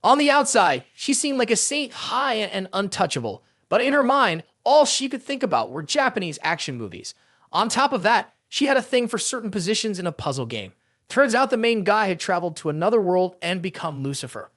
On the outside, she seemed like a saint, high and untouchable, but in her mind, all she could think about were Japanese action movies. On top of that, she had a thing for certain positions in a puzzle game. Turns out the main guy had traveled to another world and become Lucifer.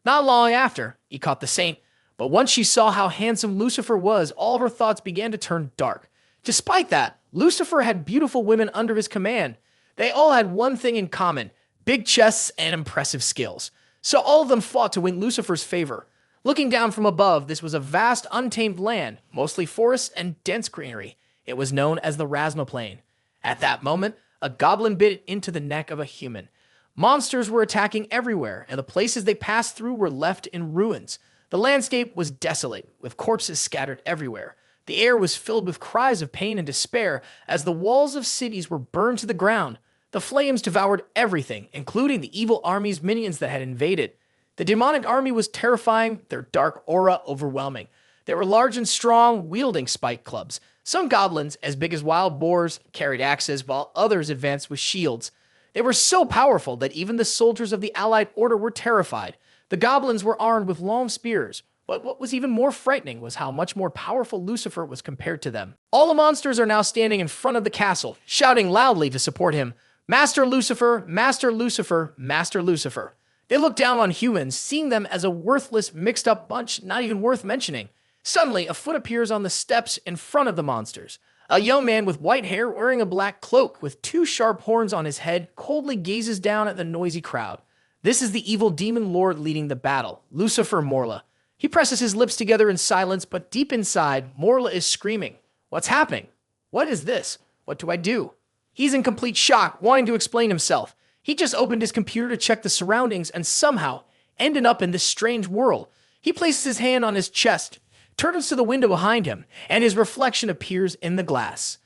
Not long after, he caught the saint, but once she saw how handsome Lucifer was, all of her thoughts began to turn dark. Despite that, Lucifer had beautiful women under his command. They all had one thing in common: big chests and impressive skills. So all of them fought to win Lucifer's favor. Looking down from above, this was a vast, untamed land, mostly forests and dense greenery. It was known as the Rasma Plain. At that moment, a goblin bit into the neck of a human. Monsters were attacking everywhere, and the places they passed through were left in ruins. The landscape was desolate, with corpses scattered everywhere. The air was filled with cries of pain and despair as the walls of cities were burned to the ground. The flames devoured everything, including the evil army's minions that had invaded. The demonic army was terrifying, their dark aura overwhelming. They were large and strong, wielding spike clubs. Some goblins, as big as wild boars, carried axes, while others advanced with shields. They were so powerful that even the soldiers of the Allied Order were terrified. The goblins were armed with long spears, but what was even more frightening was how much more powerful Lucifer was compared to them. All the monsters are now standing in front of the castle, shouting loudly to support him. Master Lucifer, Master Lucifer, Master Lucifer. They look down on humans, seeing them as a worthless, mixed-up bunch not even worth mentioning. Suddenly, a foot appears on the steps in front of the monsters. A young man with white hair wearing a black cloak with two sharp horns on his head coldly gazes down at the noisy crowd. This is the evil demon lord leading the battle, Lucifer Morla. He presses his lips together in silence, but deep inside, Morla is screaming. What's happening? What is this? What do I do? He's in complete shock, wanting to explain himself. He just opened his computer to check the surroundings and somehow ended up in this strange world. He places his hand on his chest, turns to the window behind him, and his reflection appears in the glass.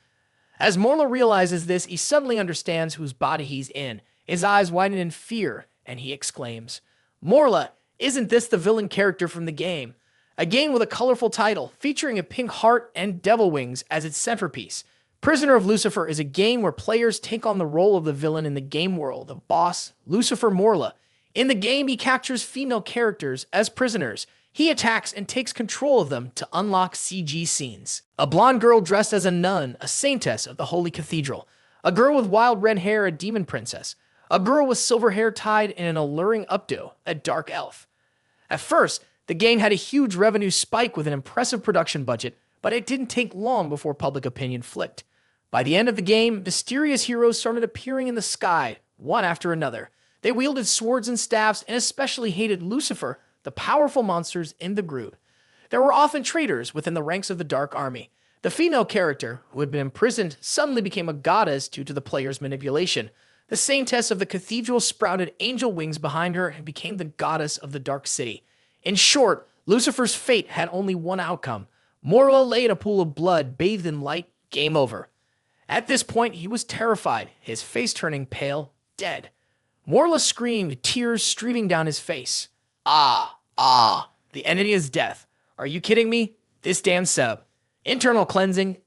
As Morla realizes this, he suddenly understands whose body he's in. His eyes widen in fear, and he exclaims, Morla, isn't this the villain character from the game? A game with a colorful title, featuring a pink heart and devil wings as its centerpiece. Prisoner of Lucifer is a game where players take on the role of the villain in the game world of boss Lucifer Morla. In the game, he captures female characters as prisoners. He attacks and takes control of them to unlock CG scenes. A blonde girl dressed as a nun, a saintess of the Holy Cathedral. A girl with wild red hair, a demon princess. A girl with silver hair tied in an alluring updo, a dark elf. At first, the game had a huge revenue spike with an impressive production budget, but it didn't take long before public opinion flicked. By the end of the game, mysterious heroes started appearing in the sky, one after another. They wielded swords and staffs and especially hated Lucifer, the powerful monsters in the group. There were often traitors within the ranks of the Dark Army. The female character, who had been imprisoned, suddenly became a goddess due to the player's manipulation. The Saintess of the Cathedral sprouted angel wings behind her and became the goddess of the Dark City. In short, Lucifer's fate had only one outcome. Morla lay in a pool of blood, bathed in light. Game over. At this point, he was terrified, his face turning pale, dead. Morla screamed, tears streaming down his face. Ah, the entity is death. Are you kidding me? This damn setup. Internal cleansing.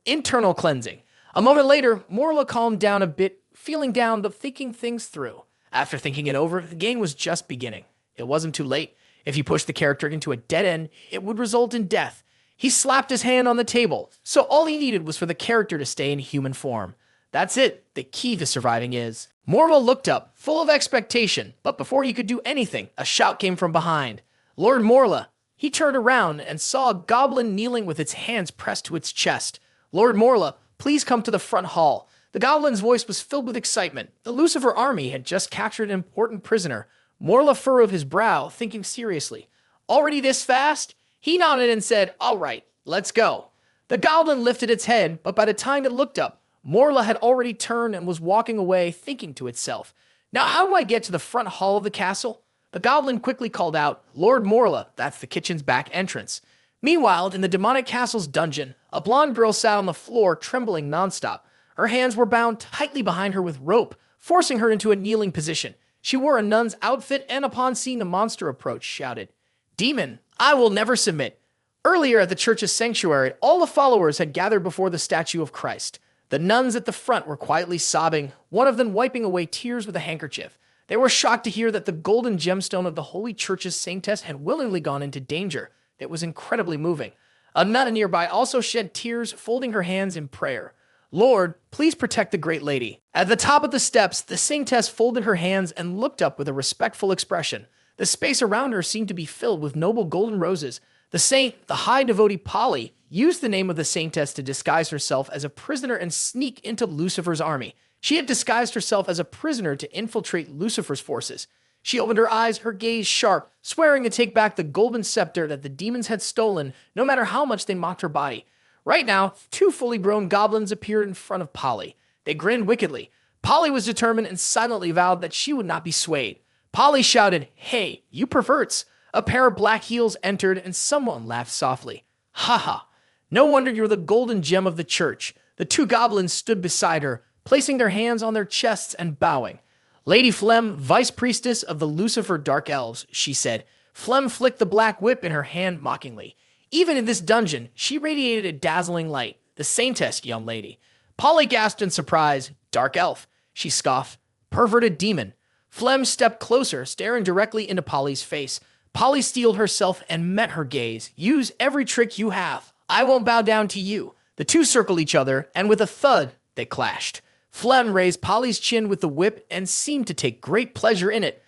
A moment later, Morla calmed down a bit, feeling down but thinking things through. After thinking it over, the game was just beginning. It wasn't too late. If he pushed the character into a dead end, it would result in death. He slapped his hand on the table, so all he needed was for the character to stay in human form. That's it. The key to surviving is. Morla looked up, full of expectation, but before he could do anything, a shout came from behind. Lord Morla. He turned around and saw a goblin kneeling with its hands pressed to its chest. Lord Morla, please come to the front hall. The goblin's voice was filled with excitement. The Lucifer army had just captured an important prisoner. Morla furrowed his brow, thinking seriously. Already this fast? He nodded and said, all right, let's go. The goblin lifted its head, but by the time it looked up, Morla had already turned and was walking away, thinking to itself, now how do I get to the front hall of the castle? The goblin quickly called out, Lord Morla, that's the kitchen's back entrance. Meanwhile, in the demonic castle's dungeon, a blonde girl sat on the floor, trembling nonstop. Her hands were bound tightly behind her with rope, forcing her into a kneeling position. She wore a nun's outfit and upon seeing the monster approach, shouted, Demon, I will never submit. Earlier at the church's sanctuary, all the followers had gathered before the statue of Christ. The nuns at the front were quietly sobbing, one of them wiping away tears with a handkerchief. They were shocked to hear that the golden gemstone of the Holy Church's Saintess had willingly gone into danger. It was incredibly moving. A nun nearby also shed tears, folding her hands in prayer. Lord, please protect the great lady. At the top of the steps, the Saintess folded her hands and looked up with a respectful expression. The space around her seemed to be filled with noble golden roses. The saint, the high devotee Polly, used the name of the Saintess to disguise herself as a prisoner and sneak into Lucifer's army. She had disguised herself as a prisoner to infiltrate Lucifer's forces. She opened her eyes, her gaze sharp, swearing to take back the golden scepter that the demons had stolen, no matter how much they mocked her body. Right now, two fully grown goblins appeared in front of Polly. They grinned wickedly. Polly was determined and silently vowed that she would not be swayed. Polly shouted, "Hey, you perverts!" A pair of black heels entered and someone laughed softly. "Ha ha! No wonder you're the golden gem of the church." The two goblins stood beside her, placing their hands on their chests and bowing. "Lady Flem, vice priestess of the Lucifer Dark Elves," she said. Flem flicked the black whip in her hand mockingly. Even in this dungeon, she radiated a dazzling light. "The Saintess, young lady." Polly gasped in surprise. "Dark elf," she scoffed. "Perverted demon." Flem stepped closer, staring directly into Polly's face. Polly steeled herself and met her gaze. "Use every trick you have. I won't bow down to you." The two circled each other, and with a thud, they clashed. Flem raised Polly's chin with the whip and seemed to take great pleasure in it.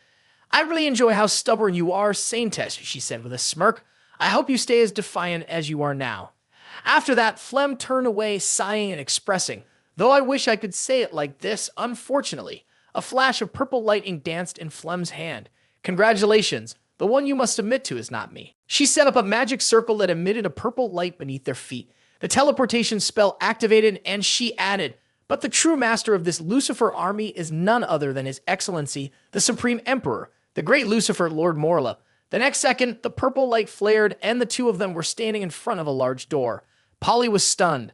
"I really enjoy how stubborn you are, Saintess," she said with a smirk. "I hope you stay as defiant as you are now." After that, Flem turned away, sighing and expressing, "Though I wish I could say it like this, unfortunately." A flash of purple lightning danced in Flem's hand. "Congratulations. The one you must submit to is not me." She set up a magic circle that emitted a purple light beneath their feet. The teleportation spell activated, and she added, "But the true master of this Lucifer army is none other than His Excellency, the Supreme Emperor, the great Lucifer, Lord Morla." The next second, the purple light flared, and the two of them were standing in front of a large door. Polly was stunned.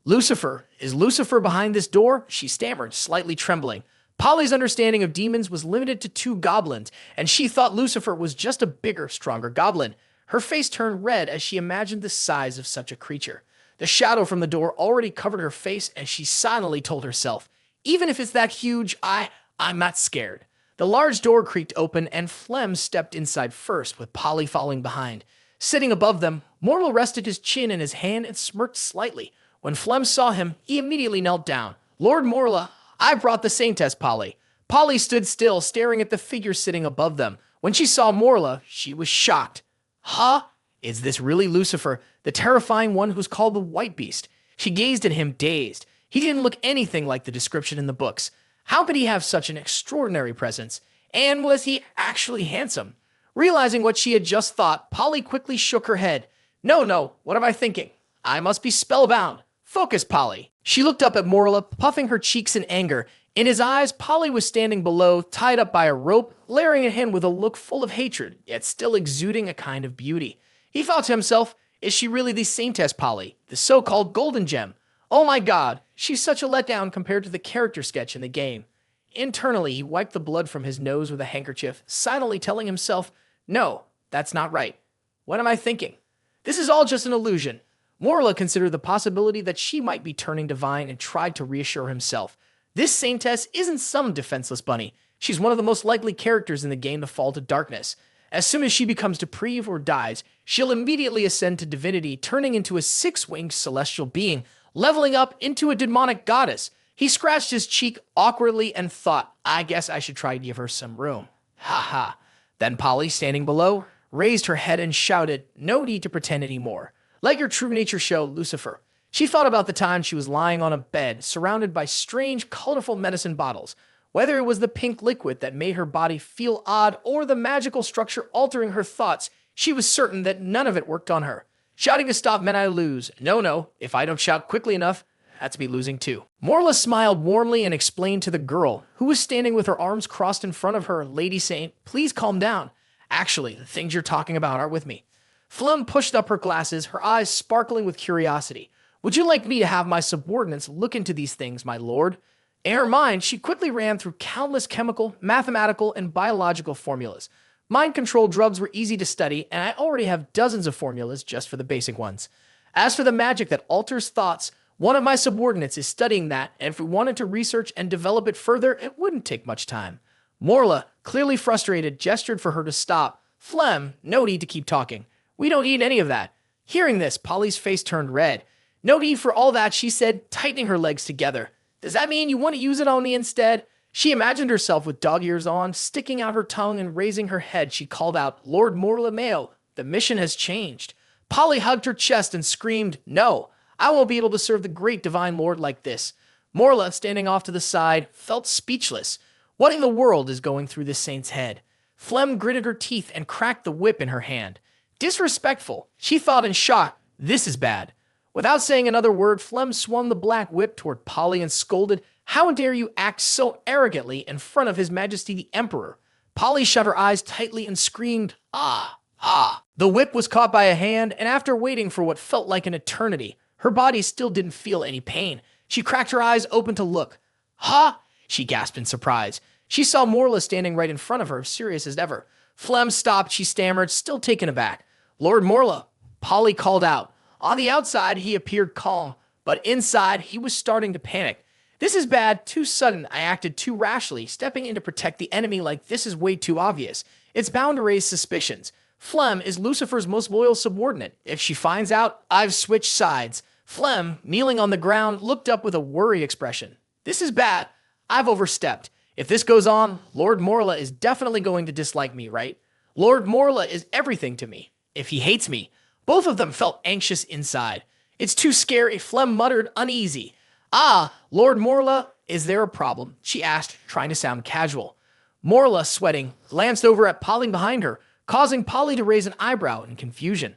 Lucifer. Is Lucifer behind this door?" she stammered, slightly trembling. Polly's understanding of demons was limited to two goblins, and she thought Lucifer was just a bigger, stronger goblin. Her face turned red as she imagined the size of such a creature. The shadow from the door already covered her face, and she silently told herself, "Even if it's that huge, I'm not scared." The large door creaked open, and Flem stepped inside first, with Polly following behind. Sitting above them, Morla rested his chin in his hand and smirked slightly. When Flem saw him, he immediately knelt down. "Lord Morla, I brought the Saintess, Polly." Polly stood still, staring at the figure sitting above them. When she saw Morla, she was shocked. "Huh? Is this really Lucifer, the terrifying one who's called the White Beast?" She gazed at him, dazed. He didn't look anything like the description in the books. How could he have such an extraordinary presence? And was he actually handsome? Realizing what she had just thought, Polly quickly shook her head. No, what am I thinking? I must be spellbound. Focus, Polly." She looked up at Morla, puffing her cheeks in anger. In his eyes, Polly was standing below, tied up by a rope, glaring at him with a look full of hatred, yet still exuding a kind of beauty. He thought to himself, is she really the Saintess Polly, the so-called Golden Gem? Oh my god, she's such a letdown compared to the character sketch in the game. Internally, he wiped the blood from his nose with a handkerchief, silently telling himself, no, that's not right. What am I thinking? This is all just an illusion. Morla considered the possibility that she might be turning divine and tried to reassure himself. This Saintess isn't some defenseless bunny. She's one of the most likely characters in the game to fall to darkness. As soon as she becomes depraved or dies, she'll immediately ascend to divinity, turning into a six-winged celestial being, leveling up into a demonic goddess. He scratched his cheek awkwardly and thought, I guess I should try to give her some room. Ha ha. Then Polly, standing below, raised her head and shouted, no need to pretend anymore. Let your true nature show, Lucifer. She thought about the time she was lying on a bed, surrounded by strange, colorful medicine bottles. Whether it was the pink liquid that made her body feel odd or the magical structure altering her thoughts, she was certain that none of it worked on her. Shouting to stop meant I lose. No, if I don't shout quickly enough, that's me losing too. Morla smiled warmly and explained to the girl, who was standing with her arms crossed in front of her, Lady Saint, please calm down. Actually, the things you're talking about are with me. Flem pushed up her glasses, her eyes sparkling with curiosity. Would you like me to have my subordinates look into these things, my lord? In her mind, she quickly ran through countless chemical, mathematical, and biological formulas. Mind control drugs were easy to study, and I already have dozens of formulas just for the basic ones. As for the magic that alters thoughts, One of my subordinates is studying that, and if we wanted to research and develop it further, it wouldn't take much time. Morla, clearly frustrated, gestured for her to stop. Phlegm, no need to keep talking. We don't need any of that. Hearing this, Polly's face turned red. No need for all that, she said, tightening her legs together. Does that mean you want to use it on me instead? She imagined herself with dog ears on, sticking out her tongue and raising her head. She called out, Lord Morla Mayo, the mission has changed. Polly hugged her chest and screamed, No, I won't be able to serve the great divine lord like this. Morla, standing off to the side, felt speechless. What in the world is going through this saint's head? Phlegm gritted her teeth and cracked the whip in her hand. Disrespectful, she thought in shock. This is bad. Without saying another word, Phlegm swung the black whip toward Polly and scolded, How dare you act so arrogantly in front of His Majesty the Emperor? Polly shut her eyes tightly and screamed, Ah, ah. The whip was caught by a hand, and after waiting for what felt like an eternity, her body still didn't feel any pain. She cracked her eyes open to look. Huh? She gasped in surprise. She saw Morla standing right in front of her, serious as ever. Phlegm stopped, she stammered, still taken aback. Lord Morla, Polly called out. On the outside, he appeared calm, but inside, he was starting to panic. This is bad, too sudden. I acted too rashly. Stepping in to protect the enemy like this is way too obvious. It's bound to raise suspicions. Phlegm is Lucifer's most loyal subordinate. If she finds out, I've switched sides. Phlegm, kneeling on the ground, looked up with a worried expression. This is bad. I've overstepped. If this goes on, Lord Morla is definitely going to dislike me, right? Lord Morla is everything to me. If he hates me, both of them felt anxious inside. It's too scary, Phlegm muttered, uneasy. Ah, Lord Morla, is there a problem? She asked, trying to sound casual. Morla, sweating, glanced over at Polly behind her, causing Polly to raise an eyebrow in confusion.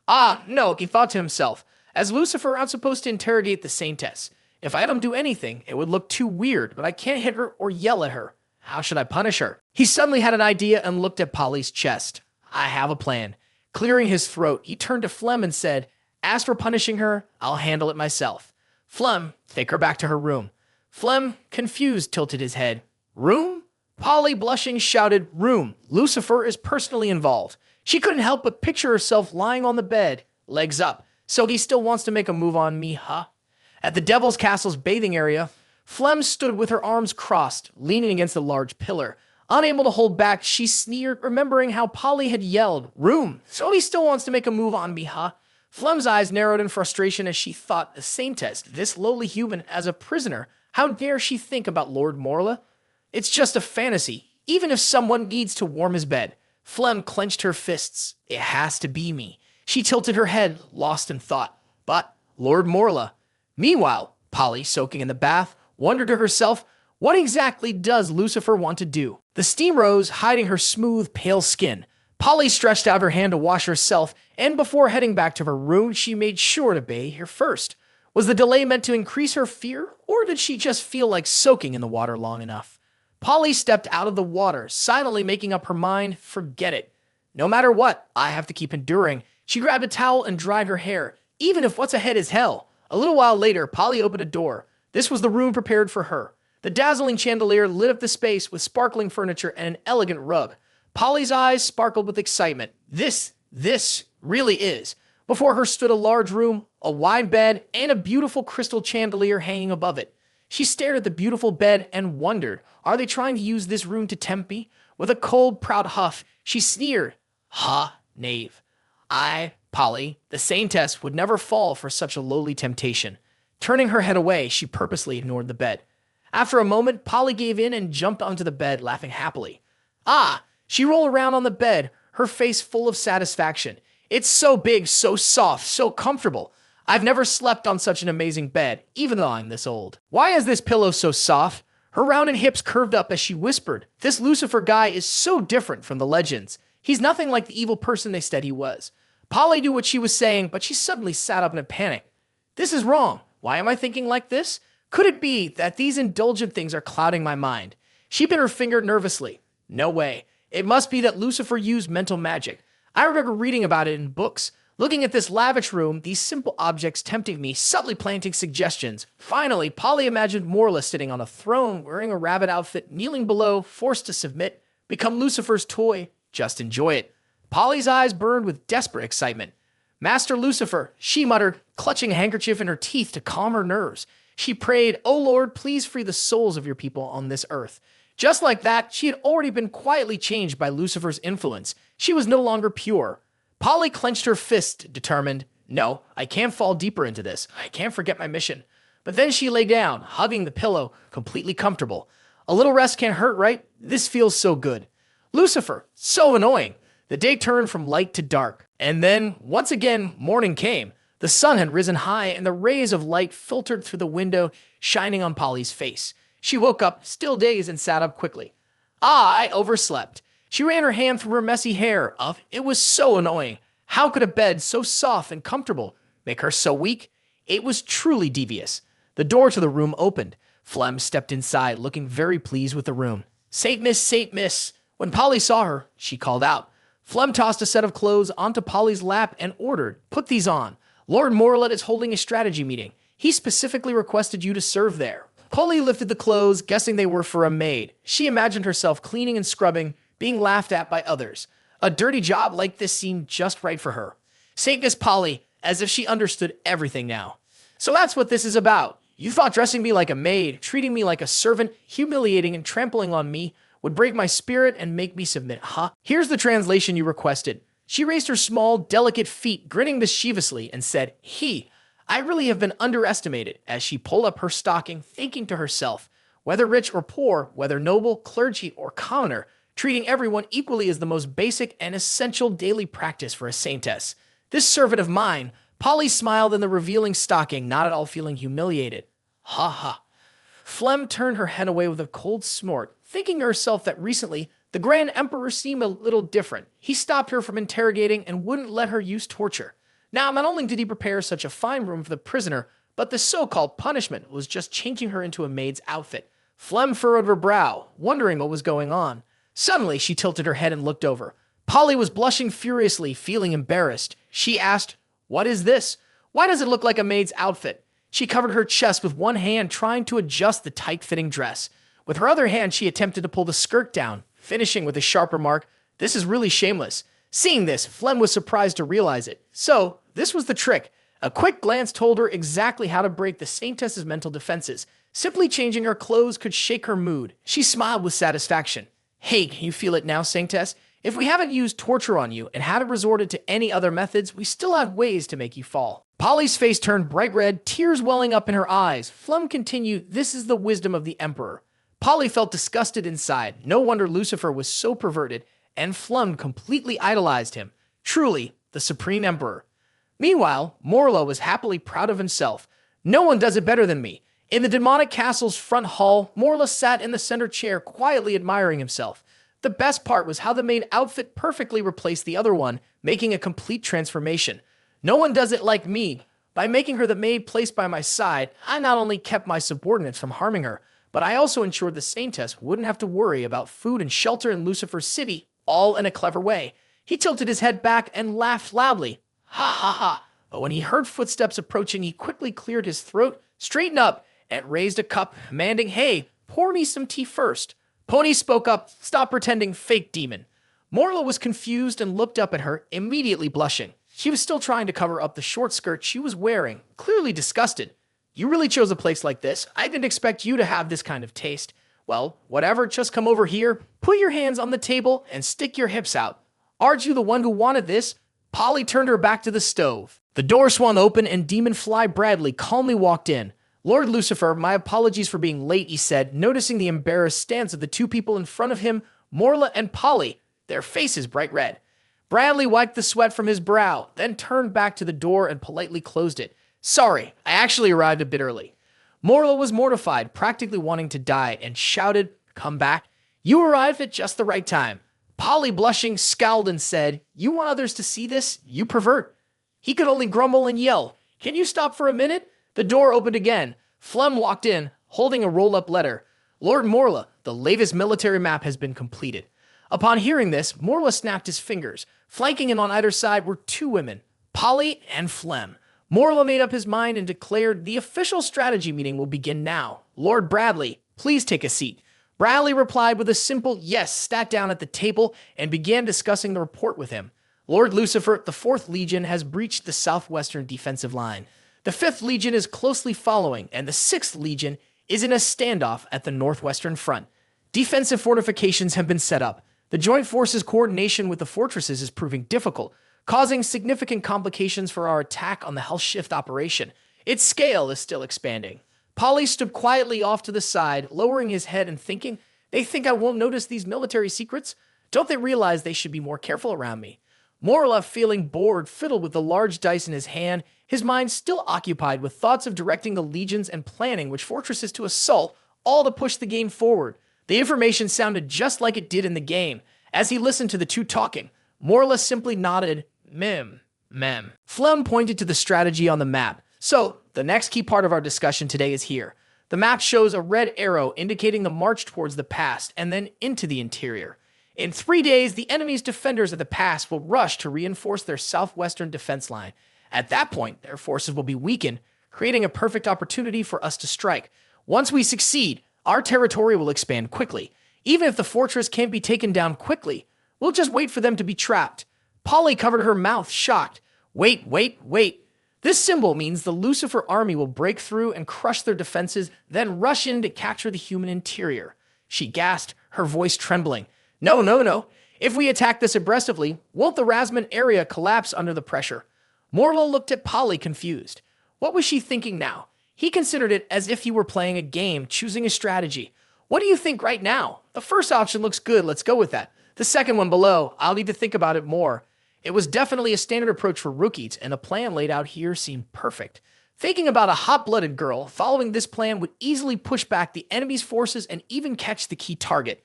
Ah, no, he thought to himself. As Lucifer, I'm supposed to interrogate the Saintess. If I don't do anything, it would look too weird, but I can't hit her or yell at her. How should I punish her? He suddenly had an idea and looked at Polly's chest. I have a plan. Clearing his throat, he turned to Phlegm and said, As for punishing her, I'll handle it myself. Phlegm, take her back to her room. Phlegm, confused, tilted his head. Room? Polly, blushing, shouted, Room. Lucifer is personally involved. She couldn't help but picture herself lying on the bed, legs up. So he still wants to make a move on me, huh? At the Devil's Castle's bathing area, Phlegm stood with her arms crossed, leaning against a large pillar. Unable to hold back, she sneered, remembering how Polly had yelled, Room! So he still wants to make a move on me, huh? Phlegm's eyes narrowed in frustration as she thought, the Saintess, this lowly human, as a prisoner, how dare she think about Lord Morla? It's just a fantasy, even if someone needs to warm his bed. Phlegm clenched her fists. It has to be me. She tilted her head, lost in thought. But Lord Morla. Meanwhile, Polly, soaking in the bath, wondered to herself, what exactly does Lucifer want to do? The steam rose, hiding her smooth, pale skin. Polly stretched out her hand to wash herself, and before heading back to her room, she made sure to bathe her first. Was the delay meant to increase her fear, or did she just feel like soaking in the water long enough? Polly stepped out of the water, silently making up her mind, forget it. No matter what, I have to keep enduring. She grabbed a towel and dried her hair, even if what's ahead is hell. A little while later, Polly opened a door. This was the room prepared for her. The dazzling chandelier lit up the space with sparkling furniture and an elegant rug. Polly's eyes sparkled with excitement. This really is. Before her stood a large room, a wide bed, and a beautiful crystal chandelier hanging above it. She stared at the beautiful bed and wondered, are they trying to use this room to tempt me? With a cold, proud huff, she sneered. Ha, knave. I, Polly, the Saintess, would never fall for such a lowly temptation. Turning her head away, she purposely ignored the bed. After a moment, Polly gave in and jumped onto the bed, laughing happily. Ah! She rolled around on the bed, her face full of satisfaction. It's so big, so soft, so comfortable. I've never slept on such an amazing bed, even though I'm this old. Why is this pillow so soft? Her rounded hips curved up as she whispered, This Lucifer guy is so different from the legends. He's nothing like the evil person they said he was. Polly knew what she was saying, but she suddenly sat up in a panic. This is wrong. Why am I thinking like this? Could it be that these indulgent things are clouding my mind? She bit her finger nervously. No way. It must be that Lucifer used mental magic. I remember reading about it in books. Looking at this lavish room, these simple objects tempting me, subtly planting suggestions. Finally, Polly imagined Morla sitting on a throne, wearing a rabbit outfit, kneeling below, forced to submit, become Lucifer's toy. Just enjoy it. Polly's eyes burned with desperate excitement. Master Lucifer, she muttered, clutching a handkerchief in her teeth to calm her nerves. She prayed, "O Lord, please free the souls of your people on this earth." Just like that, she had already been quietly changed by Lucifer's influence. She was no longer pure. Polly clenched her fist, determined, "No, I can't fall deeper into this. I can't forget my mission." But then she lay down, hugging the pillow, completely comfortable. A little rest can't hurt, right? This feels so good. Lucifer, so annoying. The day turned from light to dark. And then, once again, morning came. The sun had risen high, and the rays of light filtered through the window, shining on Polly's face. She woke up, still dazed, and sat up quickly. I overslept. She ran her hand through her messy hair. It was so annoying. How could a bed so soft and comfortable make her so weak? It was truly devious. The door to the room opened. Flem stepped inside, looking very pleased with the room. Saint Miss, Saint Miss. When Polly saw her, she called out. Flem tossed a set of clothes onto Polly's lap and ordered, "Put these on. Lord Morlet is holding a strategy meeting. He specifically requested you to serve there." Polly lifted the clothes, guessing they were for a maid. She imagined herself cleaning and scrubbing, being laughed at by others. A dirty job like this seemed just right for her. Saintess Polly, as if she understood everything now. "So that's what this is about. You thought dressing me like a maid, treating me like a servant, humiliating and trampling on me would break my spirit and make me submit, huh? Here's the translation you requested." She raised her small, delicate feet, grinning mischievously, and said, I really have been underestimated," as she pulled up her stocking, thinking to herself, whether rich or poor, whether noble, clergy, or commoner, treating everyone equally is the most basic and essential daily practice for a saintess. This servant of mine, Polly smiled in the revealing stocking, not at all feeling humiliated. Ha ha. Flem turned her head away with a cold snort, thinking to herself that recently the Grand Emperor seemed a little different. He stopped her from interrogating and wouldn't let her use torture. Now, not only did he prepare such a fine room for the prisoner, but the so-called punishment was just changing her into a maid's outfit. Flem furrowed her brow, wondering what was going on. Suddenly, she tilted her head and looked over. Polly was blushing furiously, feeling embarrassed. She asked, "What is this? Why does it look like a maid's outfit?" She covered her chest with one hand, trying to adjust the tight-fitting dress. With her other hand, she attempted to pull the skirt down, finishing with a sharp remark, "This is really shameless." Seeing this, Flem was surprised to realize it. So, this was the trick. A quick glance told her exactly how to break the Saintess's mental defenses. Simply changing her clothes could shake her mood. She smiled with satisfaction. "Hey, can you feel it now, Saintess? If we haven't used torture on you and hadn't resorted to any other methods, we still have ways to make you fall." Polly's face turned bright red, tears welling up in her eyes. Flem continued, "This is the wisdom of the Emperor." Polly felt disgusted inside. No wonder Lucifer was so perverted, and Flem completely idolized him. Truly, the Supreme Emperor. Meanwhile, Morla was happily proud of himself. "No one does it better than me." In the demonic castle's front hall, Morla sat in the center chair, quietly admiring himself. The best part was how the maid outfit perfectly replaced the other one, making a complete transformation. "No one does it like me." By making her the maid placed by my side, I not only kept my subordinates from harming her, but I also ensured the Saintess wouldn't have to worry about food and shelter in Lucifer's city, all in a clever way. He tilted his head back and laughed loudly. Ha ha ha. But when he heard footsteps approaching, he quickly cleared his throat, straightened up, and raised a cup, commanding, "Hey, pour me some tea first." Pony spoke up, "Stop pretending, fake demon." Morla was confused and looked up at her, immediately blushing. She was still trying to cover up the short skirt she was wearing, clearly disgusted. "You really chose a place like this. I didn't expect you to have this kind of taste." "Well, whatever, just come over here, put your hands on the table, and stick your hips out." "Aren't you the one who wanted this?" Polly turned her back to the stove. The door swung open, and Demon Fly Bradley calmly walked in. "Lord Lucifer, my apologies for being late," he said, noticing the embarrassed stance of the two people in front of him, Morla and Polly, their faces bright red. Bradley wiped the sweat from his brow, then turned back to the door and politely closed it. "Sorry, I actually arrived a bit early." Morla was mortified, practically wanting to die, and shouted, "Come back. You arrived at just the right time." Polly, blushing, scowled and said, "You want others to see this? You pervert." He could only grumble and yell, "Can you stop for a minute?" The door opened again. Flem walked in, holding a roll-up letter. "Lord Morla, the latest military map has been completed." Upon hearing this, Morla snapped his fingers. Flanking him on either side were two women, Polly and Flem. Morla made up his mind and declared, "The official strategy meeting will begin now. Lord Bradley, please take a seat." Bradley replied with a simple yes, sat down at the table, and began discussing the report with him. Lord Lucifer, the 4th Legion, has breached the southwestern defensive line. The 5th Legion is closely following, and the 6th Legion is in a standoff at the northwestern front. Defensive fortifications have been set up. The joint forces' coordination with the fortresses is proving difficult, causing significant complications for our attack on the Hell Shift operation. Its scale is still expanding. Polly stood quietly off to the side, lowering his head and thinking, "They think I won't notice these military secrets? Don't they realize they should be more careful around me?" Morla, feeling bored, fiddled with the large dice in his hand, his mind still occupied with thoughts of directing the legions and planning which fortresses to assault, all to push the game forward. The information sounded just like it did in the game. As he listened to the two talking, Morla simply nodded, mem. Flem pointed to the strategy on the map. So, the next key part of our discussion today is here. The map shows a red arrow indicating the march towards the past and then into the interior. In 3 days, the enemy's defenders at the pass will rush to reinforce their southwestern defense line. At that point, their forces will be weakened, creating a perfect opportunity for us to strike. Once we succeed, our territory will expand quickly. Even if the fortress can't be taken down quickly, we'll just wait for them to be trapped. Polly covered her mouth, shocked. Wait. This symbol means the Lucifer army will break through and crush their defenses, then rush in to capture the human interior. She gasped, her voice trembling. No. If we attack this aggressively, won't the Rasman area collapse under the pressure? Morla looked at Polly, confused. What was she thinking now? He considered it as if he were playing a game, choosing a strategy. What do you think right now? The first option looks good, let's go with that. The second one below, I'll need to think about it more. It was definitely a standard approach for rookies, and a plan laid out here seemed perfect. Thinking about a hot-blooded girl, following this plan would easily push back the enemy's forces and even catch the key target.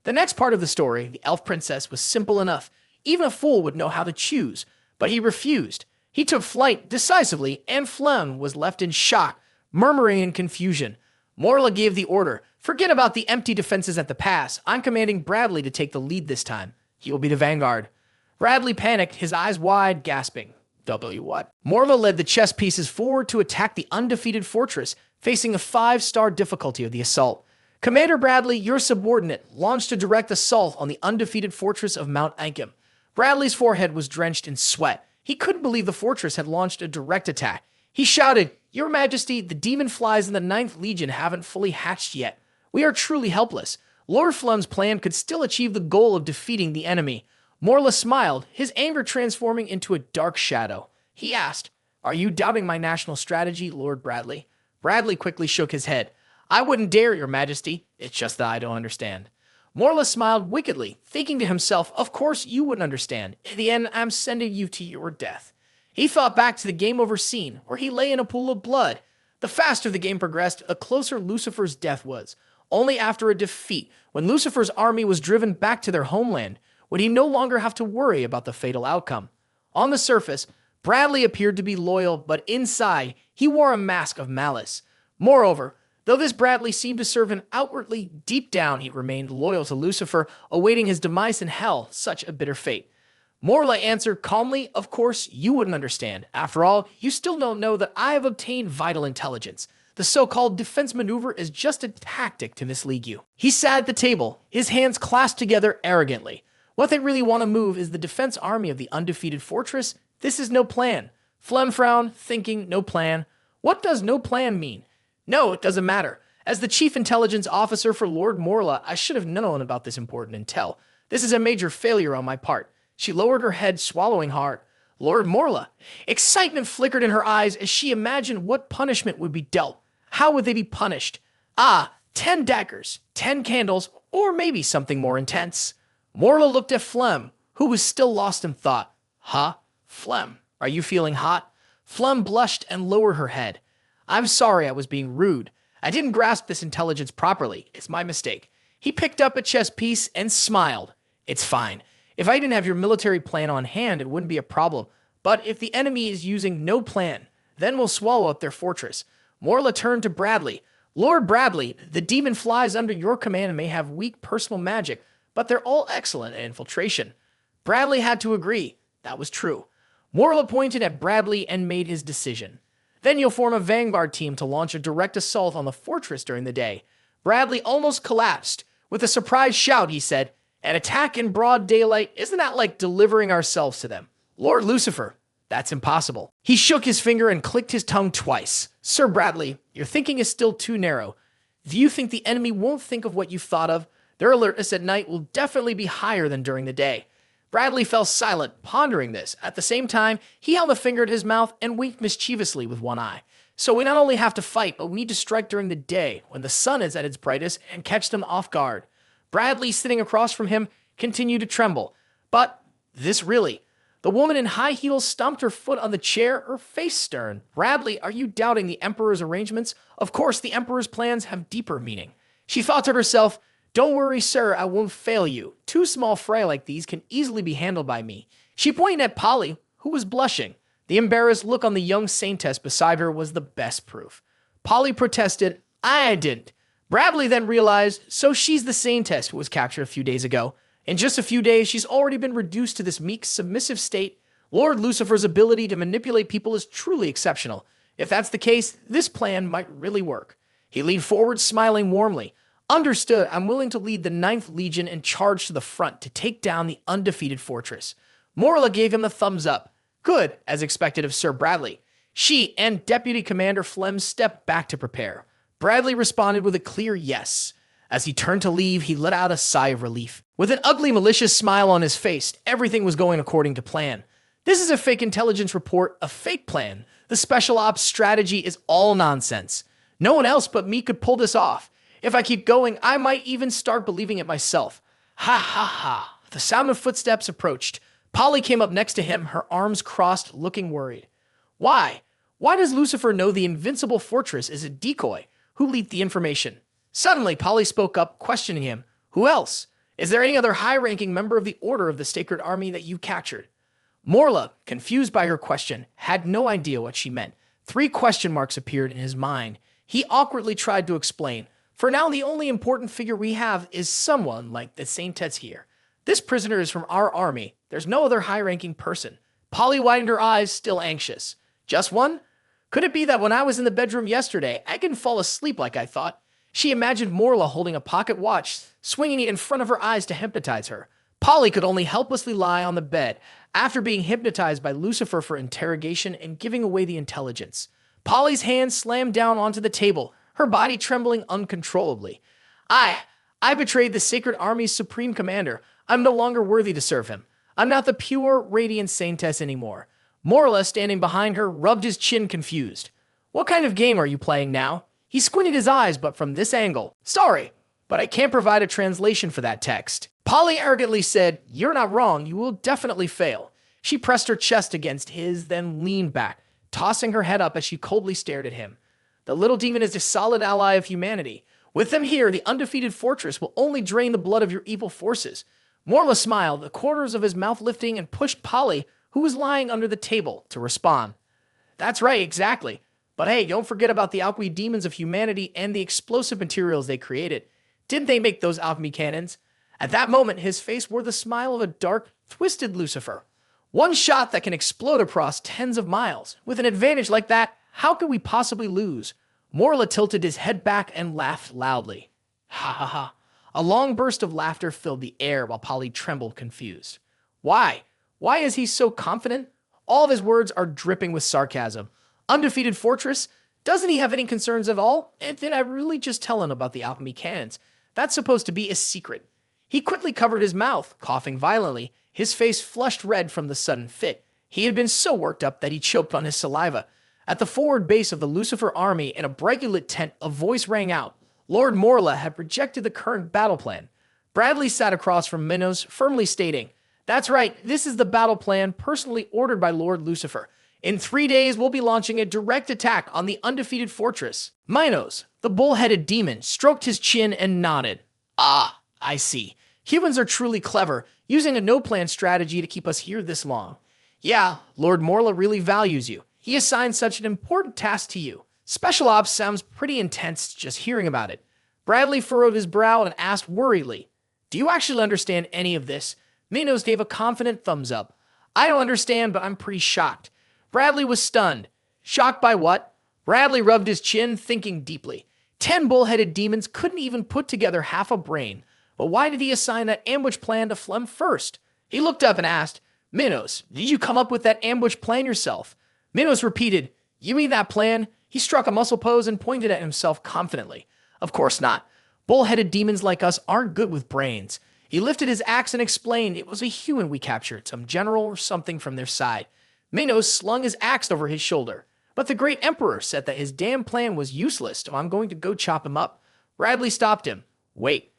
The next part of the story, the elf princess, was simple enough. Even a fool would know how to choose, but he refused. He took flight decisively, and Flem was left in shock, murmuring in confusion. Morla gave the order, "Forget about the empty defenses at the pass. I'm commanding Bradley to take the lead this time. He will be the vanguard." Bradley panicked, his eyes wide, gasping. What? Morla led the chess pieces forward to attack the undefeated fortress, facing a 5-star difficulty of the assault. Commander Bradley, your subordinate, launched a direct assault on the undefeated fortress of Mount Ankem. Bradley's forehead was drenched in sweat. He couldn't believe the fortress had launched a direct attack. He shouted, "Your Majesty, the demon flies in the 9th Legion haven't fully hatched yet. We are truly helpless. Lord Flem's plan could still achieve the goal of defeating the enemy." Morla smiled, his anger transforming into a dark shadow. He asked, "Are you doubting my national strategy, Lord Bradley?" Bradley quickly shook his head. "I wouldn't dare, Your Majesty. It's just that I don't understand." Morla smiled wickedly, thinking to himself, "Of course you wouldn't understand. In the end, I'm sending you to your death." He thought back to the game over scene, where he lay in a pool of blood. The faster the game progressed, the closer Lucifer's death was. Only after a defeat, when Lucifer's army was driven back to their homeland, would he no longer have to worry about the fatal outcome. On the surface, Bradley appeared to be loyal, but inside, he wore a mask of malice. Moreover, though this Bradley seemed to serve him outwardly, deep down he remained loyal to Lucifer, awaiting his demise in hell, such a bitter fate. Morla answered calmly, "Of course, you wouldn't understand. After all, you still don't know that I have obtained vital intelligence. The so-called defense maneuver is just a tactic to mislead you." He sat at the table, his hands clasped together arrogantly. What they really want to move is the defense army of the undefeated fortress. This is no plan. Flem frowned, thinking, no plan. What does no plan mean? No, it doesn't matter. As the chief intelligence officer for Lord Morla, I should have known about this important intel. This is a major failure on my part. She lowered her head, swallowing hard. Lord Morla. Excitement flickered in her eyes as she imagined what punishment would be dealt. How would they be punished? 10 daggers, 10 candles, or maybe something more intense. Morla looked at Flem, who was still lost in thought. Huh? Flem, are you feeling hot? Flem blushed and lowered her head. I'm sorry I was being rude. I didn't grasp this intelligence properly. It's my mistake. He picked up a chess piece and smiled. It's fine. If I didn't have your military plan on hand, it wouldn't be a problem. But if the enemy is using no plan, then we'll swallow up their fortress. Morla turned to Bradley. Lord Bradley, the demon flies under your command may have weak personal magic, but they're all excellent at infiltration. Bradley had to agree. That was true. Morla pointed at Bradley and made his decision. Then you'll form a vanguard team to launch a direct assault on the fortress during the day. Bradley almost collapsed. With a surprised shout, he said, An attack in broad daylight, isn't that like delivering ourselves to them? Lord Lucifer, that's impossible. He shook his finger and clicked his tongue twice. Sir Bradley, your thinking is still too narrow. Do you think the enemy won't think of what you've thought of? Their alertness at night will definitely be higher than during the day. Bradley fell silent, pondering this. At the same time, he held a finger at his mouth and winked mischievously with one eye. So we not only have to fight, but we need to strike during the day, when the sun is at its brightest, and catch them off guard. Bradley, sitting across from him, continued to tremble. But this really... The woman in high heels stomped her foot on the chair, her face stern. Bradley, are you doubting the Emperor's arrangements? Of course, the Emperor's plans have deeper meaning. She thought to herself, don't worry, sir, I won't fail you. Two small fry like these can easily be handled by me. She pointed at Polly, who was blushing. The embarrassed look on the young Saintess beside her was the best proof. Polly protested, I didn't. Bradley then realized, so she's the Saintess who was captured a few days ago. In just a few days, she's already been reduced to this meek, submissive state. Lord Lucifer's ability to manipulate people is truly exceptional. If that's the case, this plan might really work. He leaned forward, smiling warmly. Understood, I'm willing to lead the 9th Legion and charge to the front to take down the undefeated fortress. Morla gave him a thumbs up. Good, as expected of Sir Bradley. She and Deputy Commander Flem stepped back to prepare. Bradley responded with a clear yes. As he turned to leave, he let out a sigh of relief. With an ugly, malicious smile on his face, everything was going according to plan. This is a fake intelligence report, a fake plan. The special ops strategy is all nonsense. No one else but me could pull this off. If I keep going, I might even start believing it myself. Ha ha ha. The sound of footsteps approached. Polly came up next to him, her arms crossed, looking worried. Why? Why does Lucifer know the invincible fortress is a decoy? Who leaked the information? Suddenly, Polly spoke up, questioning him. Who else? Is there any other high-ranking member of the Order of the Sacred Army that you captured? Morla, confused by her question, had no idea what she meant. 3 question marks appeared in his mind. He awkwardly tried to explain. For now, the only important figure we have is someone like the Saintess here. This prisoner is from our army. There's no other high-ranking person. Polly widened her eyes, still anxious. Just one? Could it be that when I was in the bedroom yesterday, I didn't fall asleep like I thought? She imagined Morla holding a pocket watch, swinging it in front of her eyes to hypnotize her. Polly could only helplessly lie on the bed after being hypnotized by Lucifer for interrogation and giving away the intelligence. Polly's hand slammed down onto the table, her body trembling uncontrollably. I betrayed the Sacred Army's supreme commander. I'm no longer worthy to serve him. I'm not the pure, radiant Saintess anymore. Morla, standing behind her, rubbed his chin confused. What kind of game are you playing now? He squinted his eyes, but from this angle. Sorry, but I can't provide a translation for that text. Polly arrogantly said, you're not wrong, you will definitely fail. She pressed her chest against his, then leaned back, tossing her head up as she coldly stared at him. The little demon is a solid ally of humanity. With them here, the undefeated fortress will only drain the blood of your evil forces. Morla smiled, the corners of his mouth lifting, and pushed Polly, who was lying under the table, to respond. That's right, exactly. But hey, don't forget about the alchemy demons of humanity and the explosive materials they created. Didn't they make those alchemy cannons? At that moment, his face wore the smile of a dark, twisted Lucifer. One shot that can explode across tens of miles. With an advantage like that, how could we possibly lose? Morla tilted his head back and laughed loudly. Ha ha ha. A long burst of laughter filled the air while Polly trembled, confused. Why? Why is he so confident? All of his words are dripping with sarcasm. Undefeated fortress? Doesn't he have any concerns at all? And did I really just tell him about the alchemy cannons? That's supposed to be a secret. He quickly covered his mouth, coughing violently, his face flushed red from the sudden fit. He had been so worked up that he choked on his saliva. At the forward base of the Lucifer army, in a brightly lit tent, a voice rang out. Lord Morla had rejected the current battle plan. Bradley sat across from Minos, firmly stating, that's right, this is the battle plan personally ordered by Lord Lucifer. In 3 days, we'll be launching a direct attack on the undefeated fortress. Minos, the bull-headed demon, stroked his chin and nodded. Ah, I see. Humans are truly clever, using a no-plan strategy to keep us here this long. Yeah, Lord Morla really values you. He assigned such an important task to you. Special ops sounds pretty intense just hearing about it. Bradley furrowed his brow and asked worriedly, do you actually understand any of this? Minos gave a confident thumbs up. I don't understand, but I'm pretty shocked. Bradley was stunned. Shocked by what? Bradley rubbed his chin, thinking deeply. 10 bull-headed demons couldn't even put together half a brain. But why did he assign that ambush plan to Flem first? He looked up and asked, Minos, did you come up with that ambush plan yourself? Minos repeated, you mean that plan? He struck a muscle pose and pointed at himself confidently. Of course not. Bull-headed demons like us aren't good with brains. He lifted his axe and explained it was a human we captured, some general or something from their side. Minos slung his axe over his shoulder. But the great emperor said that his damn plan was useless, so I'm going to go chop him up. Bradley stopped him. Wait.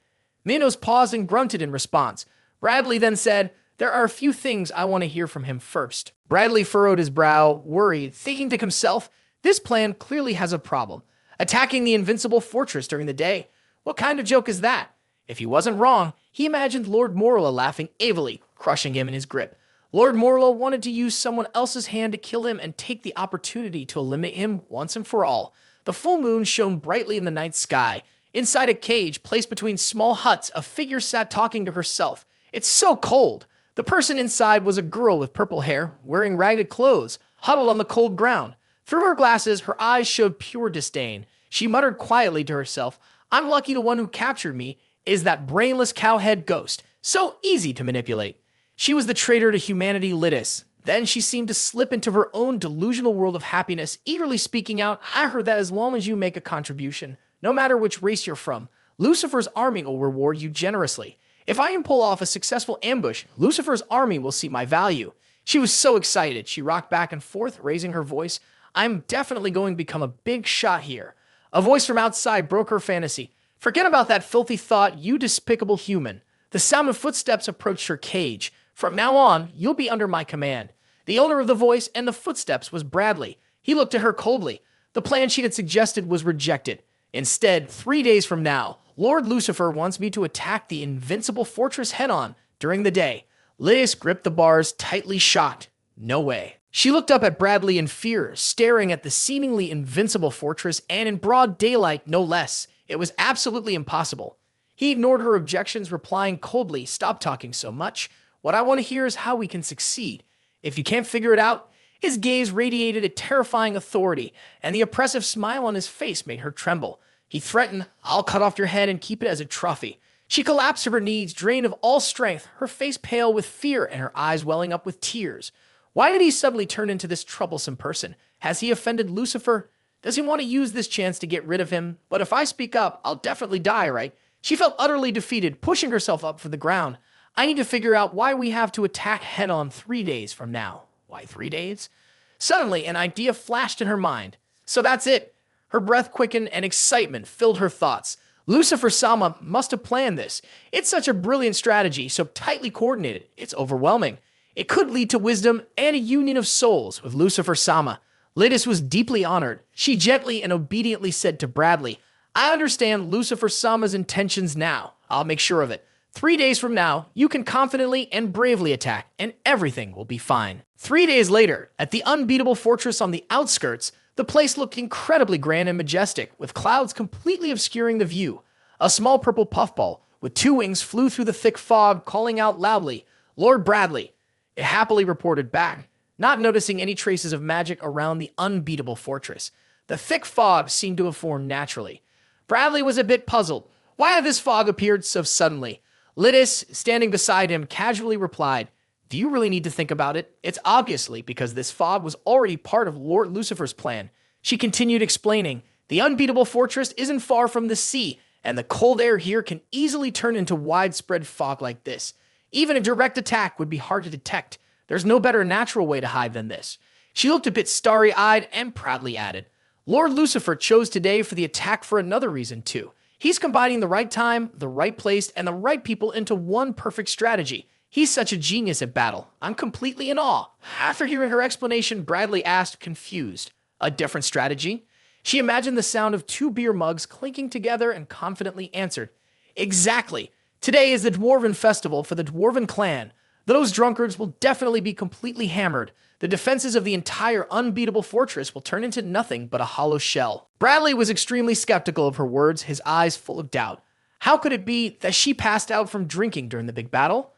Minos paused and grunted in response. Bradley then said, there are a few things I want to hear from him first. Bradley furrowed his brow, worried, thinking to himself, this plan clearly has a problem. Attacking the invincible fortress during the day. What kind of joke is that? If he wasn't wrong, he imagined Lord Morla laughing evilly, crushing him in his grip. Lord Morla wanted to use someone else's hand to kill him and take the opportunity to eliminate him once and for all. The full moon shone brightly in the night sky. Inside a cage placed between small huts, a figure sat talking to herself. It's so cold. The person inside was a girl with purple hair, wearing ragged clothes, huddled on the cold ground. Through her glasses, her eyes showed pure disdain. She muttered quietly to herself, I'm lucky the one who captured me is that brainless cowhead ghost. So easy to manipulate. She was the traitor to humanity, Litis. Then she seemed to slip into her own delusional world of happiness, eagerly speaking out, I heard that as long as you make a contribution, no matter which race you're from, Lucifer's army will reward you generously. If I can pull off a successful ambush, Lucifer's army will see my value. She was so excited, she rocked back and forth, raising her voice. I'm definitely going to become a big shot here. A voice from outside broke her fantasy. Forget about that filthy thought, you despicable human. The sound of footsteps approached her cage. From now on, you'll be under my command. The owner of the voice and the footsteps was Bradley. He looked at her coldly. The plan she had suggested was rejected. Instead, 3 days from now, Lord Lucifer wants me to attack the invincible fortress head-on during the day. Liz gripped the bars tightly shut. No way. She looked up at Bradley in fear, staring at the seemingly invincible fortress, and in broad daylight, no less. It was absolutely impossible. He ignored her objections, replying coldly, stop talking so much. What I want to hear is how we can succeed. If you can't figure it out, his gaze radiated a terrifying authority, and the oppressive smile on his face made her tremble. He threatened, I'll cut off your head and keep it as a trophy. She collapsed to her knees, drained of all strength, her face pale with fear and her eyes welling up with tears. Why did he suddenly turn into this troublesome person? Has he offended Lucifer? Does he want to use this chance to get rid of him? But if I speak up, I'll definitely die, right? She felt utterly defeated, pushing herself up from the ground. I need to figure out why we have to attack head-on 3 days from now. Why 3 days? Suddenly, an idea flashed in her mind. So that's it. Her breath quickened and excitement filled her thoughts. Lucifer Sama must have planned this. It's such a brilliant strategy, so tightly coordinated. It's overwhelming. It could lead to wisdom and a union of souls with Lucifer Sama. Litis was deeply honored. She gently and obediently said to Bradley, I understand Lucifer Sama's intentions now. I'll make sure of it. 3 days from now, you can confidently and bravely attack, and everything will be fine. 3 days later, at the unbeatable fortress on the outskirts, the place looked incredibly grand and majestic, with clouds completely obscuring the view. A small purple puffball with 2 wings flew through the thick fog, calling out loudly, Lord Bradley. It happily reported back, not noticing any traces of magic around the unbeatable fortress. The thick fog seemed to have formed naturally. Bradley was a bit puzzled. Why had this fog appeared so suddenly? Litis, standing beside him, casually replied, Do you really need to think about it? It's obviously because this fog was already part of Lord Lucifer's plan. She continued explaining, The unbeatable fortress isn't far from the sea, and the cold air here can easily turn into widespread fog like this. Even a direct attack would be hard to detect. There's no better natural way to hide than this. She looked a bit starry-eyed and proudly added, Lord Lucifer chose today for the attack for another reason too. He's combining the right time, the right place, and the right people into one perfect strategy. He's such a genius at battle. I'm completely in awe. After hearing her explanation, Bradley asked, confused, A different strategy? She imagined the sound of 2 beer mugs clinking together and confidently answered, Exactly. Today is the Dwarven Festival for the Dwarven clan. Those drunkards will definitely be completely hammered. The defenses of the entire unbeatable fortress will turn into nothing but a hollow shell. Bradley was extremely skeptical of her words, his eyes full of doubt. How could it be that she passed out from drinking during the big battle?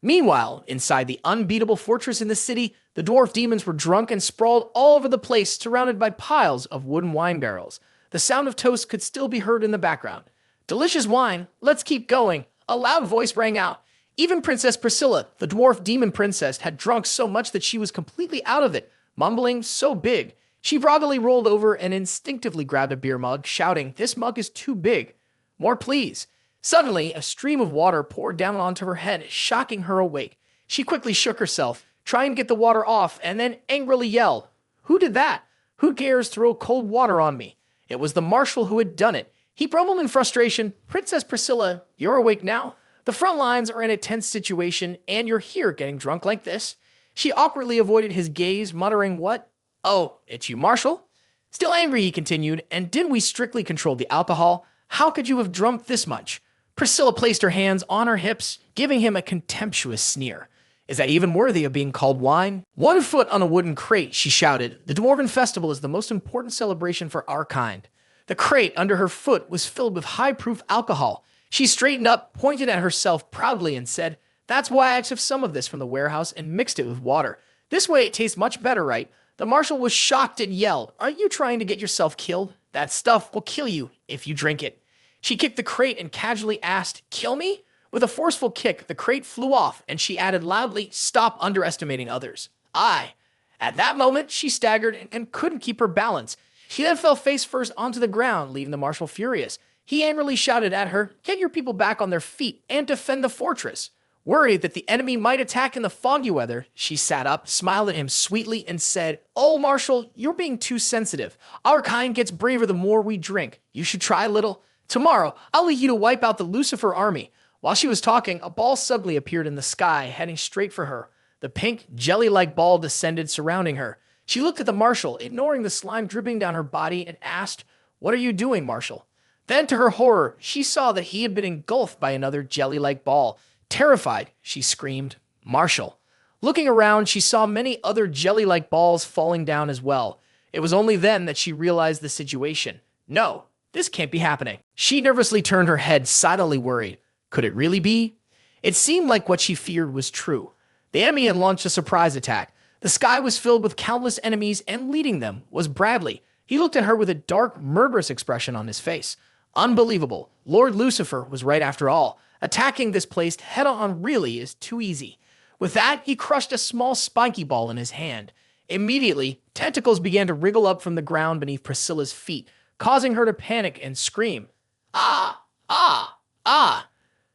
Meanwhile, inside the unbeatable fortress in the city, the dwarf demons were drunk and sprawled all over the place, surrounded by piles of wooden wine barrels. The sound of toast could still be heard in the background. Delicious wine. Let's keep going. A loud voice rang out. Even Princess Priscilla, the dwarf demon princess, had drunk so much that she was completely out of it, mumbling so big. She groggily rolled over and instinctively grabbed a beer mug, shouting, "This mug is too big. More, please." Suddenly, a stream of water poured down onto her head, shocking her awake. She quickly shook herself, trying to get the water off, and then angrily yelled, "Who did that? Who dares throw cold water on me?" It was the marshal who had done it. He grumbled in frustration, "Princess Priscilla, you're awake now? The front lines are in a tense situation, and you're here getting drunk like this." She awkwardly avoided his gaze, muttering, "What? Oh, it's you, Marshal?" Still angry, he continued, "And didn't we strictly control the alcohol? How could you have drunk this much?" Priscilla placed her hands on her hips, giving him a contemptuous sneer. "Is that even worthy of being called wine?" "One foot on a wooden crate," she shouted. "The Dwarven Festival is the most important celebration for our kind." The crate under her foot was filled with high-proof alcohol. She straightened up, pointed at herself proudly, and said, "That's why I took some of this from the warehouse and mixed it with water. This way it tastes much better, right?" The marshal was shocked and yelled, "Are you trying to get yourself killed? That stuff will kill you if you drink it." She kicked the crate and casually asked, "Kill me?" With a forceful kick, the crate flew off, and she added loudly, "Stop underestimating others." At that moment, she staggered and couldn't keep her balance. She then fell face first onto the ground, leaving the marshal furious. He angrily shouted at her, "Get your people back on their feet and defend the fortress." Worried that the enemy might attack in the foggy weather, she sat up, smiled at him sweetly, and said, "Oh, Marshal, you're being too sensitive. Our kind gets braver the more we drink. You should try a little. Tomorrow, I'll lead you to wipe out the Lucifer army." While she was talking, a ball suddenly appeared in the sky, heading straight for her. The pink, jelly-like ball descended, surrounding her. She looked at the marshal, ignoring the slime dripping down her body, and asked, "What are you doing, Marshal?" Then, to her horror, she saw that he had been engulfed by another jelly-like ball. Terrified, she screamed, "Marshal." Looking around, she saw many other jelly-like balls falling down as well. It was only then that she realized the situation. No, this can't be happening. She nervously turned her head, silently worried. Could it really be? It seemed like what she feared was true. The enemy had launched a surprise attack. The sky was filled with countless enemies, and leading them was Bradley. He looked at her with a dark, murderous expression on his face. Unbelievable. Lord Lucifer was right after all. Attacking this place head-on really is too easy. With that, he crushed a small spiky ball in his hand. Immediately, tentacles began to wriggle up from the ground beneath Priscilla's feet, causing her to panic and scream. "Ah! Ah! Ah!"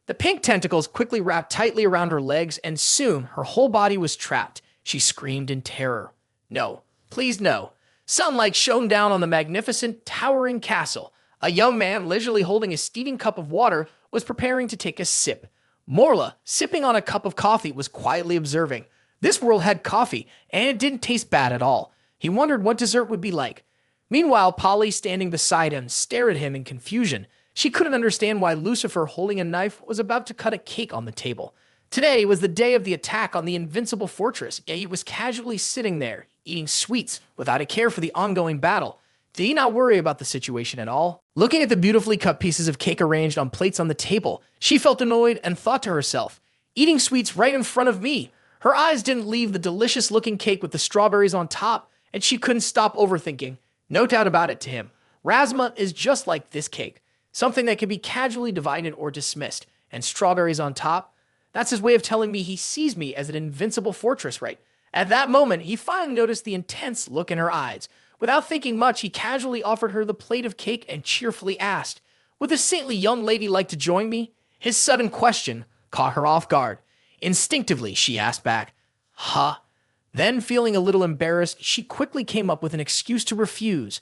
The pink tentacles quickly wrapped tightly around her legs, and soon her whole body was trapped. She screamed in terror. No, please no. Sunlight shone down on the magnificent, towering castle. A young man, leisurely holding a steaming cup of water, was preparing to take a sip. Morla, sipping on a cup of coffee, was quietly observing. This world had coffee, and it didn't taste bad at all. He wondered what dessert would be like. Meanwhile, Polly, standing beside him, stared at him in confusion. She couldn't understand why Lucifer, holding a knife, was about to cut a cake on the table. Today was the day of the attack on the invincible fortress, yet he was casually sitting there, eating sweets, without a care for the ongoing battle. Did he not worry about the situation at all? Looking at the beautifully cut pieces of cake arranged on plates on the table, she felt annoyed and thought to herself, "Eating sweets right in front of me." Her eyes didn't leave the delicious-looking cake with the strawberries on top, and she couldn't stop overthinking. No doubt about it to him. Razma is just like this cake, something that can be casually divided or dismissed, and strawberries on top. That's his way of telling me he sees me as an invincible fortress, right? At that moment, he finally noticed the intense look in her eyes. Without thinking much, he casually offered her the plate of cake and cheerfully asked, "Would the saintly young lady like to join me?" His sudden question caught her off guard. Instinctively, she asked back, "Huh?" Then, feeling a little embarrassed, she quickly came up with an excuse to refuse.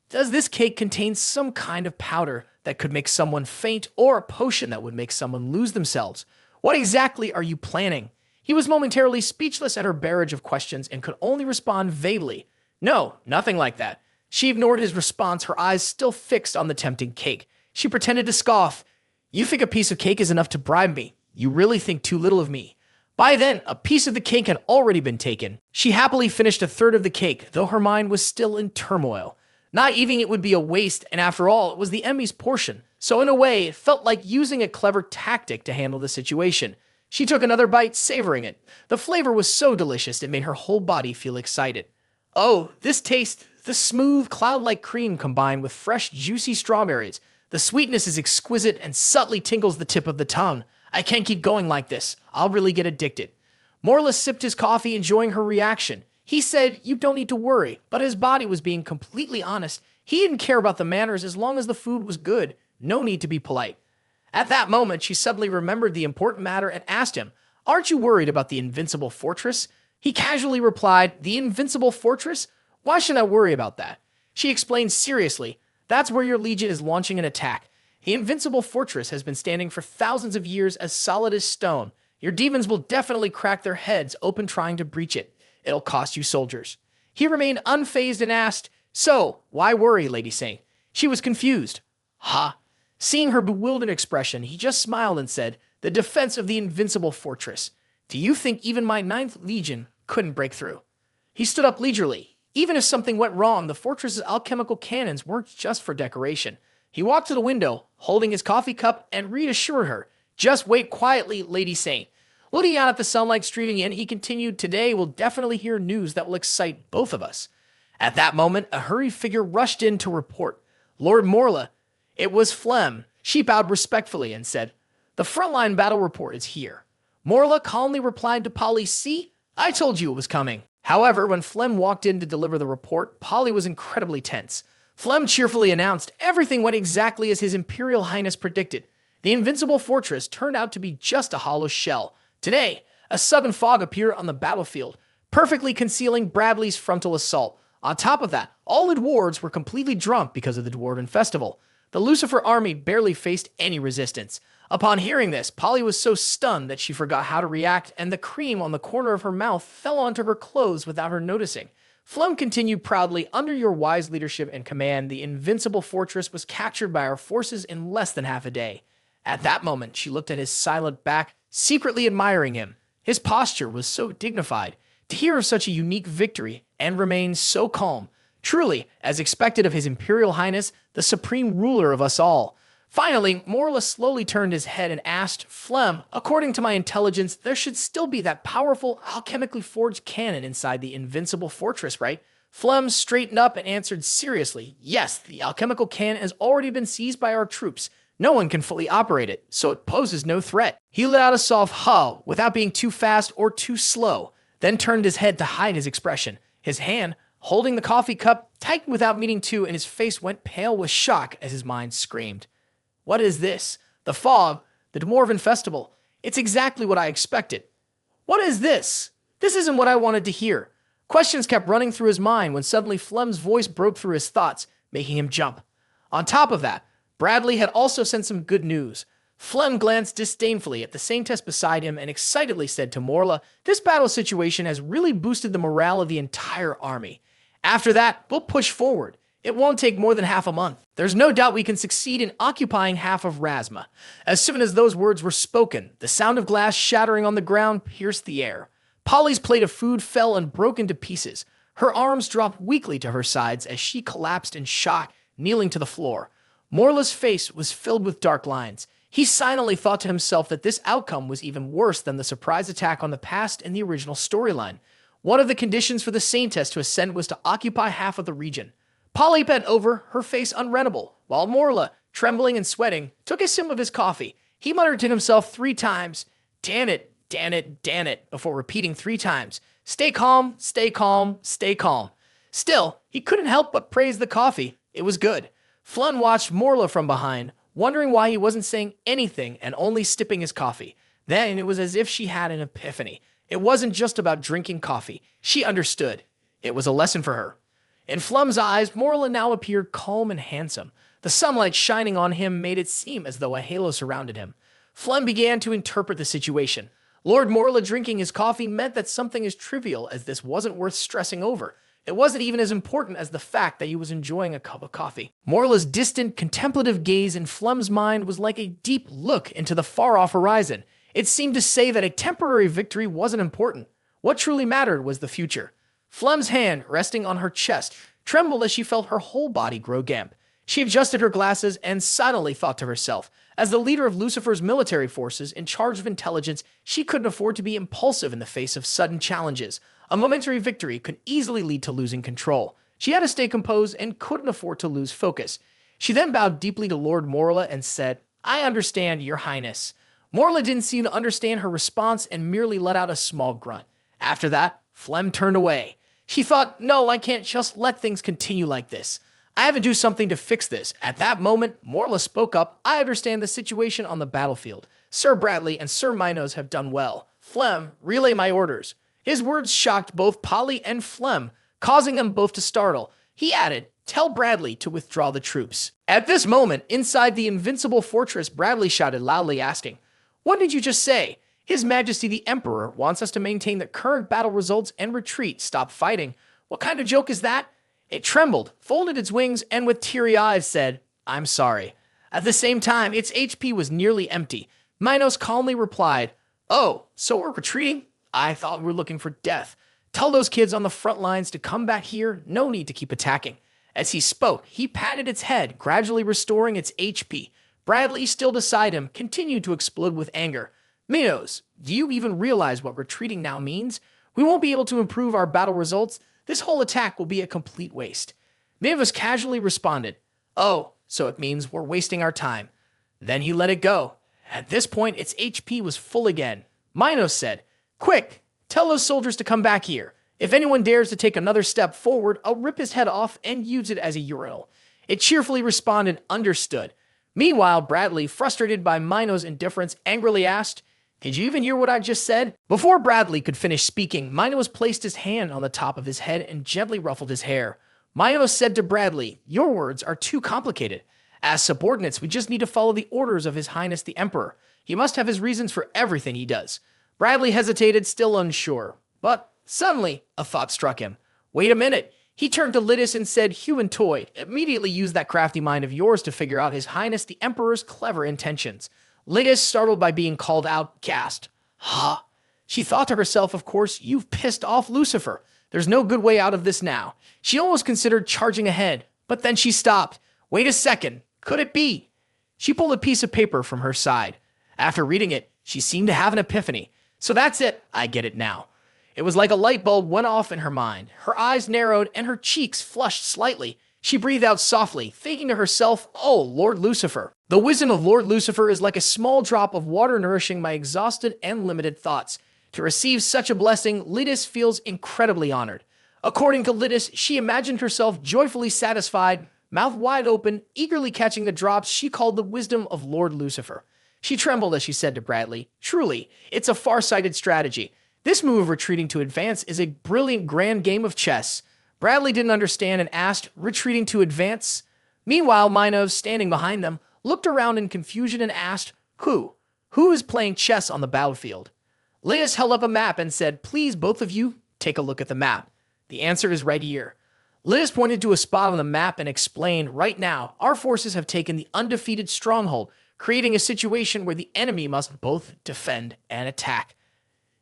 "Does this cake contain some kind of powder that could make someone faint, or a potion that would make someone lose themselves? What exactly are you planning?" He was momentarily speechless at her barrage of questions and could only respond vaguely. "No, nothing like that." She ignored his response, her eyes still fixed on the tempting cake. She pretended to scoff. "You think a piece of cake is enough to bribe me? You really think too little of me." By then, a piece of the cake had already been taken. She happily finished a third of the cake, though her mind was still in turmoil. Not eating it would be a waste, and after all, it was the enemy's portion. So in a way, it felt like using a clever tactic to handle the situation. She took another bite, savoring it. The flavor was so delicious, it made her whole body feel excited. Oh, this taste, the smooth, cloud-like cream combined with fresh, juicy strawberries. The sweetness is exquisite and subtly tingles the tip of the tongue. I can't keep going like this. I'll really get addicted. Morla sipped his coffee, enjoying her reaction. He said, "You don't need to worry," but his body was being completely honest. He didn't care about the manners as long as the food was good. No need to be polite. At that moment, she suddenly remembered the important matter and asked him, "Aren't you worried about the invincible fortress?" He casually replied, "The invincible fortress? Why should I worry about that?" She explained seriously, "That's where your legion is launching an attack. The invincible fortress has been standing for thousands of years as solid as stone. Your demons will definitely crack their heads open trying to breach it. It'll cost you soldiers." He remained unfazed and asked, "So, why worry, Lady Saint?" She was confused. "Ha." Seeing her bewildered expression, he just smiled and said, "The defense of the invincible fortress. Do you think even my 9th Legion couldn't break through?" He stood up leisurely. Even if something went wrong, the fortress's alchemical cannons weren't just for decoration. He walked to the window, holding his coffee cup, and reassured her, "Just wait quietly, Lady Saint." Looking out at the sunlight streaming in, he continued, "Today we'll definitely hear news that will excite both of us." At that moment, a hurried figure rushed in to report. Lord Morla. It was Flem. She bowed respectfully and said, "The frontline battle report is here." Morla calmly replied to Polly, "See, I told you it was coming." However, when Flem walked in to deliver the report, Polly was incredibly tense. Flem cheerfully announced everything went exactly as His Imperial Highness predicted. The invincible fortress turned out to be just a hollow shell. Today, a sudden fog appeared on the battlefield, perfectly concealing Bradley's frontal assault. On top of that, all the dwarves were completely drunk because of the Dwarven Festival. The Lucifer army barely faced any resistance. Upon hearing this, Polly was so stunned that she forgot how to react, and the cream on the corner of her mouth fell onto her clothes without her noticing. Flem continued proudly, "Under your wise leadership and command, the invincible fortress was captured by our forces in less than half a day." At that moment, she looked at his silent back, secretly admiring him. His posture was so dignified. To hear of such a unique victory and remain so calm, truly, as expected of His Imperial Highness, the supreme ruler of us all. Finally, Morla slowly turned his head and asked, "Flem, according to my intelligence, there should still be that powerful, alchemically forged cannon inside the invincible fortress, right?" Flem straightened up and answered seriously, "Yes, the alchemical cannon has already been seized by our troops. No one can fully operate it, so it poses no threat." He let out a soft "huh" without being too fast or too slow, then turned his head to hide his expression. His hand, holding the coffee cup, tightened without meaning to, and his face went pale with shock as his mind screamed. "What is this? The fog? The Dwarven Festival? It's exactly what I expected. What is this? This isn't what I wanted to hear." Questions kept running through his mind when suddenly Flem's voice broke through his thoughts, making him jump. On top of that, Bradley had also sent some good news. Flem glanced disdainfully at the Saintess beside him and excitedly said to Morla, "This battle situation has really boosted the morale of the entire army. After that, we'll push forward. It won't take more than half a month. There's no doubt we can succeed in occupying half of Razma." As soon as those words were spoken, the sound of glass shattering on the ground pierced the air. Polly's plate of food fell and broke into pieces. Her arms dropped weakly to her sides as she collapsed in shock, kneeling to the floor. Morla's face was filled with dark lines. He silently thought to himself that this outcome was even worse than the surprise attack on the past in the original storyline. One of the conditions for the Saintess to ascend was to occupy half of the region. Polly bent over, her face unreadable, while Morla, trembling and sweating, took a sip of his coffee. He muttered to himself 3 times, "Damn it, damn it, damn it," before repeating 3 times, "Stay calm, stay calm, stay calm." Still, he couldn't help but praise the coffee. It was good. Flem watched Morla from behind, wondering why he wasn't saying anything and only sipping his coffee. Then it was as if she had an epiphany. It wasn't just about drinking coffee. She understood. It was a lesson for her. In Flem's eyes, Morla now appeared calm and handsome. The sunlight shining on him made it seem as though a halo surrounded him. Flem began to interpret the situation. Lord Morla drinking his coffee meant that something as trivial as this wasn't worth stressing over. It wasn't even as important as the fact that he was enjoying a cup of coffee. Morla's distant, contemplative gaze in Flem's mind was like a deep look into the far-off horizon. It seemed to say that a temporary victory wasn't important. What truly mattered was the future. Flem's hand, resting on her chest, trembled as she felt her whole body grow damp. She adjusted her glasses and silently thought to herself, as the leader of Lucifer's military forces in charge of intelligence, she couldn't afford to be impulsive in the face of sudden challenges. A momentary victory could easily lead to losing control. She had to stay composed and couldn't afford to lose focus. She then bowed deeply to Lord Morla and said, I understand, Your Highness. Morla didn't seem to understand her response and merely let out a small grunt. After that, Flem turned away. She thought, no, I can't just let things continue like this. I have to do something to fix this. At that moment, Morla spoke up. I understand the situation on the battlefield. Sir Bradley and Sir Minos have done well. Flem, relay my orders. His words shocked both Polly and Flem, causing them both to startle. He added, tell Bradley to withdraw the troops. At this moment, inside the invincible fortress, Bradley shouted loudly, asking, what did you just say? His Majesty the Emperor wants us to maintain the current battle results and retreat. Stop fighting. What kind of joke is that? It trembled, folded its wings, and with teary eyes said, I'm sorry. At the same time, its HP was nearly empty. Minos calmly replied, oh, so we're retreating? I thought we were looking for death. Tell those kids on the front lines to come back here. No need to keep attacking. As he spoke, he patted its head, gradually restoring its HP. Bradley, still beside him, continued to explode with anger. Minos, do you even realize what retreating now means? We won't be able to improve our battle results. This whole attack will be a complete waste. Minos casually responded, oh, so it means we're wasting our time. Then he let it go. At this point, its HP was full again. Minos said, quick, tell those soldiers to come back here. If anyone dares to take another step forward, I'll rip his head off and use it as a urinal. It cheerfully responded, understood. Meanwhile, Bradley, frustrated by Minos' indifference, angrily asked, did you even hear what I just said? Before Bradley could finish speaking, Minos placed his hand on the top of his head and gently ruffled his hair. Minos said to Bradley, your words are too complicated. As subordinates, we just need to follow the orders of His Highness the Emperor. He must have his reasons for everything he does. Bradley hesitated, still unsure. But suddenly, a thought struck him. Wait a minute. He turned to Lidis and said, human toy, immediately use that crafty mind of yours to figure out His Highness the Emperor's clever intentions. Lidis, startled by being called out, gasped. Huh? She thought to herself, of course, you've pissed off Lucifer. There's no good way out of this now. She almost considered charging ahead, but then she stopped. Wait a second. Could it be? She pulled a piece of paper from her side. After reading it, she seemed to have an epiphany. So that's it. I get it now. It was like a light bulb went off in her mind. Her eyes narrowed and her cheeks flushed slightly. She breathed out softly, thinking to herself, oh, Lord Lucifer. The wisdom of Lord Lucifer is like a small drop of water nourishing my exhausted and limited thoughts. To receive such a blessing, Lidis feels incredibly honored. According to Lidis, she imagined herself joyfully satisfied, mouth wide open, eagerly catching the drops she called the wisdom of Lord Lucifer. She trembled as she said to Bradley, truly, it's a far-sighted strategy. This move of retreating to advance is a brilliant grand game of chess. Bradley didn't understand and asked, retreating to advance? Meanwhile, Minos, standing behind them, looked around in confusion and asked, who? Who is playing chess on the battlefield? Lidis held up a map and said, please, both of you, take a look at the map. The answer is right here. Lidis pointed to a spot on the map and explained, right now, our forces have taken the undefeated stronghold, creating a situation where the enemy must both defend and attack.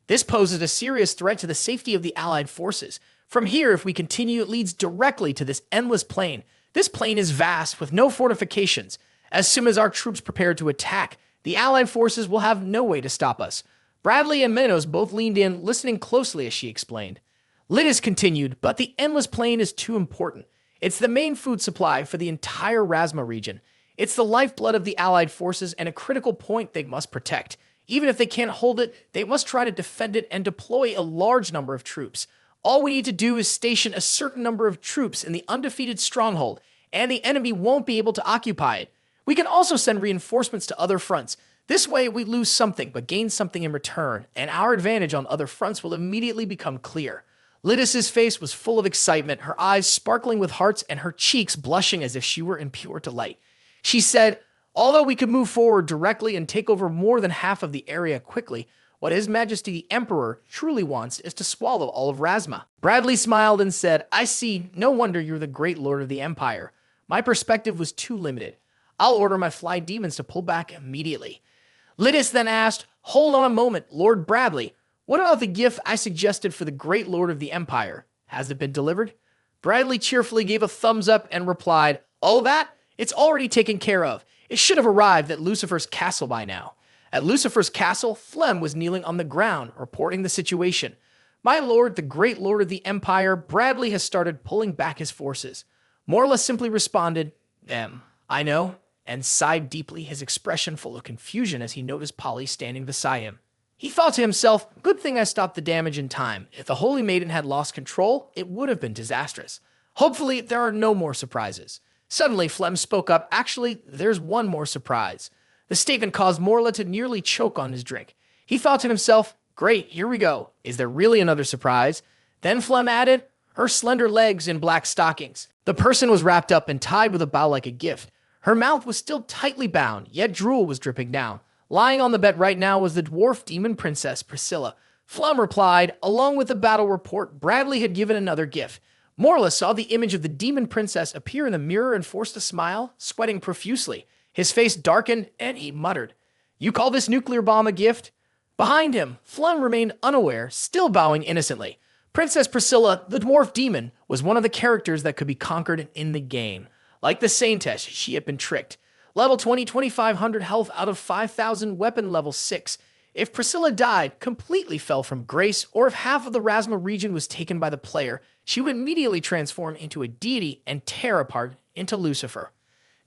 This poses a serious threat to the safety of the Allied forces. From here, if we continue, it leads directly to this endless plain. This plain is vast, with no fortifications. As soon as our troops prepare to attack, the Allied forces will have no way to stop us. Bradley and Minos both leaned in, listening closely as she explained. Lidis continued, but the endless plain is too important. It's the main food supply for the entire Razma region. It's the lifeblood of the Allied forces and a critical point they must protect. Even if they can't hold it, they must try to defend it and deploy a large number of troops. All we need to do is station a certain number of troops in the undefeated stronghold, and the enemy won't be able to occupy it. We can also send reinforcements to other fronts. This way, we lose something, but gain something in return, and our advantage on other fronts will immediately become clear. Lidis's face was full of excitement, her eyes sparkling with hearts and her cheeks blushing as if she were in pure delight. She said, although we could move forward directly and take over more than half of the area quickly, what His Majesty the Emperor truly wants is to swallow all of Razma. Bradley smiled and said, I see, no wonder you're the great lord of the Empire. My perspective was too limited. I'll order my fly demons to pull back immediately. Lidis then asked, hold on a moment, Lord Bradley. What about the gift I suggested for the great lord of the Empire? Has it been delivered? Bradley cheerfully gave a thumbs up and replied, oh, that? It's already taken care of. It should have arrived at Lucifer's castle by now. At Lucifer's castle, Flem was kneeling on the ground, reporting the situation. My lord, the great lord of the Empire, Bradley has started pulling back his forces. Morla simply responded, I know, and sighed deeply, his expression full of confusion as he noticed Polly standing beside him. He thought to himself, good thing I stopped the damage in time. If the Holy Maiden had lost control, it would have been disastrous. Hopefully, there are no more surprises. Suddenly, Flem spoke up, actually, there's one more surprise. The statement caused Morla to nearly choke on his drink. He thought to himself, great, here we go. Is there really another surprise? Then Flem added, her slender legs in black stockings. The person was wrapped up and tied with a bow like a gift. Her mouth was still tightly bound, yet drool was dripping down. Lying on the bed right now was the dwarf demon princess, Priscilla. Flem replied, along with the battle report, Bradley had given another gift. Morla saw the image of the demon princess appear in the mirror and forced a smile, sweating profusely. His face darkened, and he muttered, you call this nuclear bomb a gift? Behind him, Flem remained unaware, still bowing innocently. Princess Priscilla, the dwarf demon, was one of the characters that could be conquered in the game. Like the Saintess, she had been tricked. Level 20, 2500 health out of 5000, weapon level 6. If Priscilla died, completely fell from grace, or if half of the Rasma region was taken by the player, she would immediately transform into a deity and tear apart into Lucifer.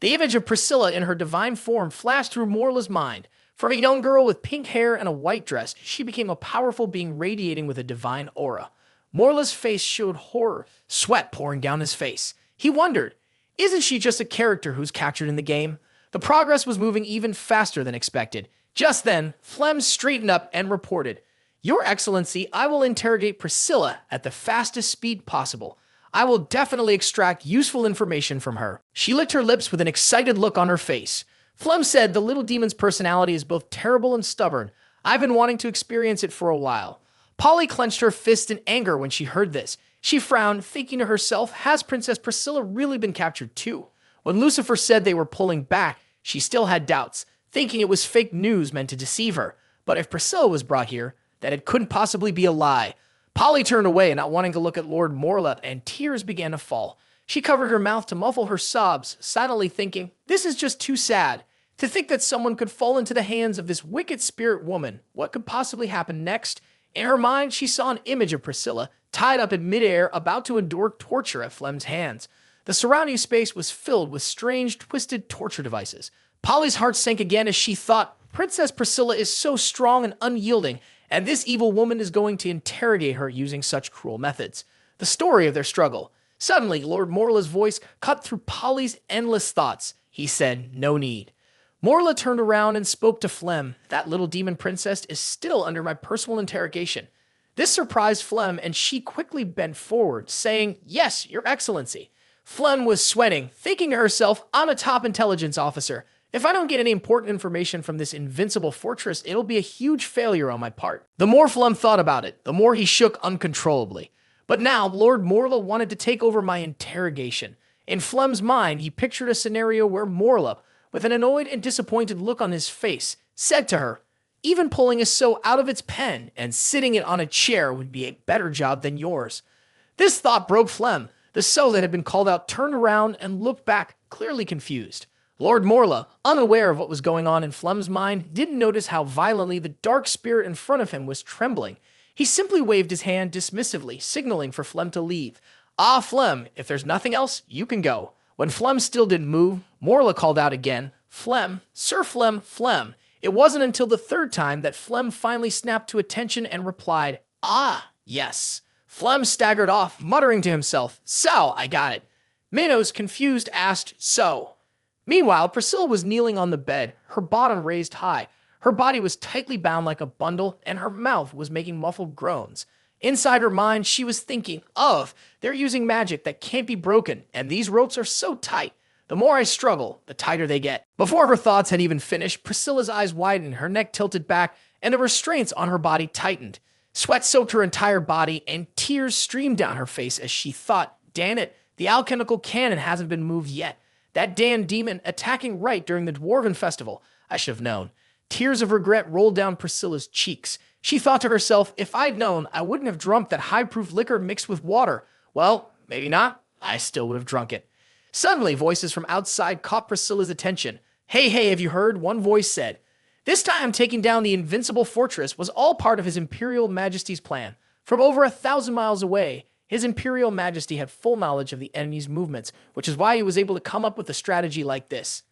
The image of Priscilla in her divine form flashed through Morla's mind. From a young girl with pink hair and a white dress, she became a powerful being radiating with a divine aura. Morla's face showed horror, sweat pouring down his face. He wondered, isn't she just a character who's captured in the game? The progress was moving even faster than expected. Just then, Flem straightened up and reported, Your Excellency, I will interrogate Priscilla at the fastest speed possible. I will definitely extract useful information from her. She licked her lips with an excited look on her face. Flem said the little demon's personality is both terrible and stubborn. I've been wanting to experience it for a while. Polly clenched her fist in anger when she heard this. She frowned, thinking to herself, has Princess Priscilla really been captured too? When Lucifer said they were pulling back, she still had doubts, thinking it was fake news meant to deceive her. But if Priscilla was brought here, then it couldn't possibly be a lie. Polly turned away, not wanting to look at Lord Morla, and tears began to fall. She covered her mouth to muffle her sobs, silently thinking, this is just too sad. To think that someone could fall into the hands of this wicked spirit woman. What could possibly happen next? In her mind, she saw an image of Priscilla, tied up in midair, about to endure torture at Flem's hands. The surrounding space was filled with strange, twisted torture devices. Polly's heart sank again as she thought, Princess Priscilla is so strong and unyielding, and this evil woman is going to interrogate her using such cruel methods. The story of their struggle. Suddenly, Lord Morla's voice cut through Polly's endless thoughts. He said, no need. Morla turned around and spoke to Flem. That little demon princess is still under my personal interrogation. This surprised Flem, and she quickly bent forward, saying, yes, Your Excellency. Flem was sweating, thinking to herself, I'm a top intelligence officer. If I don't get any important information from this invincible fortress, it'll be a huge failure on my part. The more Flem thought about it, the more he shook uncontrollably. But now, Lord Morla wanted to take over my interrogation. In Flem's mind, he pictured a scenario where Morla, with an annoyed and disappointed look on his face, said to her, even pulling a sew out of its pen and sitting it on a chair would be a better job than yours. This thought broke Flem. The sew that had been called out turned around and looked back, clearly confused. Lord Morla, unaware of what was going on in Flem's mind, didn't notice how violently the dark spirit in front of him was trembling. He simply waved his hand dismissively, signaling for Flem to leave. Ah, Flem, if there's nothing else, you can go. When Flem still didn't move, Morla called out again, Flem, Sir Flem, Flem. It wasn't until the third time that Flem finally snapped to attention and replied, ah, yes. Flem staggered off, muttering to himself, so, I got it. Minos, confused, asked, so. Meanwhile, Priscilla was kneeling on the bed, her bottom raised high. Her body was tightly bound like a bundle, and her mouth was making muffled groans. Inside her mind, she was thinking of, they're using magic that can't be broken, and these ropes are so tight. The more I struggle, the tighter they get. Before her thoughts had even finished, Priscilla's eyes widened, her neck tilted back, and the restraints on her body tightened. Sweat soaked her entire body, and tears streamed down her face as she thought, damn it, the alchemical cannon hasn't been moved yet. That damn demon attacking right during the Dwarven Festival. I should have known. Tears of regret rolled down Priscilla's cheeks. She thought to herself, if I'd known, I wouldn't have drunk that high-proof liquor mixed with water. Well, maybe not. I still would have drunk it. Suddenly, voices from outside caught Priscilla's attention. Hey, have you heard? One voice said. This time, taking down the invincible fortress was all part of His Imperial Majesty's plan. From over 1,000 miles away, His Imperial Majesty had full knowledge of the enemy's movements, which is why he was able to come up with a strategy like this.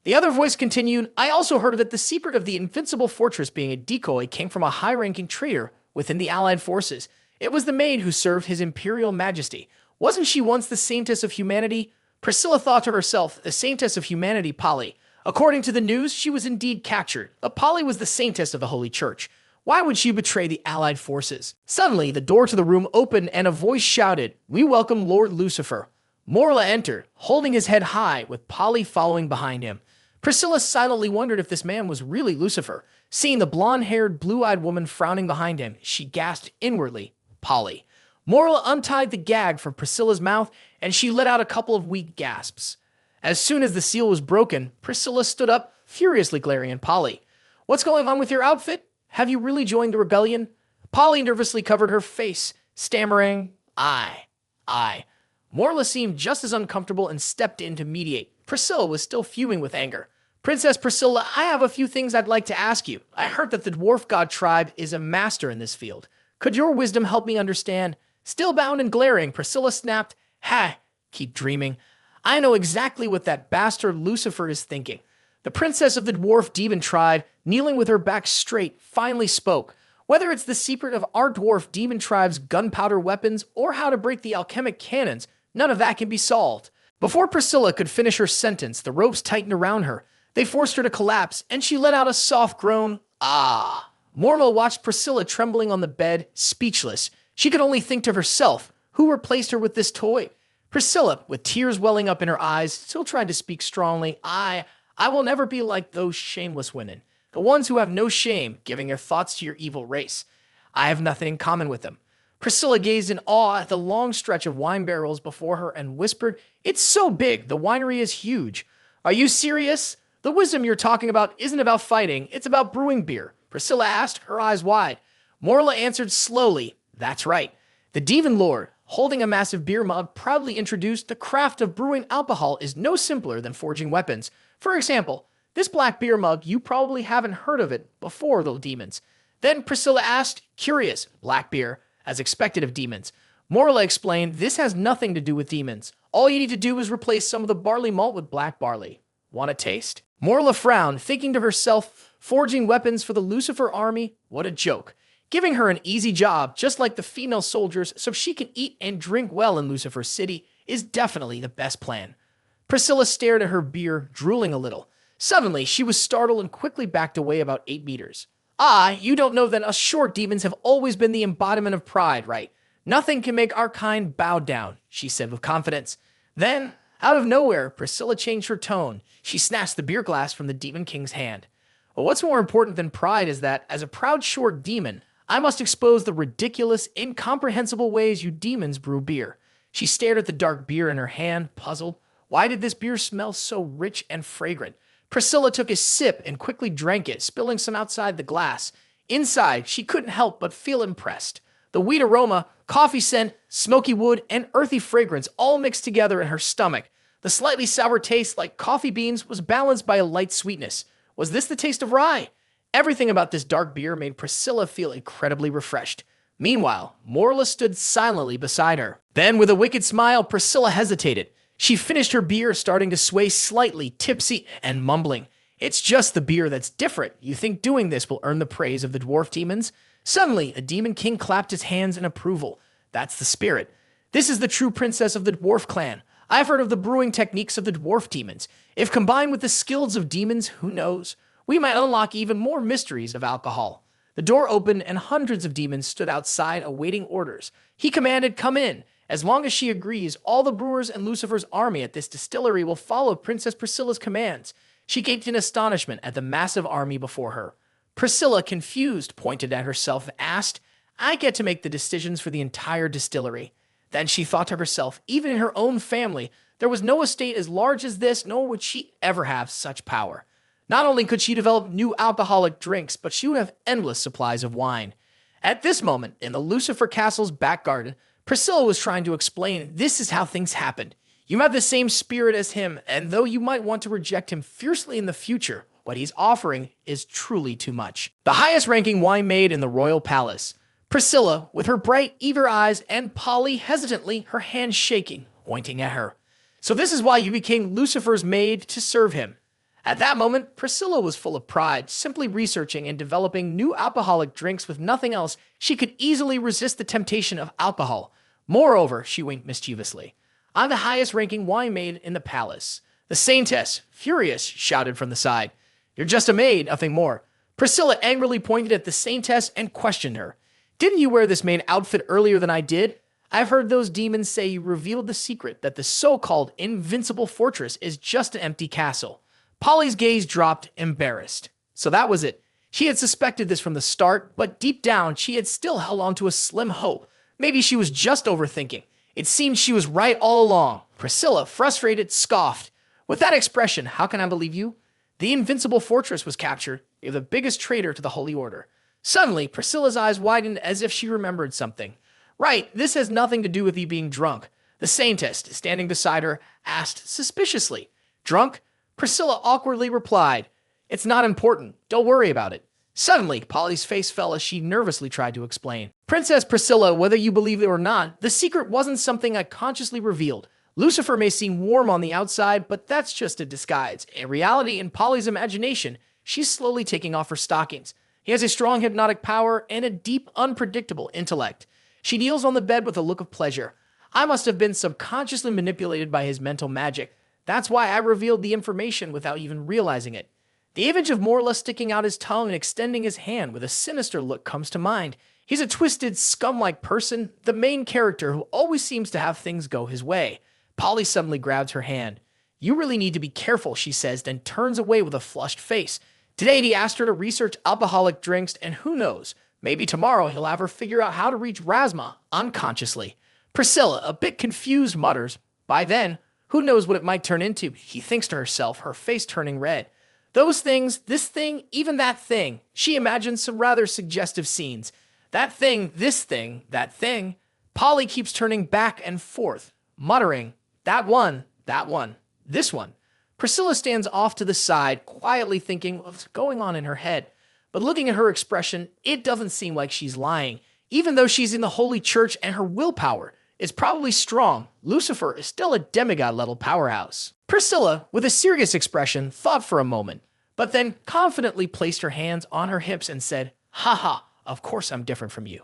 The other voice continued, I also heard that the secret of the invincible fortress being a decoy came from a high-ranking traitor within the Allied forces. It was the maid who served His Imperial Majesty. Wasn't she once the Saintess of humanity? Priscilla thought to herself, the Saintess of humanity, Polly. According to the news, she was indeed captured, but Polly was the Saintess of the Holy Church. Why would she betray the Allied forces? Suddenly, the door to the room opened and a voice shouted, We welcome Lord Lucifer. Morla entered, holding his head high, with Polly following behind him. Priscilla silently wondered if this man was really Lucifer. Seeing the blonde-haired, blue-eyed woman frowning behind him, she gasped inwardly, Polly. Morla untied the gag from Priscilla's mouth, and she let out a couple of weak gasps. As soon as the seal was broken, Priscilla stood up, furiously glaring at Polly. What's going on with your outfit? Have you really joined the rebellion? Polly nervously covered her face, stammering, I. Morla seemed just as uncomfortable and stepped in to mediate. Priscilla was still fuming with anger. Princess Priscilla, I have a few things I'd like to ask you. I heard that the dwarf god tribe is a master in this field. Could your wisdom help me understand? Still bound and glaring, Priscilla snapped, keep dreaming. I know exactly what that bastard Lucifer is thinking. The princess of the dwarf demon tribe, kneeling with her back straight, finally spoke. Whether it's the secret of our dwarf demon tribe's gunpowder weapons or how to break the alchemic cannons, none of that can be solved. Before Priscilla could finish her sentence, the ropes tightened around her. They forced her to collapse, and she let out a soft groan. Morla watched Priscilla trembling on the bed, speechless. She could only think to herself, who replaced her with this toy? Priscilla, with tears welling up in her eyes, still tried to speak strongly. I will never be like those shameless women, the ones who have no shame, giving their thoughts to your evil race. I have nothing in common with them. Priscilla gazed in awe at the long stretch of wine barrels before her and whispered, It's so big, the winery is huge. Are you serious? The wisdom you're talking about isn't about fighting, it's about brewing beer. Priscilla asked, her eyes wide. Morla answered slowly, That's right. The Demon Lord, holding a massive beer mug, proudly introduced the craft of brewing alcohol is no simpler than forging weapons. For example, this black beer mug, you probably haven't heard of it before, little demons. Then Priscilla asked, curious, black beer, as expected of demons. Morla explained, this has nothing to do with demons. All you need to do is replace some of the barley malt with black barley. Want a taste? Morla frowned, thinking to herself, forging weapons for the Lucifer army? What a joke. Giving her an easy job, just like the female soldiers, so she can eat and drink well in Lucifer City, is definitely the best plan. Priscilla stared at her beer, drooling a little. Suddenly, she was startled and quickly backed away about 8 meters. You don't know that us short demons have always been the embodiment of pride, right? Nothing can make our kind bow down, she said with confidence. Then, out of nowhere, Priscilla changed her tone. She snatched the beer glass from the Demon King's hand. Well, what's more important than pride is that, as a proud short demon, I must expose the ridiculous, incomprehensible ways you demons brew beer. She stared at the dark beer in her hand, puzzled. Why did this beer smell so rich and fragrant? Priscilla took a sip and quickly drank it, spilling some outside the glass. Inside, she couldn't help but feel impressed. The wheat aroma, coffee scent, smoky wood, and earthy fragrance all mixed together in her stomach. The slightly sour taste, like coffee beans, was balanced by a light sweetness. Was this the taste of rye? Everything about this dark beer made Priscilla feel incredibly refreshed. Meanwhile, Morla stood silently beside her. Then, with a wicked smile, Priscilla hesitated. She finished her beer, starting to sway slightly, tipsy, and mumbling. It's just the beer that's different. You think doing this will earn the praise of the dwarf demons? Suddenly, a demon king clapped his hands in approval. That's the spirit. This is the true princess of the dwarf clan. I've heard of the brewing techniques of the dwarf demons. If combined with the skills of demons, who knows? We might unlock even more mysteries of alcohol. The door opened and hundreds of demons stood outside awaiting orders. He commanded, come in. As long as she agrees, all the brewers and Lucifer's army at this distillery will follow Princess Priscilla's commands. She gaped in astonishment at the massive army before her. Priscilla, confused, pointed at herself and asked, I get to make the decisions for the entire distillery. Then she thought to herself, even in her own family, there was no estate as large as this, nor would she ever have such power. Not only could she develop new alcoholic drinks, but she would have endless supplies of wine. At this moment, in the Lucifer Castle's back garden, Priscilla was trying to explain, this is how things happened. You have the same spirit as him, and though you might want to reject him fiercely in the future, what he's offering is truly too much. The highest ranking wine maid in the royal palace. Priscilla, with her bright, eager eyes, and Polly hesitantly, her hands shaking, pointing at her. So this is why you became Lucifer's maid to serve him. At that moment, Priscilla was full of pride, simply researching and developing new alcoholic drinks with nothing else. She could easily resist the temptation of alcohol. Moreover, she winked mischievously, I'm the highest-ranking wine maid in the palace. The Saintess, furious, shouted from the side. You're just a maid, nothing more. Priscilla angrily pointed at the Saintess and questioned her. Didn't you wear this maid outfit earlier than I did? I've heard those demons say you revealed the secret that the so-called invincible fortress is just an empty castle. Polly's gaze dropped, embarrassed. So that was it. She had suspected this from the start, but deep down, she had still held on to a slim hope. Maybe she was just overthinking. It seemed she was right all along. Priscilla, frustrated, scoffed. With that expression, how can I believe you? The invincible fortress was captured. You're the biggest traitor to the Holy Order. Suddenly, Priscilla's eyes widened as if she remembered something. Right, this has nothing to do with you being drunk. The Saintess, standing beside her, asked suspiciously. Drunk? Priscilla awkwardly replied, It's not important. Don't worry about it. Suddenly, Polly's face fell as she nervously tried to explain. Princess Priscilla, whether you believe it or not, the secret wasn't something I consciously revealed. Lucifer may seem warm on the outside, but that's just a disguise. In reality, in Polly's imagination, she's slowly taking off her stockings. He has a strong hypnotic power and a deep, unpredictable intellect. She kneels on the bed with a look of pleasure. I must have been subconsciously manipulated by his mental magic. That's why I revealed the information without even realizing it. The image of Morla sticking out his tongue and extending his hand with a sinister look comes to mind. He's a twisted, scum-like person, the main character who always seems to have things go his way. Polly suddenly grabs her hand. You really need to be careful, she says, then turns away with a flushed face. Today he asked her to research alcoholic drinks, and who knows, maybe tomorrow he'll have her figure out how to reach Rasma unconsciously. Priscilla, a bit confused, mutters, By then, who knows what it might turn into, he thinks to herself, her face turning red. Those things, this thing, even that thing. She imagines some rather suggestive scenes. That thing, this thing, that thing. Polly keeps turning back and forth, muttering, that one, this one. Priscilla stands off to the side, quietly thinking what's going on in her head. But looking at her expression, it doesn't seem like she's lying. Even though she's in the Holy Church and her willpower is probably strong, Lucifer is still a demigod-level powerhouse. Priscilla, with a serious expression, thought for a moment, but then confidently placed her hands on her hips and said, Haha, of course I'm different from you.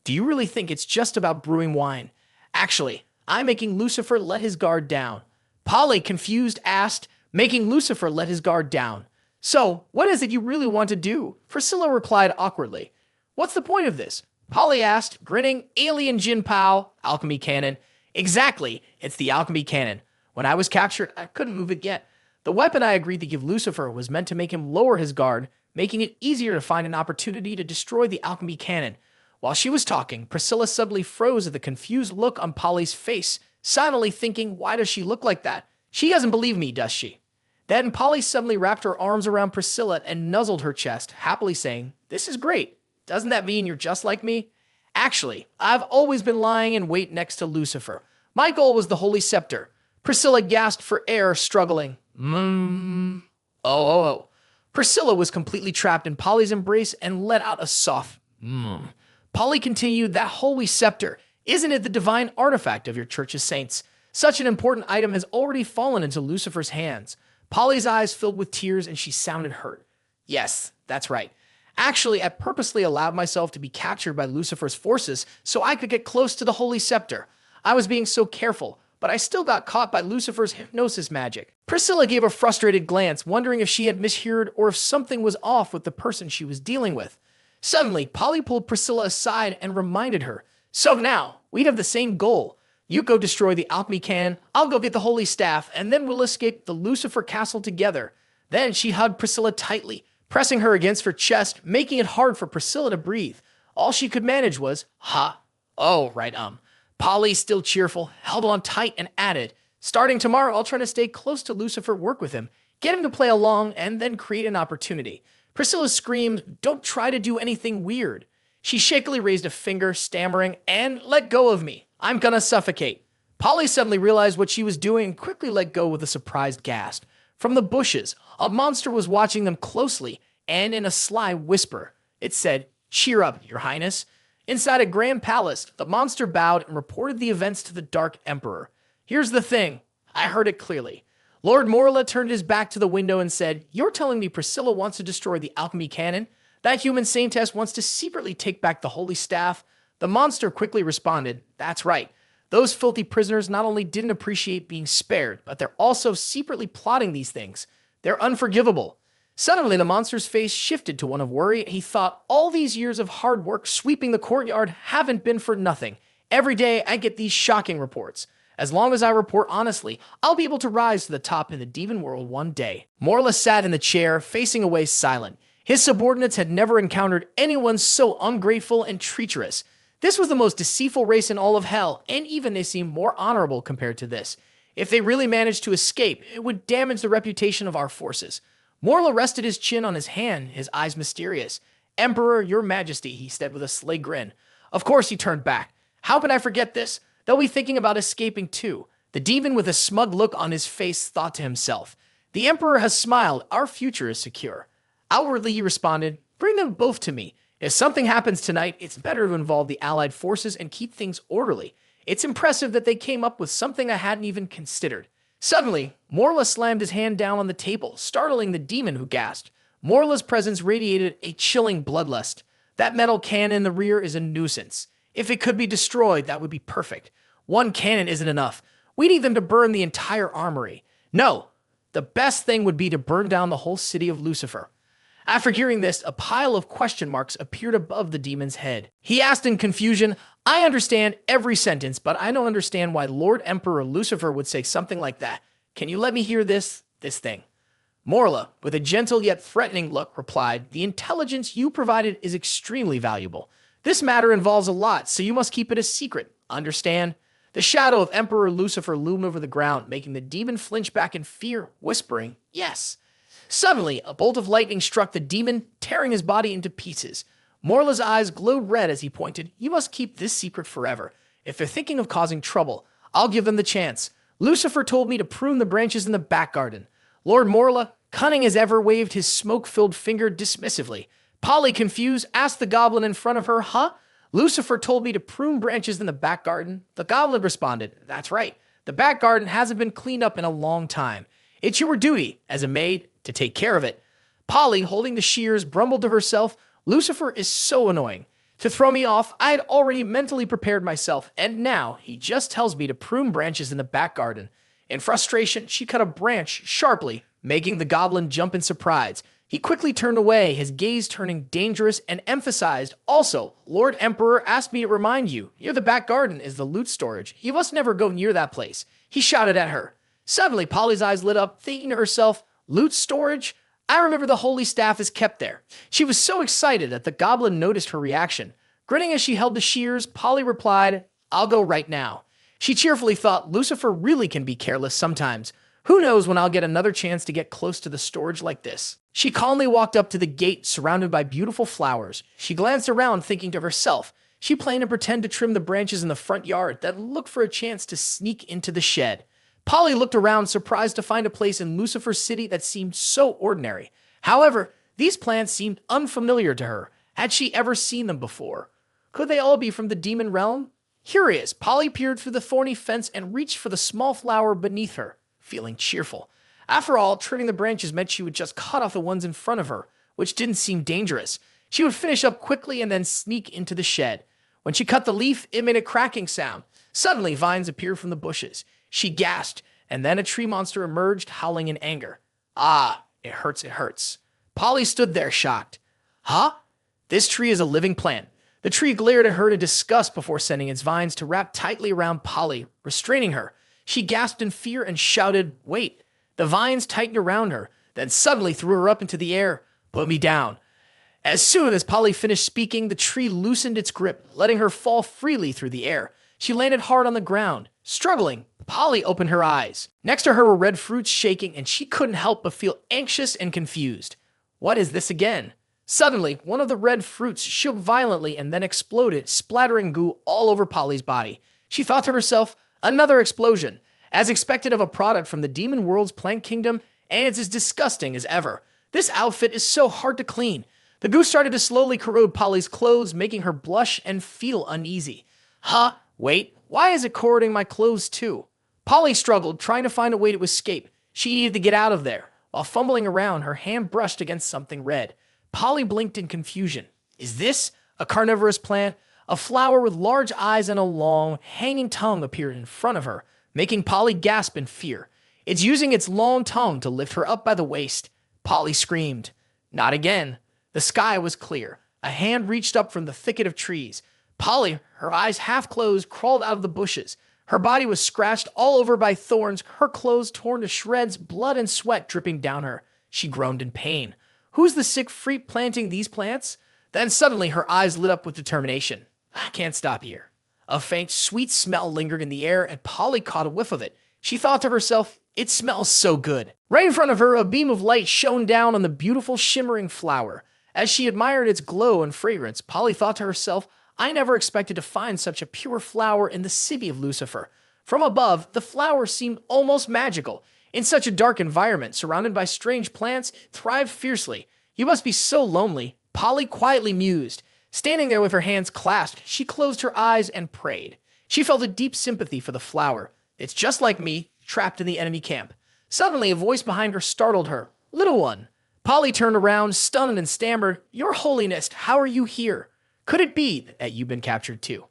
Do you really think it's just about brewing wine? Actually, I'm making Lucifer let his guard down. Polly, confused, asked, making Lucifer let his guard down. So, what is it you really want to do? Priscilla replied awkwardly. What's the point of this? Polly asked, grinning, alien Jin Pao, alchemy cannon. Exactly, it's the alchemy cannon. When I was captured, I couldn't move it yet. The weapon I agreed to give Lucifer was meant to make him lower his guard, making it easier to find an opportunity to destroy the alchemy cannon. While she was talking, Priscilla suddenly froze at the confused look on Polly's face, silently thinking, why does she look like that? She doesn't believe me, does she? Then Polly suddenly wrapped her arms around Priscilla and nuzzled her chest, happily saying, This is great. Doesn't that mean you're just like me? Actually, I've always been lying in wait next to Lucifer. My goal was the Holy Scepter. Priscilla gasped for air, struggling. Oh. Priscilla was completely trapped in Polly's embrace and let out a soft Polly continued, that Holy Scepter, isn't it the divine artifact of your church's saints? Such an important item has already fallen into Lucifer's hands. Polly's eyes filled with tears and she sounded hurt. Yes, that's right. Actually, I purposely allowed myself to be captured by Lucifer's forces so I could get close to the Holy Scepter. I was being so careful, but I still got caught by Lucifer's hypnosis magic. Priscilla gave a frustrated glance, wondering if she had misheard or if something was off with the person she was dealing with. Suddenly, Polly pulled Priscilla aside and reminded her, So now, we'd have the same goal. You go destroy the alchemy cannon, I'll go get the holy staff, and then we'll escape the Lucifer castle together. Then she hugged Priscilla tightly, pressing her against her chest, making it hard for Priscilla to breathe. All she could manage was, Oh, right, Polly, still cheerful, held on tight and added, Starting tomorrow, I'll try to stay close to Lucifer, work with him, get him to play along, and then create an opportunity. Priscilla screamed, Don't try to do anything weird. She shakily raised a finger, stammering, and let go of me. I'm gonna suffocate. Polly suddenly realized what she was doing and quickly let go with a surprised gasp. From the bushes, a monster was watching them closely, and in a sly whisper, it said, Cheer up, your highness. Inside a grand palace, the monster bowed and reported the events to the Dark Emperor. Here's the thing. I heard it clearly. Lord Morla turned his back to the window and said, "You're telling me Priscilla wants to destroy the alchemy canon? That human Saintess wants to secretly take back the holy staff?" The monster quickly responded, "That's right. Those filthy prisoners not only didn't appreciate being spared, but they're also secretly plotting these things. They're unforgivable." Suddenly, the monster's face shifted to one of worry. He thought, all these years of hard work sweeping the courtyard haven't been for nothing. Every day, I get these shocking reports. As long as I report honestly, I'll be able to rise to the top in the demon world one day. Morla sat in the chair, facing away silent. His subordinates had never encountered anyone so ungrateful and treacherous. This was the most deceitful race in all of hell, and even they seemed more honorable compared to this. If they really managed to escape, it would damage the reputation of our forces. Morla rested his chin on his hand, his eyes mysterious. "Emperor, your majesty," he said with a sly grin. Of course he turned back. "How can I forget this? They'll be thinking about escaping too." The demon with a smug look on his face thought to himself, "The emperor has smiled. Our future is secure." Outwardly he responded, "Bring them both to me. If something happens tonight, it's better to involve the allied forces and keep things orderly. It's impressive that they came up with something I hadn't even considered." Suddenly, Morla slammed his hand down on the table, startling the demon, who gasped. Morla's presence radiated a chilling bloodlust. "That metal cannon in the rear is a nuisance. If it could be destroyed, that would be perfect. One cannon isn't enough. We need them to burn the entire armory. No, the best thing would be to burn down the whole city of Lucifer." After hearing this, a pile of question marks appeared above the demon's head. He asked in confusion, "I understand every sentence, but I don't understand why Lord Emperor Lucifer would say something like that. Can you let me hear this thing?" Morla, with a gentle yet threatening look, replied, "The intelligence you provided is extremely valuable. This matter involves a lot, so you must keep it a secret. Understand?" The shadow of Emperor Lucifer loomed over the ground, making the demon flinch back in fear, whispering, "Yes." Suddenly, a bolt of lightning struck the demon, tearing his body into pieces. Morla's eyes glowed red as he pointed, "You must keep this secret forever. If they're thinking of causing trouble, I'll give them the chance. Lucifer told me to prune the branches in the back garden." Lord Morla, cunning as ever, waved his smoke-filled finger dismissively. Polly, confused, asked the goblin in front of her, "Huh? Lucifer told me to prune branches in the back garden?" The goblin responded, "That's right. The back garden hasn't been cleaned up in a long time. It's your duty, as a maid, to take care of it." Polly, holding the shears, grumbled to herself, "Lucifer is so annoying. To throw me off, I had already mentally prepared myself, and now he just tells me to prune branches in the back garden." In frustration, she cut a branch sharply, making the goblin jump in surprise. He quickly turned away, his gaze turning dangerous, and emphasized, "Also, Lord Emperor asked me to remind you, near the back garden is the loot storage. You must never go near that place." He shouted at her. Suddenly, Polly's eyes lit up, thinking to herself, "Loot storage? I remember the holy staff is kept there." She was so excited that the goblin noticed her reaction. Grinning as she held the shears, Polly replied, "I'll go right now." She cheerfully thought, Lucifer really can be careless sometimes. Who knows when I'll get another chance to get close to the storage like this. She calmly walked up to the gate surrounded by beautiful flowers. She glanced around, thinking to herself, she planned to pretend to trim the branches in the front yard, then look for a chance to sneak into the shed. Polly looked around, surprised to find a place in Lucifer's city that seemed so ordinary. However, these plants seemed unfamiliar to her. Had she ever seen them before? Could they all be from the demon realm? Curious, Polly peered through the thorny fence and reached for the small flower beneath her, feeling cheerful. After all, trimming the branches meant she would just cut off the ones in front of her, which didn't seem dangerous. She would finish up quickly and then sneak into the shed. When she cut the leaf, it made a cracking sound. Suddenly, vines appeared from the bushes. She gasped, and then a tree monster emerged, howling in anger. "Ah, it hurts, it hurts." Polly stood there, shocked. "Huh? This tree is a living plant." The tree glared at her in disgust before sending its vines to wrap tightly around Polly, restraining her. She gasped in fear and shouted, "Wait." The vines tightened around her, then suddenly threw her up into the air. "Put me down." As soon as Polly finished speaking, the tree loosened its grip, letting her fall freely through the air. She landed hard on the ground. Struggling, Polly opened her eyes. Next to her were red fruits shaking, and she couldn't help but feel anxious and confused. What is this again? Suddenly, one of the red fruits shook violently and then exploded, splattering goo all over Polly's body. She thought to herself, another explosion. As expected of a product from the demon world's plant kingdom, and it's as disgusting as ever. This outfit is so hard to clean. The goo started to slowly corrode Polly's clothes, making her blush and feel uneasy. Huh? Wait, why is it corroding my clothes too? Polly struggled, trying to find a way to escape. She needed to get out of there. While fumbling around, her hand brushed against something red. Polly blinked in confusion. Is this a carnivorous plant? A flower with large eyes and a long, hanging tongue appeared in front of her, making Polly gasp in fear. It's using its long tongue to lift her up by the waist. Polly screamed. Not again. The sky was clear. A hand reached up from the thicket of trees. Polly, her eyes half closed, crawled out of the bushes. Her body was scratched all over by thorns, her clothes torn to shreds, blood and sweat dripping down her. She groaned in pain. Who's the sick freak planting these plants? Then suddenly her eyes lit up with determination. I can't stop here. A faint, sweet smell lingered in the air, and Polly caught a whiff of it. She thought to herself, it smells so good. Right in front of her, a beam of light shone down on the beautiful, shimmering flower. As she admired its glow and fragrance, Polly thought to herself, I never expected to find such a pure flower in the city of Lucifer. From above, the flower seemed almost magical. In such a dark environment, surrounded by strange plants, it thrived fiercely. You must be so lonely, Polly quietly mused. Standing there with her hands clasped, she closed her eyes and prayed. She felt a deep sympathy for the flower. It's just like me, trapped in the enemy camp. Suddenly, a voice behind her startled her. Little one. Polly turned around, stunned, and stammered, Your Holiness, how are you here? Could it be that you've been captured too?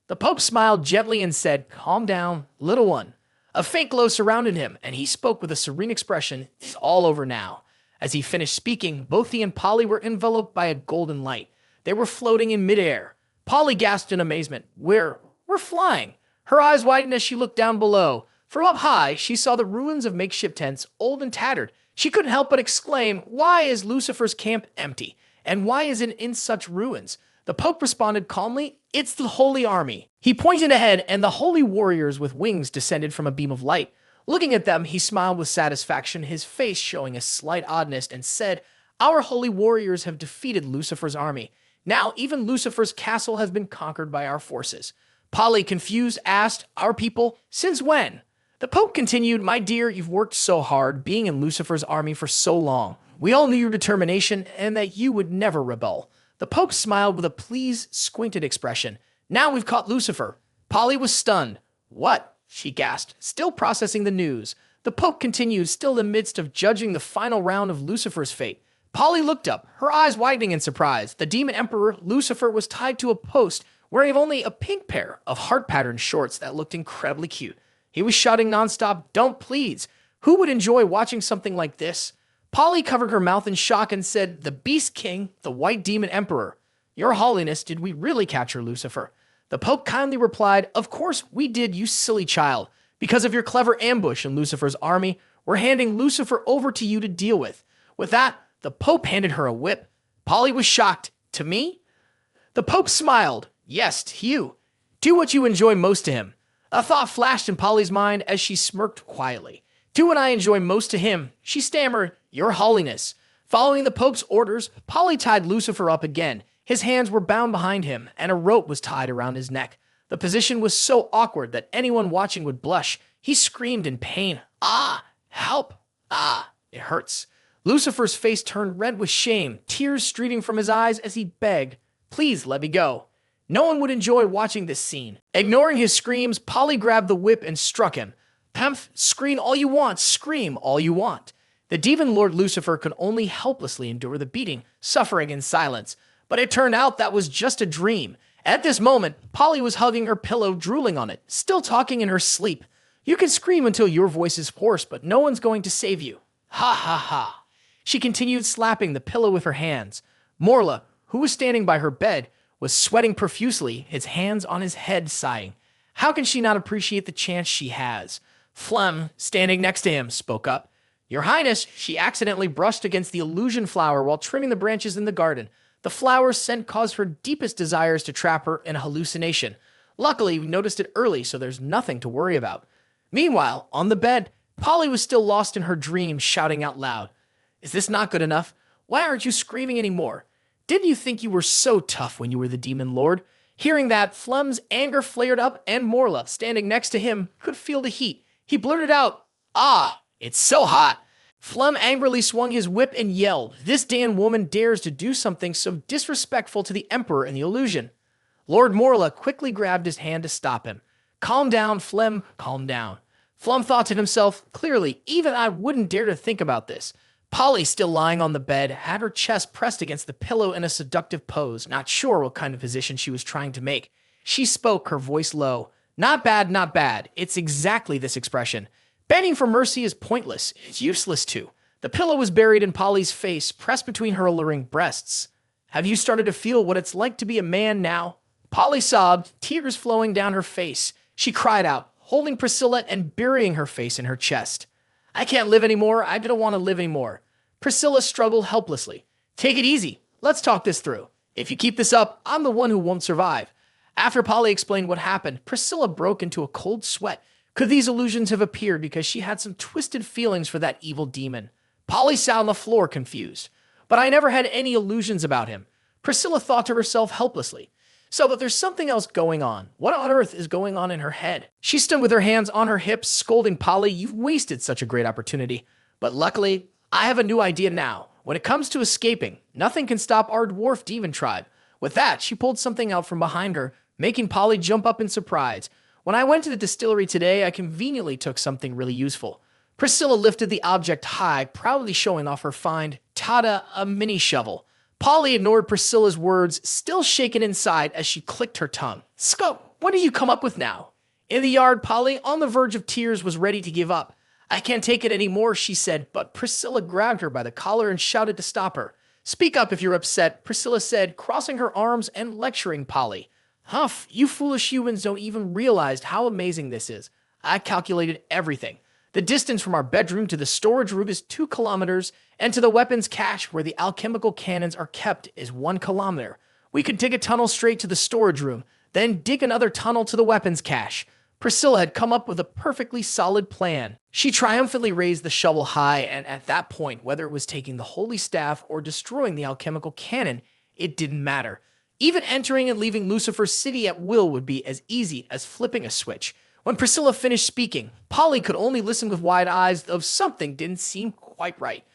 The Pope smiled gently and said, Calm down, little one. A faint glow surrounded him, and he spoke with a serene expression, It's all over now. As he finished speaking, both he and Polly were enveloped by a golden light. They were floating in midair. Polly gasped in amazement. We're flying. Her eyes widened as she looked down below. From up high, she saw the ruins of makeshift tents, old and tattered. She couldn't help but exclaim, Why is Lucifer's camp empty? And why is it in such ruins? The Pope responded calmly, It's the Holy Army. He pointed ahead, and the holy warriors with wings descended from a beam of light. Looking at them, he smiled with satisfaction, his face showing a slight oddness, and said, Our holy warriors have defeated Lucifer's army. Now, even Lucifer's castle has been conquered by our forces. Polly, confused, asked, Our people? Since when? The Pope continued, My dear, you've worked so hard, being in Lucifer's army for so long. We all knew your determination and that you would never rebel. The Pope smiled with a pleased, squinted expression. Now we've caught Lucifer. Polly was stunned. What? She gasped, still processing the news. The Pope continued, still in the midst of judging the final round of Lucifer's fate. Polly looked up, her eyes widening in surprise. The demon emperor, Lucifer, was tied to a post, wearing only a pink pair of heart-patterned shorts that looked incredibly cute. He was shouting nonstop, Don't please. Who would enjoy watching something like this? Polly covered her mouth in shock and said, The Beast King, the White Demon Emperor. Your Holiness, did we really capture Lucifer? The Pope kindly replied, Of course we did, you silly child. Because of your clever ambush in Lucifer's army, we're handing Lucifer over to you to deal with. With that, the Pope handed her a whip. Polly was shocked. To me? The Pope smiled. Yes, to you. Do what you enjoy most to him. A thought flashed in Polly's mind as she smirked quietly. Do what I enjoy most to him. She stammered, Your Holiness. Following the Pope's orders, Polly tied Lucifer up again. His hands were bound behind him, and a rope was tied around his neck. The position was so awkward that anyone watching would blush. He screamed in pain. Ah! Help! Ah! It hurts. Lucifer's face turned red with shame, tears streaming from his eyes as he begged, Please let me go. No one would enjoy watching this scene. Ignoring his screams, Polly grabbed the whip and struck him. Pemph, scream all you want, scream all you want. The demon lord Lucifer could only helplessly endure the beating, suffering in silence. But it turned out that was just a dream. At this moment, Polly was hugging her pillow, drooling on it, still talking in her sleep. You can scream until your voice is hoarse, but no one's going to save you. Ha ha ha. She continued slapping the pillow with her hands. Morla, who was standing by her bed, was sweating profusely, his hands on his head, sighing. How can she not appreciate the chance she has? Flem, standing next to him, spoke up. Your Highness, she accidentally brushed against the illusion flower while trimming the branches in the garden. The flower's scent caused her deepest desires to trap her in a hallucination. Luckily, we noticed it early, so there's nothing to worry about. Meanwhile, on the bed, Polly was still lost in her dream, shouting out loud. Is this not good enough? Why aren't you screaming anymore? Didn't you think you were so tough when you were the demon lord? Hearing that, Flem's anger flared up, and Morla, standing next to him, could feel the heat. He blurted out, Ah, it's so hot. Flem angrily swung his whip and yelled, "This damn woman dares to do something so disrespectful to the Emperor and the illusion." Lord Morla quickly grabbed his hand to stop him. "Calm down, Flem, calm down." Flem thought to himself, "Clearly, even I wouldn't dare to think about this." Polly, still lying on the bed, had her chest pressed against the pillow in a seductive pose, not sure what kind of position she was trying to make. She spoke, her voice low. "Not bad, not bad. It's exactly this expression. Begging for mercy is pointless. It's useless too." The pillow was buried in Polly's face, pressed between her alluring breasts. "Have you started to feel what it's like to be a man now?" Polly sobbed, tears flowing down her face. She cried out, holding Priscilla and burying her face in her chest. "I can't live anymore. I don't want to live anymore." Priscilla struggled helplessly. "Take it easy. Let's talk this through. If you keep this up, I'm the one who won't survive." After Polly explained what happened, Priscilla broke into a cold sweat. Could these illusions have appeared because she had some twisted feelings for that evil demon? Polly sat on the floor, confused. "But I never had any illusions about him." Priscilla thought to herself helplessly. But there's something else going on. What on earth is going on in her head? She stood with her hands on her hips, scolding Polly, "You've wasted such a great opportunity." But luckily, I have a new idea now. When it comes to escaping, nothing can stop our dwarf demon tribe. With that, she pulled something out from behind her, making Polly jump up in surprise. "When I went to the distillery today, I conveniently took something really useful." Priscilla lifted the object high, proudly showing off her find. "Tada, a mini shovel." Polly ignored Priscilla's words, still shaken inside as she clicked her tongue. "Scope, what do you come up with now?" In the yard, Polly, on the verge of tears, was ready to give up. "I can't take it anymore," she said, but Priscilla grabbed her by the collar and shouted to stop her. "Speak up if you're upset," Priscilla said, crossing her arms and lecturing Polly. "Huff, you foolish humans don't even realize how amazing this is. I calculated everything. The distance from our bedroom to the storage room is 2 kilometers, and to the weapons cache where the alchemical cannons are kept is 1 kilometer. We could dig a tunnel straight to the storage room, then dig another tunnel to the weapons cache." Priscilla had come up with a perfectly solid plan. She triumphantly raised the shovel high, and at that point, whether it was taking the holy staff or destroying the alchemical cannon, it didn't matter. Even entering and leaving Lucifer's city at will would be as easy as flipping a switch. When Priscilla finished speaking, Polly could only listen with wide eyes, though something didn't seem quite right.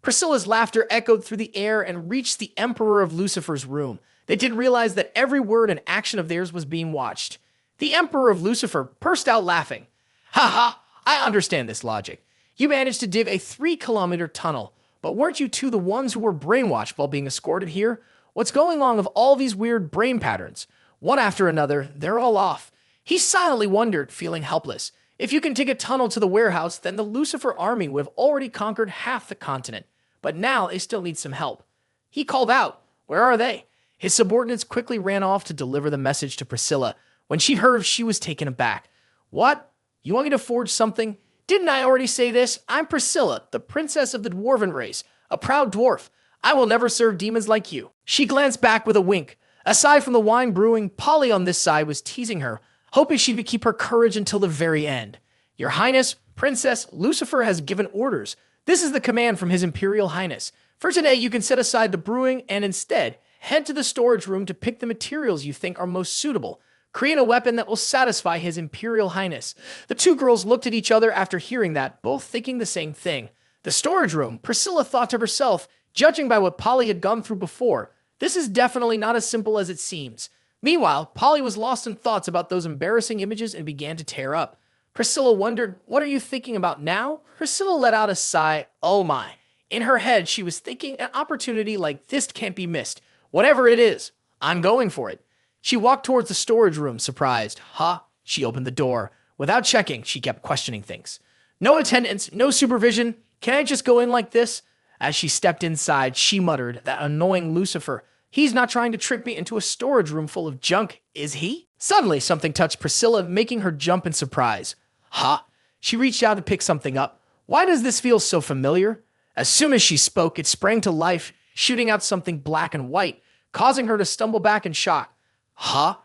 Priscilla's laughter echoed through the air and reached the Emperor of Lucifer's room. They didn't realize that every word and action of theirs was being watched. The Emperor of Lucifer burst out laughing. "Ha ha, I understand this logic. You managed to dig a 3-kilometer tunnel, but weren't you two the ones who were brainwashed while being escorted here? What's going on with all these weird brain patterns? One after another, they're all off." He silently wondered, feeling helpless. If you can dig a tunnel to the warehouse, then the Lucifer army would have already conquered half the continent. But now they still need some help. He called out, "Where are they?" His subordinates quickly ran off to deliver the message to Priscilla. When she heard, she was taken aback. "What? You want me to forge something? Didn't I already say this? I'm Priscilla, the princess of the dwarven race, a proud dwarf. I will never serve demons like you." She glanced back with a wink. Aside from the wine brewing, Polly on this side was teasing her, hoping she could keep her courage until the very end. "Your Highness, Princess, Lucifer has given orders. This is the command from His Imperial Highness. For today, you can set aside the brewing and instead head to the storage room to pick the materials you think are most suitable. Create a weapon that will satisfy His Imperial Highness." The two girls looked at each other after hearing that, both thinking the same thing. The storage room, Priscilla thought to herself, judging by what Polly had gone through before, this is definitely not as simple as it seems. Meanwhile, Polly was lost in thoughts about those embarrassing images and began to tear up. Priscilla wondered, "What are you thinking about now?" Priscilla let out a sigh. Oh my. In her head, she was thinking, an opportunity like this can't be missed. Whatever it is, I'm going for it. She walked towards the storage room, surprised. Huh? She opened the door. Without checking, she kept questioning things. "No attendants, no supervision. Can I just go in like this?" As she stepped inside, she muttered, "That annoying Lucifer. He's not trying to trick me into a storage room full of junk, is he?" Suddenly, something touched Priscilla, making her jump in surprise. "Huh?" She reached out to pick something up. "Why does this feel so familiar?" As soon as she spoke, it sprang to life, shooting out something black and white, causing her to stumble back in shock. "Huh?"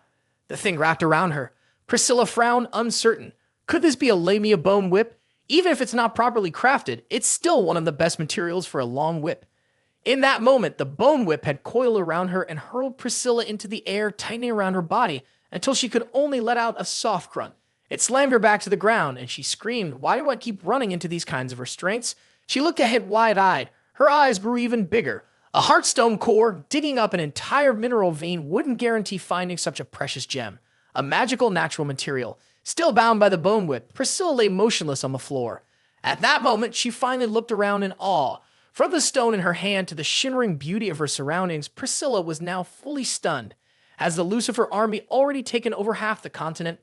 The thing wrapped around her. Priscilla frowned, uncertain. Could this be a Lamia bone whip? Even if it's not properly crafted, it's still one of the best materials for a long whip. In that moment, the bone whip had coiled around her and hurled Priscilla into the air, tightening around her body until she could only let out a soft grunt. It slammed her back to the ground, and she screamed, "Why do I keep running into these kinds of restraints?" She looked ahead wide-eyed. Her eyes grew even bigger. A heartstone core digging up an entire mineral vein wouldn't guarantee finding such a precious gem. A magical natural material. Still bound by the bone whip, Priscilla lay motionless on the floor. At that moment, she finally looked around in awe. From the stone in her hand to the shimmering beauty of her surroundings, Priscilla was now fully stunned. Has the Lucifer army already taken over half the continent?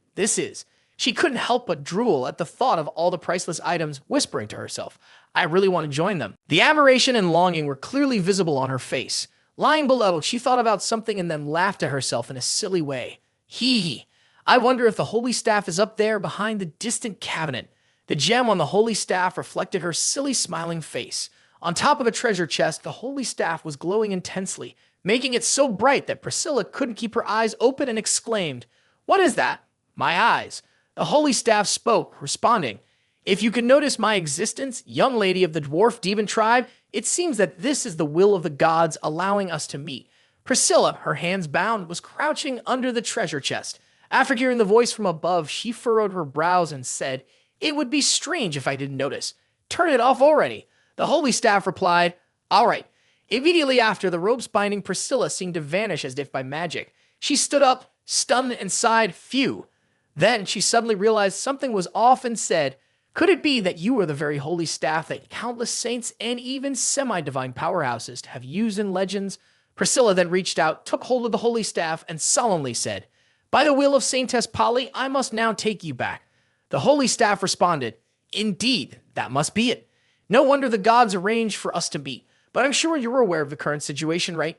She couldn't help but drool at the thought of all the priceless items, whispering to herself, I really want to join them. The admiration and longing were clearly visible on her face. Lying below, she thought about something and then laughed at herself in a silly way. Hee hee. I wonder if the holy staff is up there behind the distant cabinet. The gem on the holy staff reflected her silly smiling face. On top of a treasure chest, the holy staff was glowing intensely, making it so bright that Priscilla couldn't keep her eyes open and exclaimed, What is that? My eyes. The holy staff spoke, responding, If you can notice my existence, young lady of the dwarf demon tribe, it seems that this is the will of the gods allowing us to meet. Priscilla, her hands bound, was crouching under the treasure chest. After hearing the voice from above, she furrowed her brows and said, It would be strange if I didn't notice. Turn it off already. The holy staff replied, All right. Immediately after, the ropes binding Priscilla seemed to vanish as if by magic. She stood up, stunned, and sighed, Phew. Then she suddenly realized something was off and said, Could it be that you are the very holy staff that countless saints and even semi-divine powerhouses have used in legends? Priscilla then reached out, took hold of the holy staff, and solemnly said, By the will of Saintess Polly, I must now take you back. The holy staff responded, Indeed, that must be it. No wonder the gods arranged for us to meet, but I'm sure you're aware of the current situation, right?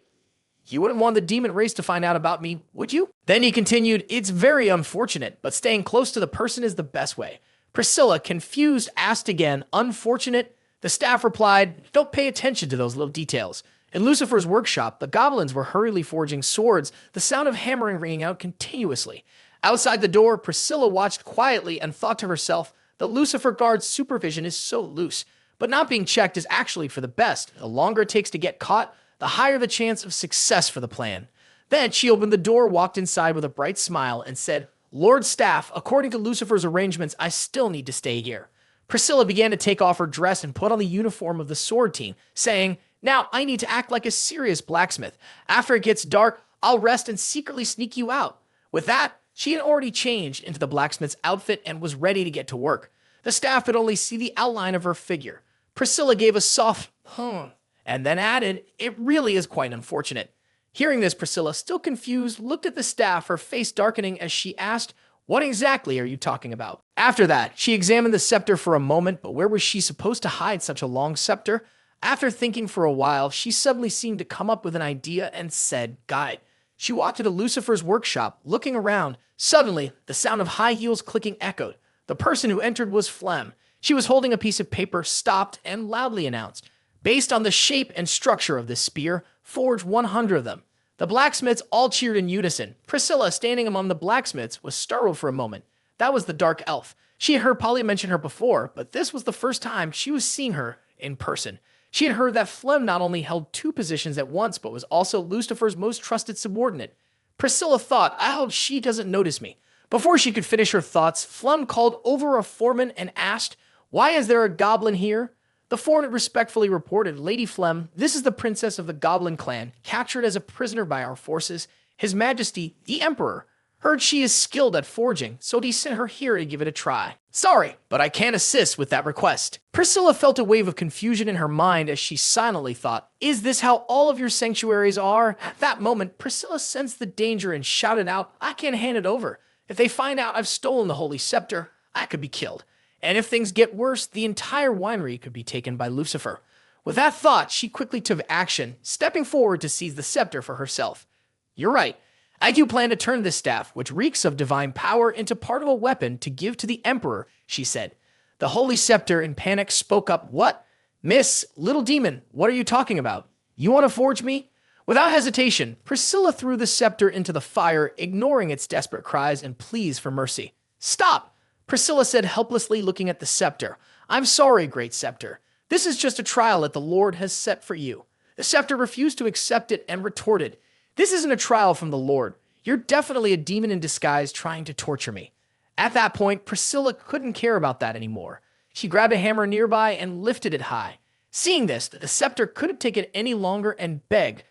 You wouldn't want the demon race to find out about me, would you? Then he continued, It's very unfortunate, but staying close to the person is the best way. Priscilla, confused, asked again, Unfortunate? The staff replied, Don't pay attention to those little details. In Lucifer's workshop, the goblins were hurriedly forging swords, the sound of hammering ringing out continuously. Outside the door, Priscilla watched quietly and thought to herself, The Lucifer guard's supervision is so loose. But not being checked is actually for the best. The longer it takes to get caught, the higher the chance of success for the plan. Then she opened the door, walked inside with a bright smile, and said, Lord Staff, according to Lucifer's arrangements, I still need to stay here. Priscilla began to take off her dress and put on the uniform of the sword team, saying, Now I need to act like a serious blacksmith. After it gets dark, I'll rest and secretly sneak you out. With that, she had already changed into the blacksmith's outfit and was ready to get to work. The staff could only see the outline of her figure. Priscilla gave a soft, and then added, It really is quite unfortunate. Hearing this, Priscilla, still confused, looked at the staff, her face darkening as she asked, What exactly are you talking about? After that, she examined the scepter for a moment, but where was she supposed to hide such a long scepter? After thinking for a while, she suddenly seemed to come up with an idea and said, Guide. She walked into Lucifer's workshop, looking around. Suddenly, the sound of high heels clicking echoed. The person who entered was Flem. She was holding a piece of paper, stopped, and loudly announced, Based on the shape and structure of this spear, forge 100 of them. The blacksmiths all cheered in unison. Priscilla, standing among the blacksmiths, was startled for a moment. That was the dark elf. She had heard Polly mention her before, but this was the first time she was seeing her in person. She had heard that Flem not only held 2 positions at once, but was also Lucifer's most trusted subordinate. Priscilla thought, I hope she doesn't notice me. Before she could finish her thoughts, Flem called over a foreman and asked, Why is there a goblin here? The foreman respectfully reported, Lady Flem, this is the princess of the goblin clan, captured as a prisoner by our forces. His Majesty, the Emperor, heard she is skilled at forging, so he sent her here to give it a try. Sorry, but I can't assist with that request. Priscilla felt a wave of confusion in her mind as she silently thought, Is this how all of your sanctuaries are? At that moment, Priscilla sensed the danger and shouted out, I can't hand it over. If they find out I've stolen the holy scepter, I could be killed. And if things get worse, the entire winery could be taken by Lucifer. With that thought, she quickly took action, stepping forward to seize the scepter for herself. You're right. I do plan to turn this staff, which reeks of divine power, into part of a weapon to give to the Emperor, she said. The holy scepter, in panic, spoke up, What? Miss, little demon, what are you talking about? You want to forge me? Without hesitation, Priscilla threw the scepter into the fire, ignoring its desperate cries and pleas for mercy. Stop! Priscilla said helplessly, looking at the scepter. I'm sorry, great scepter. This is just a trial that the Lord has set for you. The scepter refused to accept it and retorted, This isn't a trial from the Lord. You're definitely a demon in disguise trying to torture me. At that point, Priscilla couldn't care about that anymore. She grabbed a hammer nearby and lifted it high. Seeing this, the scepter couldn't take it any longer and begged,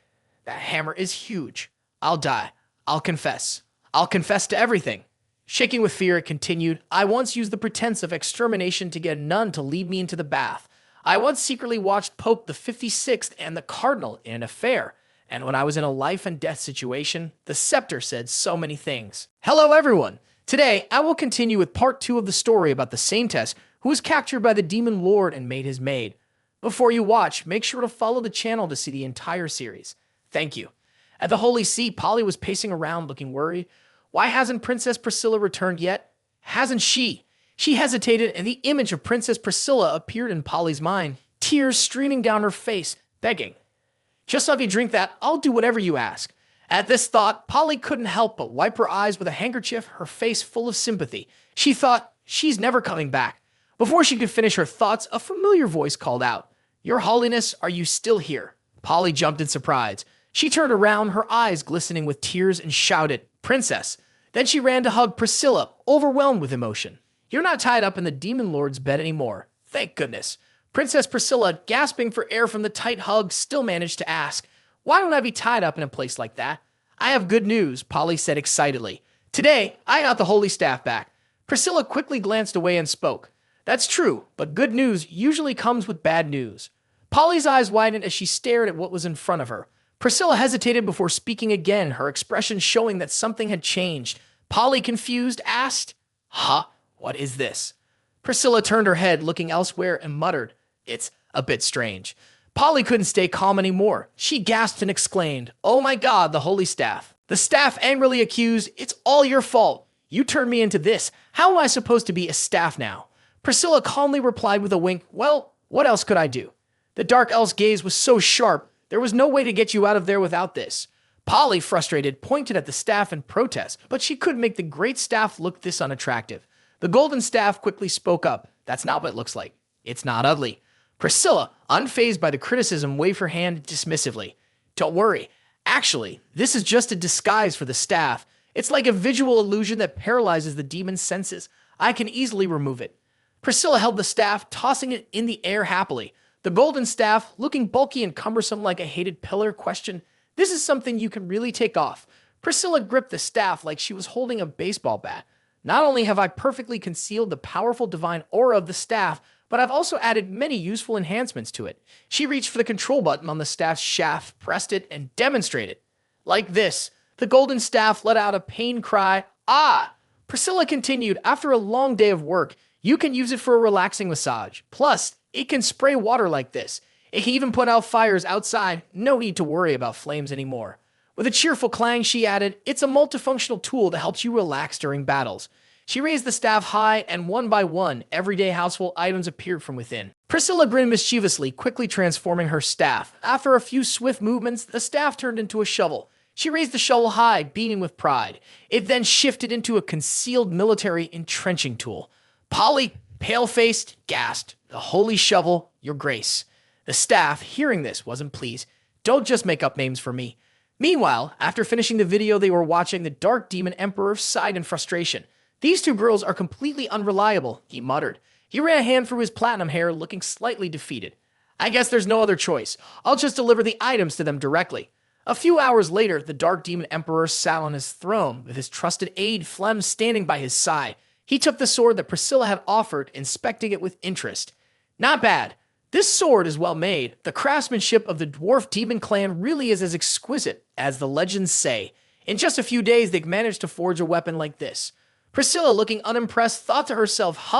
"That hammer is huge. I'll die. I'll confess. I'll confess to everything." Shaking with fear, it continued, "I once used the pretense of extermination to get a nun to lead me into the bath. I once secretly watched Pope the 56th and the Cardinal in an affair. And when I was in a life and death situation, the scepter said so many things." Hello, everyone. Today, I will continue with part 2 of the story about the Saintess who was captured by the demon lord and made his maid. Before you watch, make sure to follow the channel to see the entire series. Thank you. At the Holy See, Polly was pacing around looking worried. Why hasn't Princess Priscilla returned yet? Hasn't she? She hesitated, and the image of Princess Priscilla appeared in Polly's mind, tears streaming down her face, begging, "Just have you drink that, I'll do whatever you ask." At this thought, Polly couldn't help but wipe her eyes with a handkerchief, her face full of sympathy. She thought, she's never coming back. Before she could finish her thoughts, a familiar voice called out, "Your Holiness, are you still here?" Polly jumped in surprise. She turned around, her eyes glistening with tears, and shouted, "Princess." Then she ran to hug Priscilla, overwhelmed with emotion. "You're not tied up in the demon lord's bed anymore. Thank goodness." Princess Priscilla, gasping for air from the tight hug, still managed to ask, "Why don't I be tied up in a place like that?" "I have good news," Polly said excitedly. "Today, I got the holy staff back." Priscilla quickly glanced away and spoke. "That's true, but good news usually comes with bad news." Polly's eyes widened as she stared at what was in front of her. Priscilla hesitated before speaking again, her expression showing that something had changed. Polly, confused, asked, "Huh? What is this?" Priscilla turned her head, looking elsewhere, and muttered, "It's a bit strange." Polly couldn't stay calm anymore. She gasped and exclaimed, "Oh my God, the holy staff." The staff angrily accused, "It's all your fault. You turned me into this. How am I supposed to be a staff now?" Priscilla calmly replied with a wink, "Well, what else could I do?" The dark elf's gaze was so sharp, there was no way to get you out of there without this. Polly, frustrated, pointed at the staff in protest, but she couldn't make the great staff look this unattractive. The golden staff quickly spoke up. "That's not what it looks like. It's not ugly." Priscilla, unfazed by the criticism, waved her hand dismissively. "Don't worry. Actually, this is just a disguise for the staff. It's like a visual illusion that paralyzes the demon's senses. I can easily remove it." Priscilla held the staff, tossing it in the air happily. The golden staff, looking bulky and cumbersome like a hated pillar, questioned, "This is something you can really take off." Priscilla gripped the staff like she was holding a baseball bat. "Not only have I perfectly concealed the powerful divine aura of the staff, but I've also added many useful enhancements to it." She reached for the control button on the staff's shaft, pressed it, and demonstrated. Like this, the golden staff let out a pain cry, "Ah!" Priscilla continued, "After a long day of work, you can use it for a relaxing massage. Plus, it can spray water like this. It can even put out fires outside. No need to worry about flames anymore." With a cheerful clang, she added, "It's a multifunctional tool that helps you relax during battles." She raised the staff high, and one by one, everyday household items appeared from within. Priscilla grinned mischievously, quickly transforming her staff. After a few swift movements, the staff turned into a shovel. She raised the shovel high, beaming with pride. It then shifted into a concealed military entrenching tool. Polly, pale-faced, gasped, "The holy shovel, your grace." The staff, hearing this, wasn't pleased. "Don't just make up names for me." Meanwhile, after finishing the video they were watching, the Dark Demon Emperor sighed in frustration. "These two girls are completely unreliable," he muttered. He ran a hand through his platinum hair, looking slightly defeated. "I guess there's no other choice. I'll just deliver the items to them directly." A few hours later, the Dark Demon Emperor sat on his throne, with his trusted aide Flem standing by his side. He took the sword that Priscilla had offered, inspecting it with interest. "Not bad. This sword is well made. The craftsmanship of the dwarf demon clan really is as exquisite as the legends say. In just a few days, they've managed to forge a weapon like this." Priscilla, looking unimpressed, thought to herself,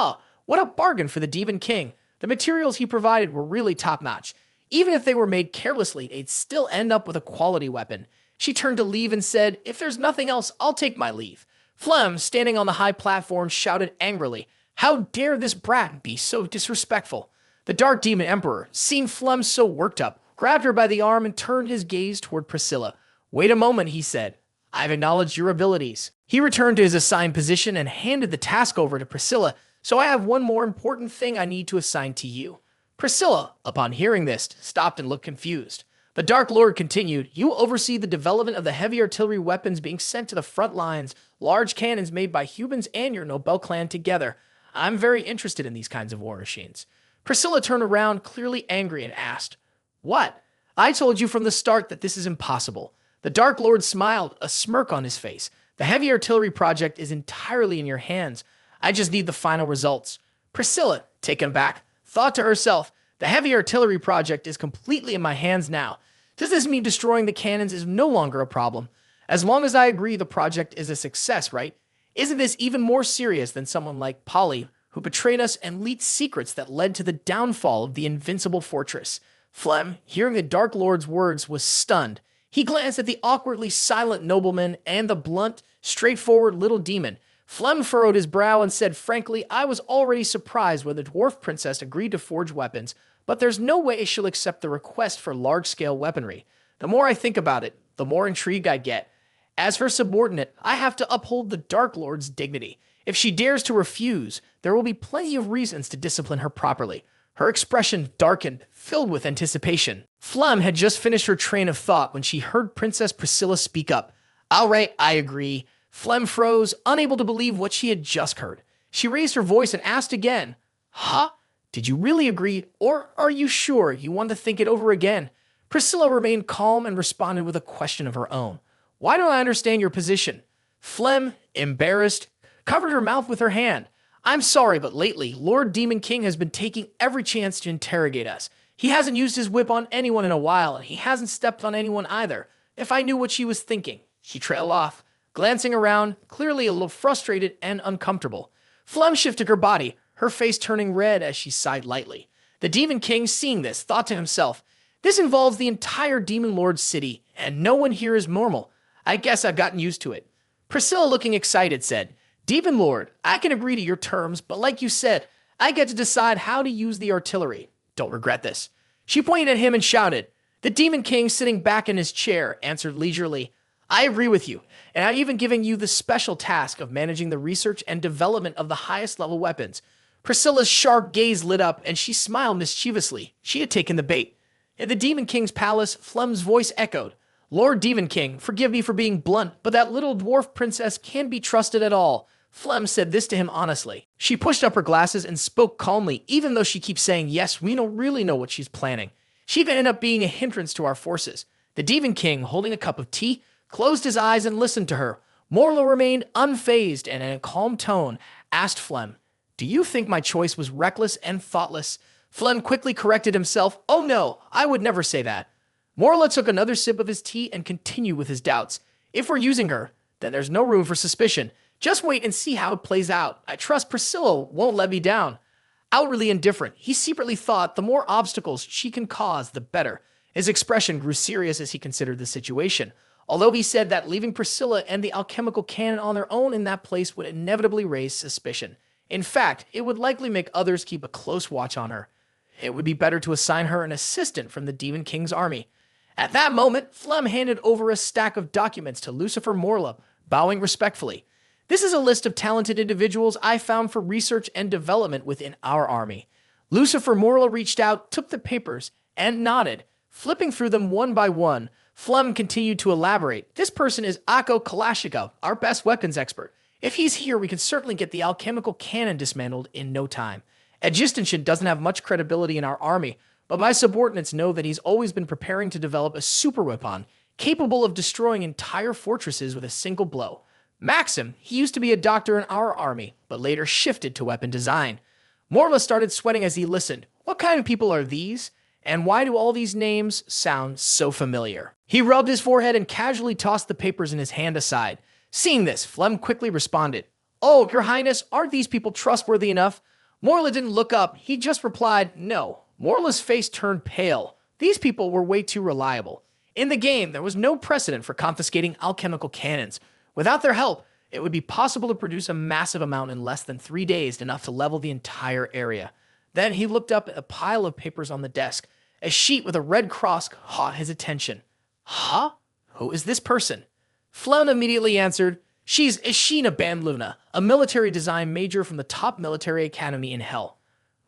what a bargain for the Demon King. The materials he provided were really top-notch. Even if they were made carelessly, they'd still end up with a quality weapon. She turned to leave and said, "If there's nothing else, I'll take my leave." Flem, standing on the high platform, shouted angrily, "How dare this brat be so disrespectful?" The Dark Demon Emperor, seeing Flem so worked up, grabbed her by the arm and turned his gaze toward Priscilla. "Wait a moment," he said. "I've acknowledged your abilities." He returned to his assigned position and handed the task over to Priscilla. "So I have one more important thing I need to assign to you." Priscilla, upon hearing this, stopped and looked confused. The Dark Lord continued, "You oversee the development of the heavy artillery weapons being sent to the front lines, large cannons made by humans and your Nobel clan together. I'm very interested in these kinds of war machines. Priscilla turned around, clearly angry, and asked, What? I told you from the start that this is impossible. The Dark Lord smiled, a smirk on his face. The heavy artillery project is entirely in your hands. I just need the final results. Priscilla, taken aback, thought to herself, the heavy artillery project is completely in my hands now. Does this mean destroying the cannons is no longer a problem? As long as I agree the project is a success, right? Isn't this even more serious than someone like Polly, who betrayed us and leaked secrets that led to the downfall of the invincible fortress? Flem, hearing the Dark Lord's words, was stunned. He glanced at the awkwardly silent nobleman and the blunt, straightforward little demon. Flem furrowed his brow and said frankly, I was already surprised when the dwarf princess agreed to forge weapons, but there's no way she'll accept the request for large-scale weaponry. The more I think about it, the more intrigued I get. As her subordinate, I have to uphold the Dark Lord's dignity. If she dares to refuse, there will be plenty of reasons to discipline her properly. Her expression darkened, filled with anticipation. Flem had just finished her train of thought when she heard Princess Priscilla speak up. All right, I agree. Flem froze, unable to believe what she had just heard. She raised her voice and asked again, Huh? Did you really agree, or are you sure you want to think it over again? Priscilla remained calm and responded with a question of her own. Why don't I understand your position? Flem, embarrassed, covered her mouth with her hand. I'm sorry, but lately, Lord Demon King has been taking every chance to interrogate us. He hasn't used his whip on anyone in a while, and he hasn't stepped on anyone either. If I knew what she was thinking. She trailed off, glancing around, clearly a little frustrated and uncomfortable. Flem shifted her body, her face turning red as she sighed lightly. The Demon King, seeing this, thought to himself, this involves the entire Demon Lord's city, and no one here is normal. I guess I've gotten used to it. Priscilla, looking excited, said, Demon Lord, I can agree to your terms, but like you said, I get to decide how to use the artillery. Don't regret this. She pointed at him and shouted. The Demon King, sitting back in his chair, answered leisurely, I agree with you, and I'm even giving you the special task of managing the research and development of the highest level weapons. Priscilla's sharp gaze lit up, and she smiled mischievously. She had taken the bait. In the Demon King's palace, Flem's voice echoed. Lord Demon King, forgive me for being blunt, but that little dwarf princess can't be trusted at all. Flem said this to him honestly. She pushed up her glasses and spoke calmly, even though she keeps saying, yes, we don't really know what she's planning. She could end up being a hindrance to our forces. The Demon King, holding a cup of tea, closed his eyes and listened to her. Morlo remained unfazed and in a calm tone asked Flem, do you think my choice was reckless and thoughtless? Flem quickly corrected himself. Oh no, I would never say that. Morla took another sip of his tea and continued with his doubts. If we're using her, then there's no room for suspicion. Just wait and see how it plays out. I trust Priscilla won't let me down. Outwardly indifferent, he secretly thought the more obstacles she can cause, the better. His expression grew serious as he considered the situation. Although he said that leaving Priscilla and the alchemical cannon on their own in that place would inevitably raise suspicion. In fact, it would likely make others keep a close watch on her. It would be better to assign her an assistant from the Demon King's army. At that moment, Flem handed over a stack of documents to Lucifer Morla, bowing respectfully. This is a list of talented individuals I found for research and development within our army. Lucifer Morla reached out, took the papers, and nodded. Flipping through them one by one, Flem continued to elaborate. This person is Akko Kalashnikov, our best weapons expert. If he's here, we can certainly get the alchemical cannon dismantled in no time. Adjustantion doesn't have much credibility in our army, but my subordinates know that he's always been preparing to develop a super weapon capable of destroying entire fortresses with a single blow. Maxim, he used to be a doctor in our army, but later shifted to weapon design. Morla started sweating as he listened. What kind of people are these? And why do all these names sound so familiar? He rubbed his forehead and casually tossed the papers in his hand aside. Seeing this, Flem quickly responded, Oh, Your Highness, aren't these people trustworthy enough? Morla didn't look up. He just replied, No. Morla's face turned pale. These people were way too reliable. In the game, there was no precedent for confiscating alchemical cannons. Without their help, it would be possible to produce a massive amount in less than 3 days, enough to level the entire area. Then he looked up at a pile of papers on the desk. A sheet with a red cross caught his attention. Huh? Who is this person? Flem immediately answered, She's Ishina Bandluna, a military design major from the top military academy in Hell.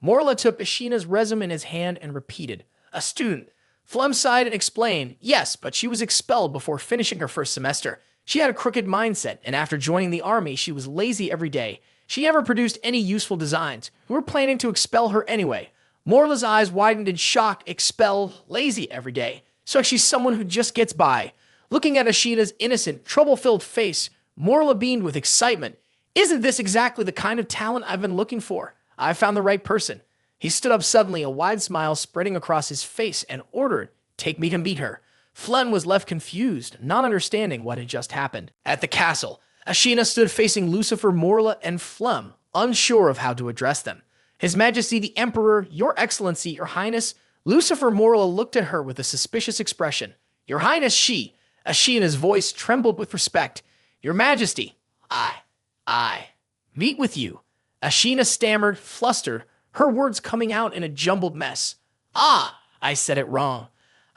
Morla took Ishina's resume in his hand and repeated, A student. Flem sighed and explained, Yes, but she was expelled before finishing her first semester. She had a crooked mindset, and after joining the army, she was lazy every day. She never produced any useful designs. We were planning to expel her anyway. Morla's eyes widened in shock. Expel lazy every day. So she's someone who just gets by. Looking at Ashina's innocent, trouble-filled face, Morla beamed with excitement. Isn't this exactly the kind of talent I've been looking for? I found the right person. He stood up suddenly, a wide smile spreading across his face, and ordered, "Take me to meet her." Flem was left confused, not understanding what had just happened. At the castle, Ashina stood facing Lucifer, Morla, and Flem, unsure of how to address them. His Majesty the Emperor, Your Excellency, Your Highness. Lucifer Morla looked at her with a suspicious expression. Your Highness, she. Ashina's voice trembled with respect. Your Majesty. I. Meet with you. Ashina stammered, flustered, her words coming out in a jumbled mess. I said it wrong.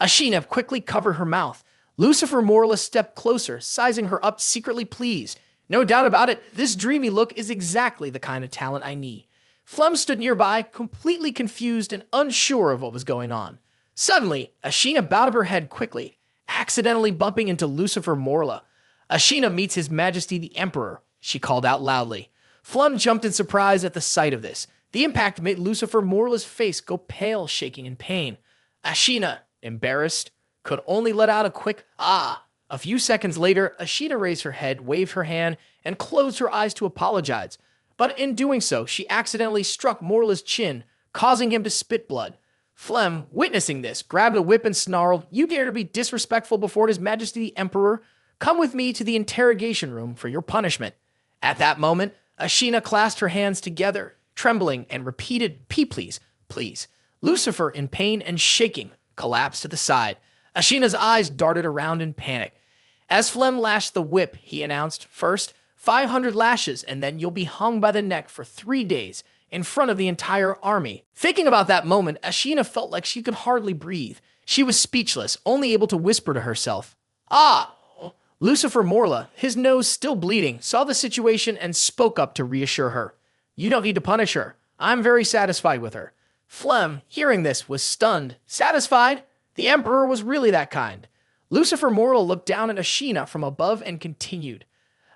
Ashina quickly covered her mouth. Lucifer Morla stepped closer, sizing her up secretly pleased. No doubt about it, this dreamy look is exactly the kind of talent I need. Flem stood nearby, completely confused and unsure of what was going on. Suddenly, Ashina bowed her head quickly, accidentally bumping into Lucifer Morla. Ashina meets His Majesty the Emperor, she called out loudly. Flem jumped in surprise at the sight of this. The impact made Lucifer Morla's face go pale, shaking in pain. Ashina, embarrassed, could only let out a quick ah. A few seconds later, Ashina raised her head, waved her hand, and closed her eyes to apologize. But in doing so, she accidentally struck Morla's chin, causing him to spit blood. Flem, witnessing this, grabbed a whip and snarled, "You dare to be disrespectful before His Majesty the Emperor? Come with me to the interrogation room for your punishment." At that moment, Ashina clasped her hands together, trembling, and repeated, please. Lucifer, in pain and shaking, collapsed to the side. Ashina's eyes darted around in panic. As Flem lashed the whip, he announced, "First, 500 lashes, and then you'll be hung by the neck for 3 days in front of the entire army." Thinking about that moment, Ashina felt like she could hardly breathe. She was speechless, only able to whisper to herself, "Ah!" Lucifer Morla, his nose still bleeding, saw the situation and spoke up to reassure her. "You don't need to punish her. I'm very satisfied with her." Flem, hearing this, was stunned. Satisfied? The Emperor was really that kind. Lucifer Morla looked down at Ashina from above and continued.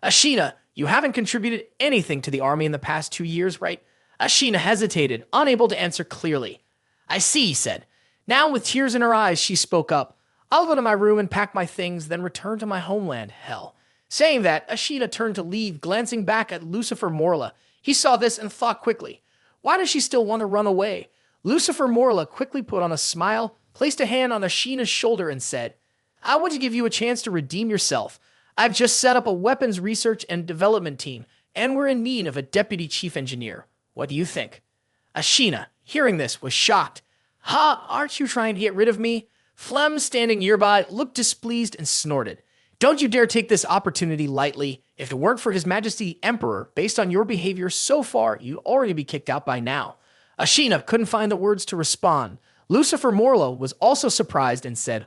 "Ashina, you haven't contributed anything to the army in the past 2 years, right?" Ashina hesitated, unable to answer clearly. "I see," he said. Now, with tears in her eyes, she spoke up. "I'll go to my room and pack my things, then return to my homeland, hell." Saying that, Ashina turned to leave, glancing back at Lucifer Morla. He saw this and thought quickly, why does she still want to run away? Lucifer Morla quickly put on a smile, placed a hand on Ashina's shoulder and said, "I want to give you a chance to redeem yourself. I've just set up a weapons research and development team, and we're in need of a deputy chief engineer. What do you think?" Ashina, hearing this, was shocked. Aren't you trying to get rid of me?" Flem, standing nearby, looked displeased and snorted. "Don't you dare take this opportunity lightly. If it weren't for His Majesty the Emperor, based on your behavior so far, you'd already be kicked out by now." Ashina couldn't find the words to respond. Lucifer Morla was also surprised and said,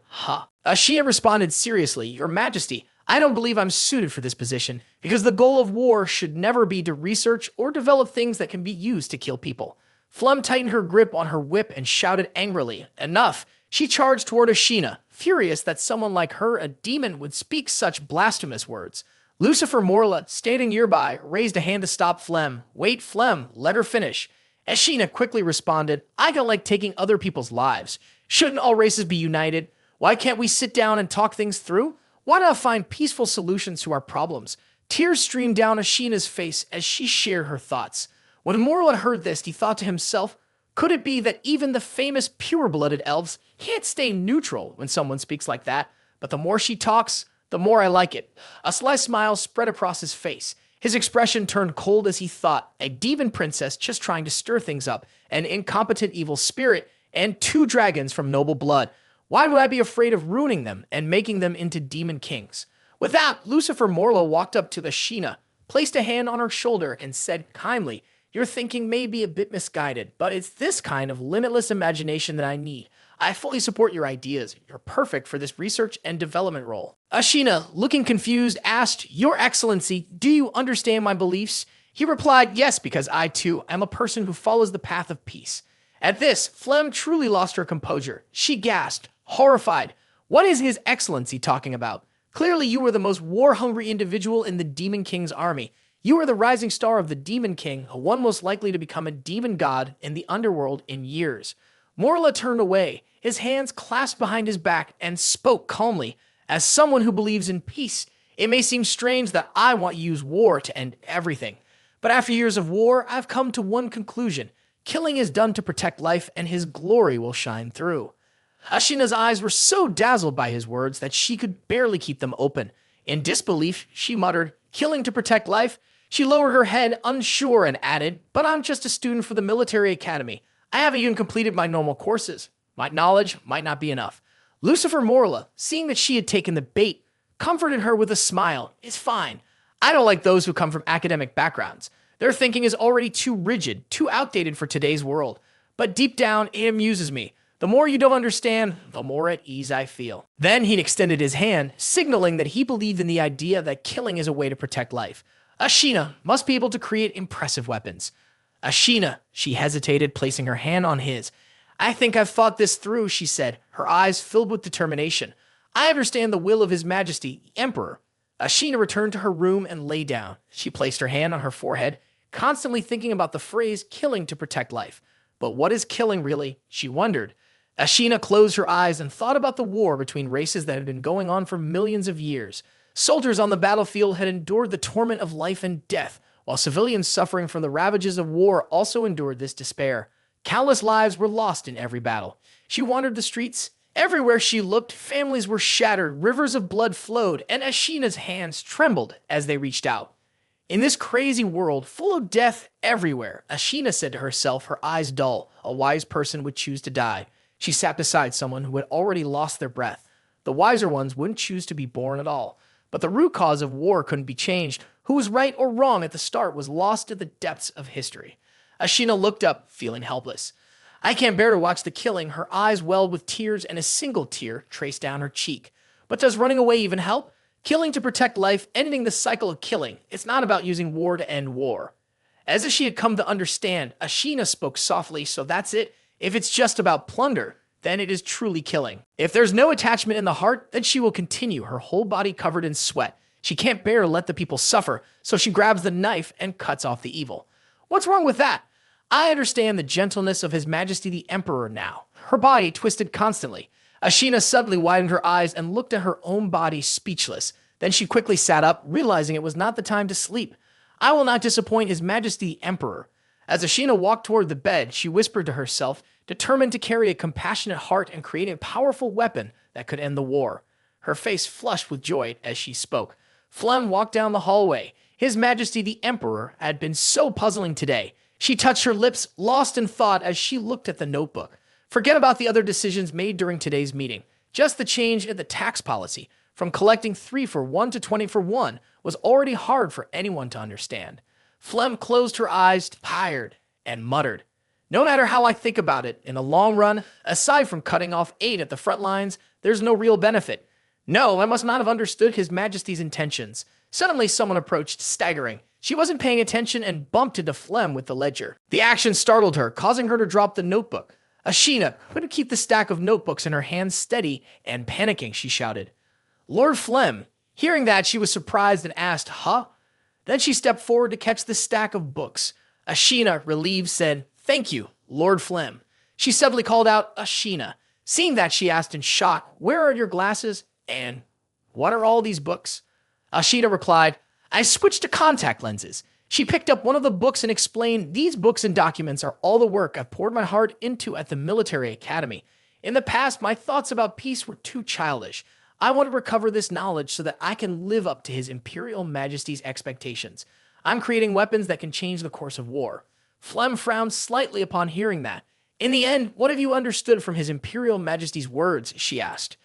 Ashina responded seriously, "Your Majesty, I don't believe I'm suited for this position, because the goal of war should never be to research or develop things that can be used to kill people." Flem tightened her grip on her whip and shouted angrily, "Enough!" She charged toward Ashina, furious that someone like her, a demon, would speak such blasphemous words. Lucifer Morla, standing nearby, raised a hand to stop Flem. "Wait, Flem, let her finish." Ashina quickly responded, "I don't like taking other people's lives. Shouldn't all races be united? Why can't we sit down and talk things through? Why not find peaceful solutions to our problems?" Tears streamed down Ashina's face as she shared her thoughts. When Morla heard this, he thought to himself, could it be that even the famous pure-blooded elves can't stay neutral when someone speaks like that? But the more she talks, the more I like it. A sly smile spread across his face. His expression turned cold as he thought, a demon princess just trying to stir things up, an incompetent evil spirit, and 2 dragons from noble blood. Why would I be afraid of ruining them and making them into demon kings? With that, Lucifer Morla walked up to Ashina, placed a hand on her shoulder, and said kindly, "Your thinking may be a bit misguided, but it's this kind of limitless imagination that I need. I fully support your ideas. You're perfect for this research and development role." Ashina, looking confused, asked, "Your Excellency, do you understand my beliefs?" He replied, "Yes, because I too am a person who follows the path of peace." At this, Flem truly lost her composure. She gasped, horrified. "What is His Excellency talking about? Clearly you were the most war-hungry individual in the Demon King's army. You are the rising star of the Demon King, the one most likely to become a demon god in the underworld in years. Morla turned away, his hands clasped behind his back, and spoke calmly. As someone who believes in peace, it may seem strange that I want to use war to end everything. But after years of war, I've come to one conclusion. Killing is done to protect life, and his glory will shine through. Ashina's eyes were so dazzled by his words that she could barely keep them open. In disbelief, she muttered, "Killing to protect life?" She lowered her head, unsure, and added, "But I'm just a student for the military academy. I haven't even completed my normal courses. My knowledge might not be enough." Lucifer Morla, seeing that she had taken the bait, comforted her with a smile. "It's fine. I don't like those who come from academic backgrounds. Their thinking is already too rigid, too outdated for today's world. But deep down, it amuses me. The more you don't understand, the more at ease I feel." Then he'd extended his hand, signaling that he believed in the idea that killing is a way to protect life. Ashina must be able to create impressive weapons. "Ashina," she hesitated, placing her hand on his. "I think I've thought this through," she said, her eyes filled with determination. "I understand the will of His Majesty, the Emperor." Ashina returned to her room and lay down. She placed her hand on her forehead, constantly thinking about the phrase killing to protect life. But what is killing really? She wondered. Ashina closed her eyes and thought about the war between races that had been going on for millions of years. Soldiers on the battlefield had endured the torment of life and death, while civilians suffering from the ravages of war also endured this despair. Countless lives were lost in every battle. She wandered the streets. Everywhere she looked, families were shattered, rivers of blood flowed, and Ashina's hands trembled as they reached out. In this crazy world, full of death everywhere, Ashina said to herself, her eyes dull, a wise person would choose to die. She sat beside someone who had already lost their breath. The wiser ones wouldn't choose to be born at all. But the root cause of war couldn't be changed. Who was right or wrong at the start was lost in the depths of history. Ashina looked up, feeling helpless. "I can't bear to watch the killing." Her eyes welled with tears, and a single tear traced down her cheek. "But does running away even help? Killing to protect life, ending the cycle of killing. It's not about using war to end war." As if she had come to understand, Ashina spoke softly, "So that's it. If it's just about plunder, then it is truly killing. If there's no attachment in the heart, then she will continue, her whole body covered in sweat. She can't bear to let the people suffer, so she grabs the knife and cuts off the evil." "What's wrong with that?" "I understand the gentleness of His Majesty the Emperor now." Her body twisted constantly. Ashina suddenly widened her eyes and looked at her own body, speechless. Then she quickly sat up, realizing it was not the time to sleep. "I will not disappoint His Majesty the Emperor." As Ashina walked toward the bed, she whispered to herself, determined to carry a compassionate heart and create a powerful weapon that could end the war. Her face flushed with joy as she spoke. Flem walked down the hallway. His Majesty the Emperor had been so puzzling today. She touched her lips, lost in thought as she looked at the notebook. Forget about the other decisions made during today's meeting. Just the change in the tax policy, from collecting 3 for 1 to 20 for 1, was already hard for anyone to understand. Flem closed her eyes, tired, and muttered, "No matter how I think about it, in the long run, aside from cutting off aid at the front lines, there's no real benefit. No, I must not have understood His Majesty's intentions." Suddenly, someone approached, staggering. She wasn't paying attention and bumped into Flem with the ledger. The action startled her, causing her to drop the notebook. Ashina couldn't keep the stack of notebooks in her hands steady, and panicking, she shouted, "Lord Flem." Hearing that, she was surprised and asked, "Huh?" Then she stepped forward to catch the stack of books. Ashina, relieved, said, "Thank you, Lord Flem." She suddenly called out, "Ashina." Seeing that, she asked in shock, "Where are your glasses? And what are all these books?" Ashina replied, "I switched to contact lenses." She picked up one of the books and explained, "These books and documents are all the work I've poured my heart into at the military academy. In the past, my thoughts about peace were too childish. I want to recover this knowledge so that I can live up to His Imperial Majesty's expectations. I'm creating weapons that can change the course of war." Flem frowned slightly upon hearing that. "In the end, what have you understood from His Imperial Majesty's words?" she asked.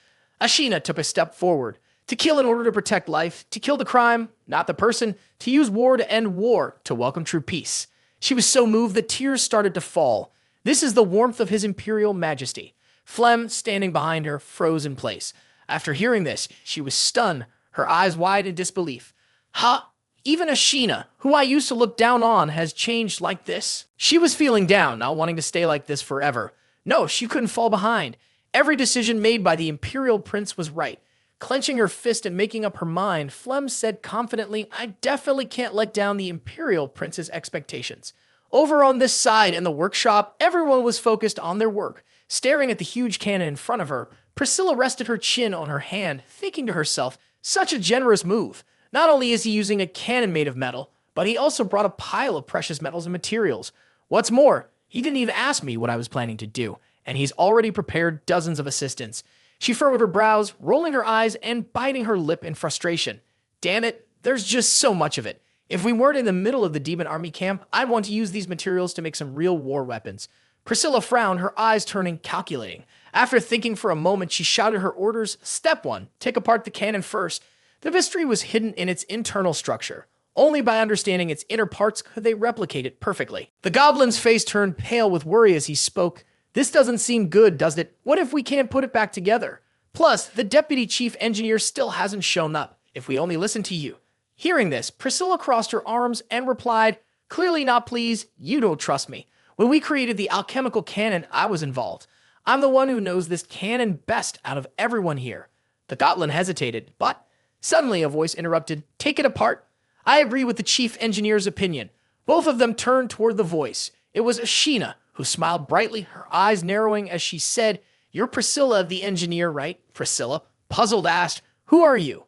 Ashina took a step forward. To kill in order to protect life, to kill the crime, not the person, to use war to end war, to welcome true peace. She was so moved that tears started to fall. This is the warmth of His Imperial Majesty. Flem, standing behind her, froze in place. After hearing this, she was stunned, her eyes wide in disbelief. "Huh? Even Ashina, who I used to look down on, has changed like this?" She was feeling down, not wanting to stay like this forever. No, she couldn't fall behind. Every decision made by the Imperial Prince was right. Clenching her fist and making up her mind, Flem said confidently, I definitely can't let down the Imperial Prince's expectations. Over on this side in the workshop, everyone was focused on their work. Staring at the huge cannon in front of her, Priscilla rested her chin on her hand, thinking to herself, such a generous move. Not only is he using a cannon made of metal, but he also brought a pile of precious metals and materials. What's more, he didn't even ask me what I was planning to do, and he's already prepared dozens of assistants. She furrowed her brows, rolling her eyes and biting her lip in frustration. Damn it, there's just so much of it. If we weren't in the middle of the demon army camp, I'd want to use these materials to make some real war weapons. Priscilla frowned, her eyes turning calculating. After thinking for a moment, she shouted her orders. Step 1, take apart the cannon first. The mystery was hidden in its internal structure. Only by understanding its inner parts could they replicate it perfectly. The goblin's face turned pale with worry as he spoke. This doesn't seem good, does it? What if we can't put it back together? Plus, the deputy chief engineer still hasn't shown up. If we only listen to you. Hearing this, Priscilla crossed her arms and replied, clearly not pleased, you don't trust me. When we created the alchemical cannon, I was involved. I'm the one who knows this cannon best out of everyone here. The goblin hesitated, but suddenly a voice interrupted, take it apart. I agree with the chief engineer's opinion. Both of them turned toward the voice. It was Ashina, who smiled brightly, her eyes narrowing as she said, you're Priscilla, the engineer, right? Priscilla, puzzled, asked, who are you?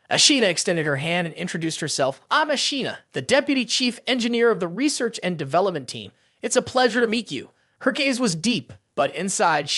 Ashina extended her hand and introduced herself. I'm Ashina, the deputy chief engineer of the research and development team. It's a pleasure to meet you. Her gaze was deep, but inside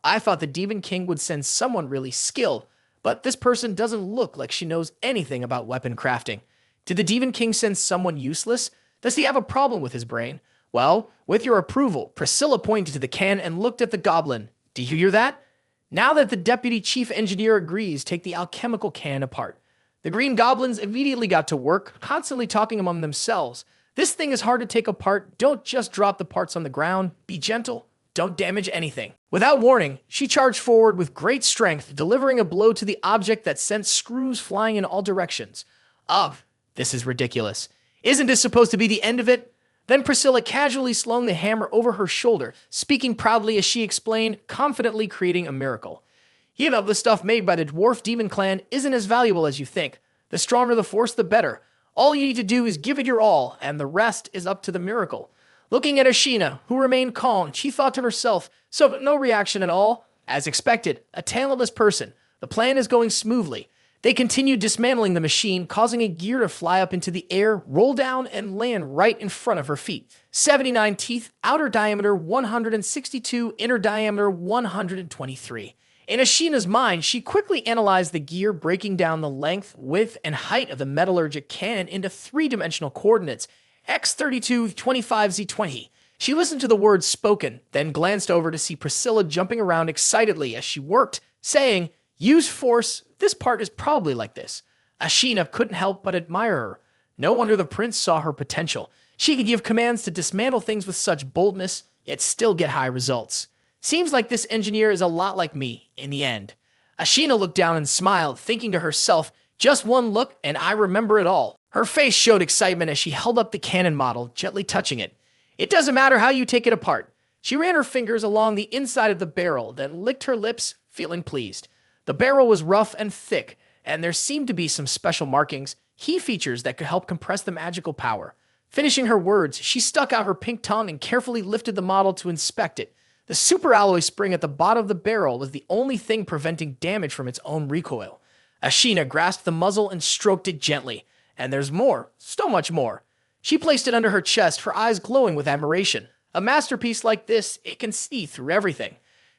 I thought the Demon King would send someone really skilled, but this person doesn't look like she knows anything about weapon crafting. Did the Demon King send someone useless? Does he have a problem with his brain? Well, with your approval, Priscilla pointed to the can and looked at the goblin. Do you hear that? Now that the deputy chief engineer agrees, take the alchemical can apart. The green goblins immediately got to work, constantly talking among themselves. This thing is hard to take apart. Don't just drop the parts on the ground. Be gentle. Don't damage anything. Without warning, she charged forward with great strength, delivering a blow to the object that sent screws flying in all directions. This is ridiculous. Isn't this supposed to be the end of it? Then Priscilla casually slung the hammer over her shoulder, speaking proudly as she explained, confidently creating a miracle. The stuff made by the dwarf demon clan isn't as valuable as you think. The stronger the force, the better. All you need to do is give it your all, and the rest is up to the miracle. Looking at Ashina, who remained calm, she thought to herself, so no reaction at all? As expected, a talentless person. The plan is going smoothly. They continued dismantling the machine, causing a gear to fly up into the air, roll down, and land right in front of her feet. 79 teeth, outer diameter 162, inner diameter 123. In Ashina's mind, she quickly analyzed the gear, breaking down the length, width, and height of the metallurgic cannon into three-dimensional coordinates, x32, 25z20. She listened to the words spoken, then glanced over to see Priscilla jumping around excitedly as she worked, saying, use force, this part is probably like this. Ashina couldn't help but admire her. No wonder the prince saw her potential. She could give commands to dismantle things with such boldness, yet still get high results. Seems like this engineer is a lot like me, in the end. Ashina looked down and smiled, thinking to herself, just one look and I remember it all. Her face showed excitement as she held up the cannon model, gently touching it. It doesn't matter how you take it apart. She ran her fingers along the inside of the barrel, then licked her lips, feeling pleased. The barrel was rough and thick, and there seemed to be some special markings, key features that could help compress the magical power. Finishing her words, she stuck out her pink tongue and carefully lifted the model to inspect it. The super alloy spring at the bottom of the barrel was the only thing preventing damage from its own recoil. Ashina grasped the muzzle and stroked it gently. And there's more, so much more. She placed it under her chest, her eyes glowing with admiration. A masterpiece like this, it can see through everything.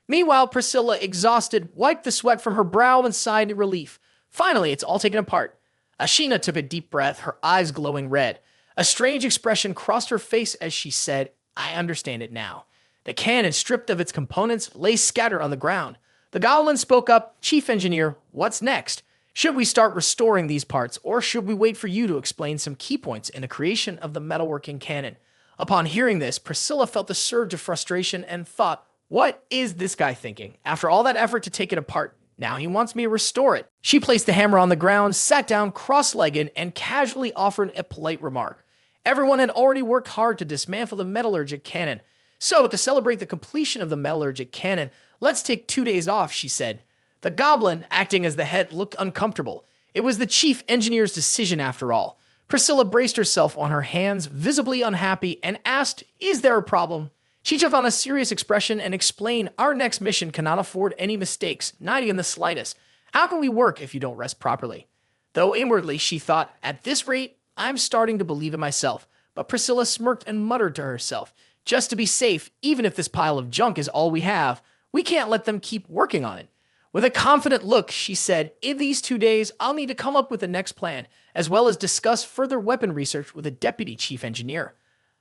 Meanwhile, Priscilla, exhausted, wiped the sweat from her brow and sighed in relief. Finally, it's all taken apart. Ashina took a deep breath, her eyes glowing red. A strange expression crossed her face as she said, I understand it now. The cannon, stripped of its components, lay scattered on the ground. The goblin spoke up, Chief Engineer, what's next? Should we start restoring these parts, or should we wait for you to explain some key points in the creation of the metalworking cannon? Upon hearing this, Priscilla felt a surge of frustration and thought, what is this guy thinking? After all that effort to take it apart, now he wants me to restore it. She placed the hammer on the ground, sat down cross-legged, and casually offered a polite remark. Everyone had already worked hard to dismantle the metallurgic cannon. So, to celebrate the completion of the metallurgic cannon, let's take 2 days off, she said. The goblin, acting as the head, looked uncomfortable. It was the chief engineer's decision after all. Priscilla braced herself on her hands, visibly unhappy, and asked, "Is there a problem?" She took on a serious expression and explained, "Our next mission cannot afford any mistakes, not even the slightest. How can we work if you don't rest properly?" Though inwardly she thought, "At this rate, I'm starting to believe in myself." But Priscilla smirked and muttered to herself, "Just to be safe, even if this pile of junk is all we have, we can't let them keep working on it." With a confident look, she said, "In these 2 days, I'll need to come up with the next plan, as well as discuss further weapon research with a deputy chief engineer."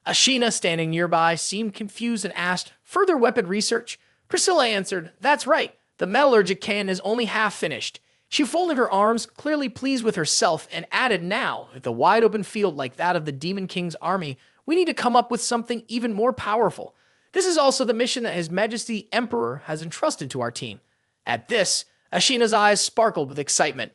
Ashina, standing nearby, seemed confused and asked, "Further weapon research?" Priscilla answered, "That's right. The metallurgic can is only half finished." She folded her arms, clearly pleased with herself, and added, "Now, with a wide open field like that of the Demon King's army, we need to come up with something even more powerful. This is also the mission that His Majesty the Emperor has entrusted to our team." At this, Ashina's eyes sparkled with excitement.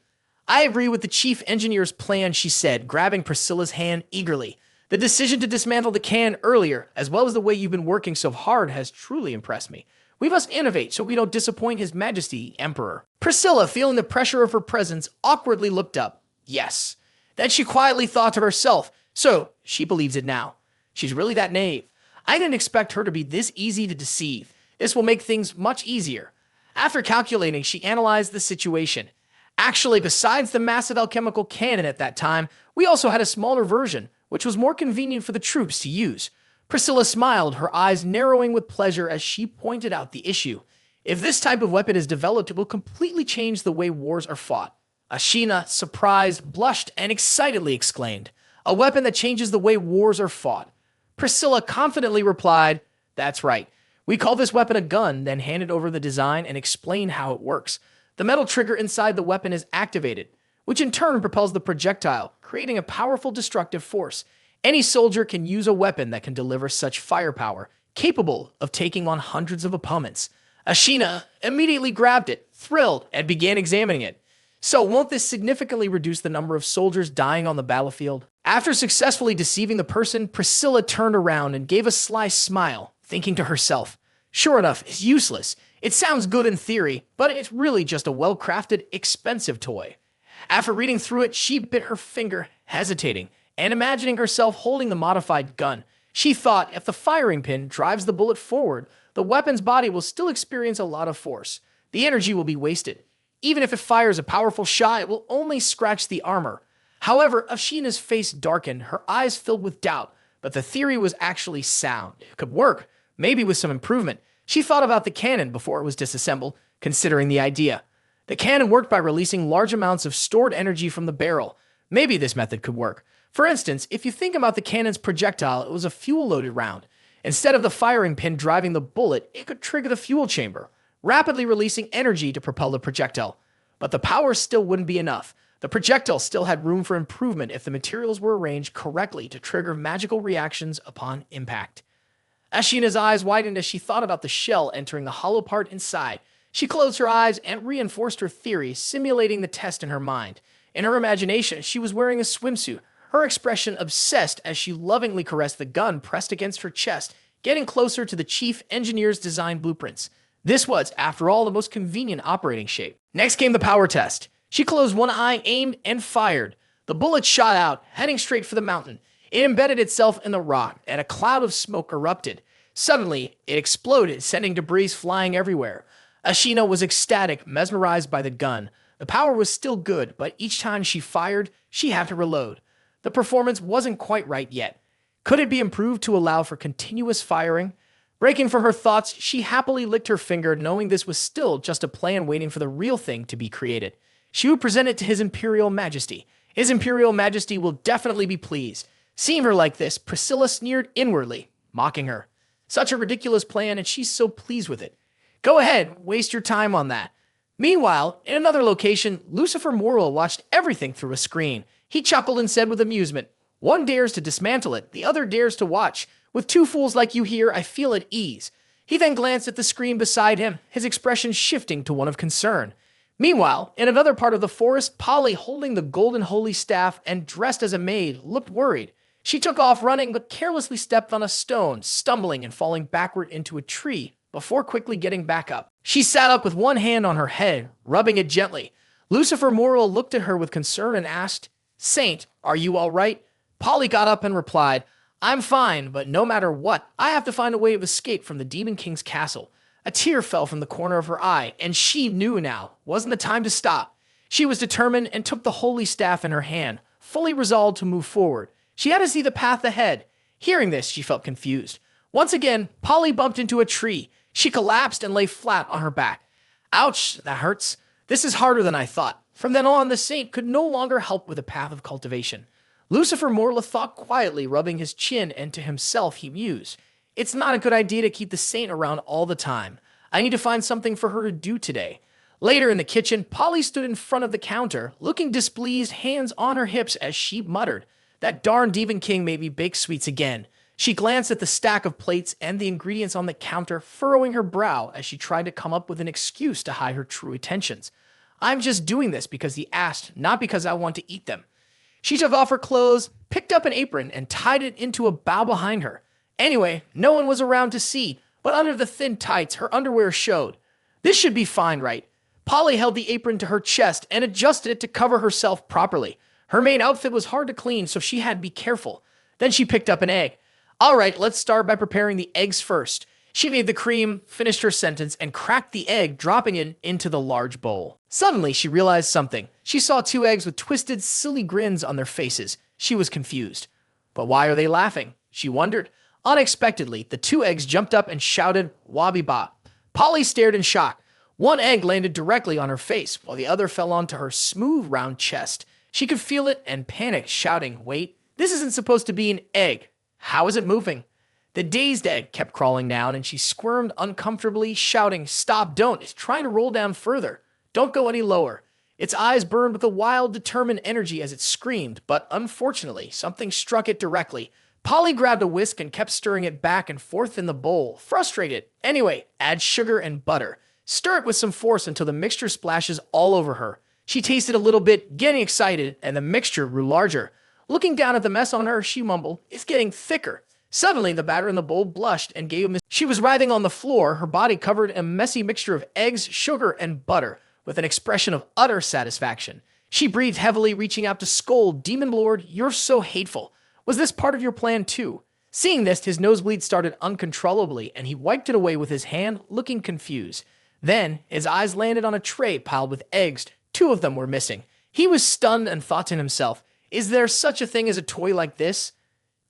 "I agree with the chief engineer's plan," she said, grabbing Priscilla's hand eagerly. "The decision to dismantle the can earlier, as well as the way you've been working so hard, has truly impressed me. We must innovate so we don't disappoint His Majesty the Emperor." Priscilla, feeling the pressure of her presence, awkwardly looked up. Yes. Then she quietly thought to herself, so she believes it now. She's really that naive. I didn't expect her to be this easy to deceive. This will make things much easier. After calculating, she analyzed the situation. Actually, besides the massive alchemical cannon at that time, we also had a smaller version, which was more convenient for the troops to use. Priscilla smiled, her eyes narrowing with pleasure as she pointed out the issue. If this type of weapon is developed, it will completely change the way wars are fought. Ashina, surprised, blushed, and excitedly exclaimed, "A weapon that changes the way wars are fought." Priscilla confidently replied, "That's right. We call this weapon a gun," then handed over the design and explained how it works. The metal trigger inside the weapon is activated, which in turn propels the projectile, creating a powerful destructive force. Any soldier can use a weapon that can deliver such firepower, capable of taking on hundreds of opponents. Ashina immediately grabbed it, thrilled, and began examining it. So won't this significantly reduce the number of soldiers dying on the battlefield? After successfully deceiving the person, Priscilla turned around and gave a sly smile, thinking to herself, "Sure enough, it's useless. It sounds good in theory, but it's really just a well-crafted, expensive toy." After reading through it, she bit her finger, hesitating, and imagining herself holding the modified gun. She thought if the firing pin drives the bullet forward, the weapon's body will still experience a lot of force. The energy will be wasted. Even if it fires a powerful shot, it will only scratch the armor. However, Ashina's face darkened, her eyes filled with doubt, but the theory was actually sound. It could work, maybe with some improvement. She thought about the cannon before it was disassembled, considering the idea. The cannon worked by releasing large amounts of stored energy from the barrel. Maybe this method could work. For instance, if you think about the cannon's projectile, it was a fuel-loaded round. Instead of the firing pin driving the bullet, it could trigger the fuel chamber, rapidly releasing energy to propel the projectile. But the power still wouldn't be enough. The projectile still had room for improvement if the materials were arranged correctly to trigger magical reactions upon impact. Ashina's eyes widened as she thought about the shell entering the hollow part inside. She closed her eyes and reinforced her theory, simulating the test in her mind. In her imagination, she was wearing a swimsuit, her expression obsessed as she lovingly caressed the gun pressed against her chest, getting closer to the chief engineer's design blueprints. This was, after all, the most convenient operating shape. Next came the power test. She closed one eye, aimed, and fired. The bullet shot out, heading straight for the mountain. It embedded itself in the rock, and a cloud of smoke erupted. Suddenly, it exploded, sending debris flying everywhere. Ashina was ecstatic, mesmerized by the gun. The power was still good, but each time she fired, she had to reload. The performance wasn't quite right yet. Could it be improved to allow for continuous firing? Breaking from her thoughts, she happily licked her finger, knowing this was still just a plan waiting for the real thing to be created. She would present it to His Imperial Majesty. His Imperial Majesty will definitely be pleased. Seeing her like this, Priscilla sneered inwardly, mocking her. Such a ridiculous plan, and she's so pleased with it. Go ahead, waste your time on that. Meanwhile, in another location, Lucifer Morrill watched everything through a screen. He chuckled and said with amusement, "One dares to dismantle it, the other dares to watch. With two fools like you here, I feel at ease." He then glanced at the screen beside him, his expression shifting to one of concern. Meanwhile, in another part of the forest, Polly, holding the golden holy staff and dressed as a maid, looked worried. She took off running, but carelessly stepped on a stone, stumbling and falling backward into a tree before quickly getting back up. She sat up with one hand on her head, rubbing it gently. Lucifer Morla looked at her with concern and asked, "Saint, are you all right?" Polly got up and replied, "I'm fine, but no matter what, I have to find a way of escape from the Demon King's castle." A tear fell from the corner of her eye, and she knew now wasn't the time to stop. She was determined and took the holy staff in her hand, fully resolved to move forward. She had to see the path ahead. Hearing this, she felt confused. Once again, Polly bumped into a tree. She collapsed and lay flat on her back. "Ouch, that hurts. This is harder than I thought." From then on, the saint could no longer help with the path of cultivation. Lucifer Morla thought quietly, rubbing his chin, and to himself he mused, "It's not a good idea to keep the saint around all the time. I need to find something for her to do today." Later in the kitchen, Polly stood in front of the counter, looking displeased, hands on her hips as she muttered, "That darn Demon King made me bake sweets again." She glanced at the stack of plates and the ingredients on the counter, furrowing her brow as she tried to come up with an excuse to hide her true intentions. "I'm just doing this because he asked, not because I want to eat them." She took off her clothes, picked up an apron, and tied it into a bow behind her. Anyway, no one was around to see, but under the thin tights, her underwear showed. This should be fine, right? Polly held the apron to her chest and adjusted it to cover herself properly. Her main outfit was hard to clean, so she had to be careful. Then she picked up an egg. "All right, let's start by preparing the eggs first." She made the cream, finished her sentence, and cracked the egg, dropping it into the large bowl. Suddenly, she realized something. She saw two eggs with twisted, silly grins on their faces. She was confused. But why are they laughing? She wondered. Unexpectedly, the two eggs jumped up and shouted, "Wabby ba." Polly stared in shock. One egg landed directly on her face, while the other fell onto her smooth, round chest. She could feel it and panicked, shouting, "Wait, this isn't supposed to be an egg. How is it moving?" The dazed egg kept crawling down, and she squirmed uncomfortably, shouting, "Stop, don't. It's trying to roll down further. Don't go any lower." Its eyes burned with a wild, determined energy as it screamed, but unfortunately, something struck it directly. Polly grabbed a whisk and kept stirring it back and forth in the bowl, frustrated. Anyway, add sugar and butter. Stir it with some force until the mixture splashes all over her. She tasted a little bit, getting excited, and the mixture grew larger. Looking down at the mess on her, she mumbled, "It's getting thicker." Suddenly, the batter in the bowl blushed and gave a She was writhing on the floor, her body covered in a messy mixture of eggs, sugar, and butter, with an expression of utter satisfaction. She breathed heavily, reaching out to scold, "Demon Lord, you're so hateful. Was this part of your plan too?" Seeing this, his nosebleed started uncontrollably, and he wiped it away with his hand, looking confused. Then, his eyes landed on a tray piled with eggs. Two of them were missing. He was stunned and thought to himself, "Is there such a thing as a toy like this?"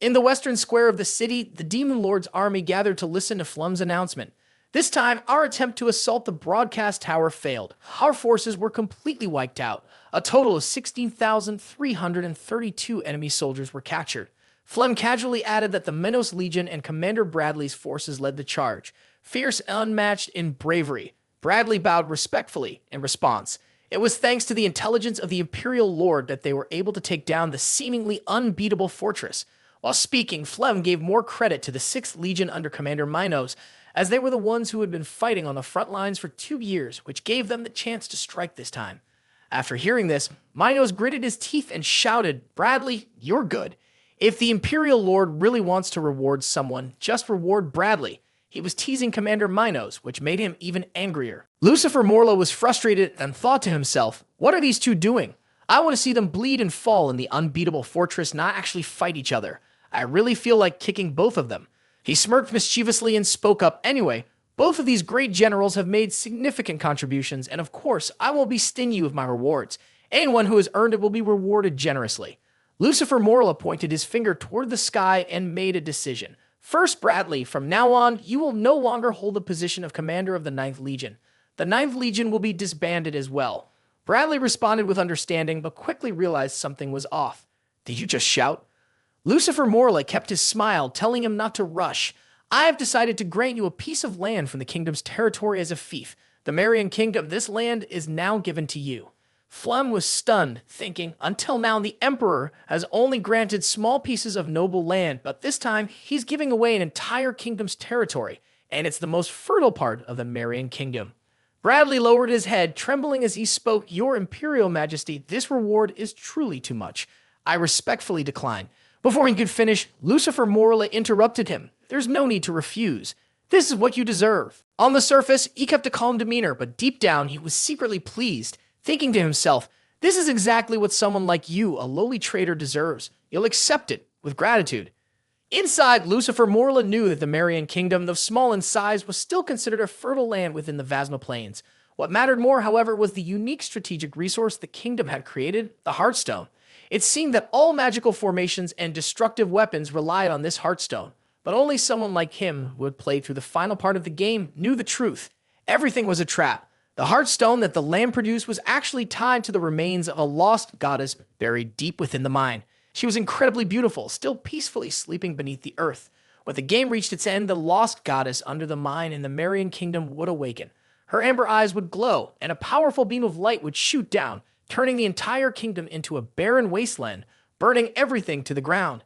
In the western square of the city, the Demon Lord's army gathered to listen to Flum's announcement. This time, our attempt to assault the broadcast tower failed. Our forces were completely wiped out. A total of 16,332 enemy soldiers were captured. Flem casually added that the Minos Legion and Commander Bradley's forces led the charge, fierce and unmatched in bravery. Bradley bowed respectfully in response. It was thanks to the intelligence of the Imperial Lord that they were able to take down the seemingly unbeatable fortress. While speaking, Flem gave more credit to the 6th Legion under Commander Minos, as they were the ones who had been fighting on the front lines for 2 years, which gave them the chance to strike this time. After hearing this, Minos gritted his teeth and shouted, "Bradley, you're good. If the Imperial Lord really wants to reward someone, just reward Bradley." He was teasing Commander Minos, which made him even angrier. Lucifer Morla was frustrated and thought to himself, "What are these two doing? I want to see them bleed and fall in the unbeatable fortress, not actually fight each other. I really feel like kicking both of them." He smirked mischievously and spoke up, "Anyway, both of these great generals have made significant contributions, and of course, I won't be stingy with my rewards. Anyone who has earned it will be rewarded generously." Lucifer Morla pointed his finger toward the sky and made a decision. "First, Bradley, from now on, you will no longer hold the position of commander of the 9th Legion. The 9th Legion will be disbanded as well." Bradley responded with understanding, but quickly realized something was off. "Did you just shout?" Lucifer Morla kept his smile, telling him not to rush. "I have decided to grant you a piece of land from the kingdom's territory as a fief. The Marian Kingdom, this land is now given to you." Flem was stunned, thinking, until now the Emperor has only granted small pieces of noble land, but this time he's giving away an entire kingdom's territory, and it's the most fertile part of the Marian Kingdom. Bradley lowered his head, trembling as he spoke, "Your Imperial Majesty, this reward is truly too much. I respectfully decline." Before he could finish, Lucifer Morla interrupted him. "There's no need to refuse. This is what you deserve. On the surface, he kept a calm demeanor, but deep down, he was secretly pleased, thinking to himself, this is exactly what someone like you, a lowly trader, deserves. You'll accept it with gratitude. Inside, Lucifer Morla knew that the Marian kingdom, though small in size, was still considered a fertile land within the Vasma Plains. What mattered more, however, was the unique strategic resource the kingdom had created, the Heartstone. It seemed that all magical formations and destructive weapons relied on this Heartstone. But only someone like him who had played through the final part of the game knew the truth. Everything was a trap. The Heartstone that the land produced was actually tied to the remains of a lost goddess buried deep within the mine. She was incredibly beautiful, still peacefully sleeping beneath the earth. When the game reached its end, the lost goddess under the mine in the Marian kingdom would awaken. Her amber eyes would glow, and a powerful beam of light would shoot down, turning the entire kingdom into a barren wasteland, burning everything to the ground.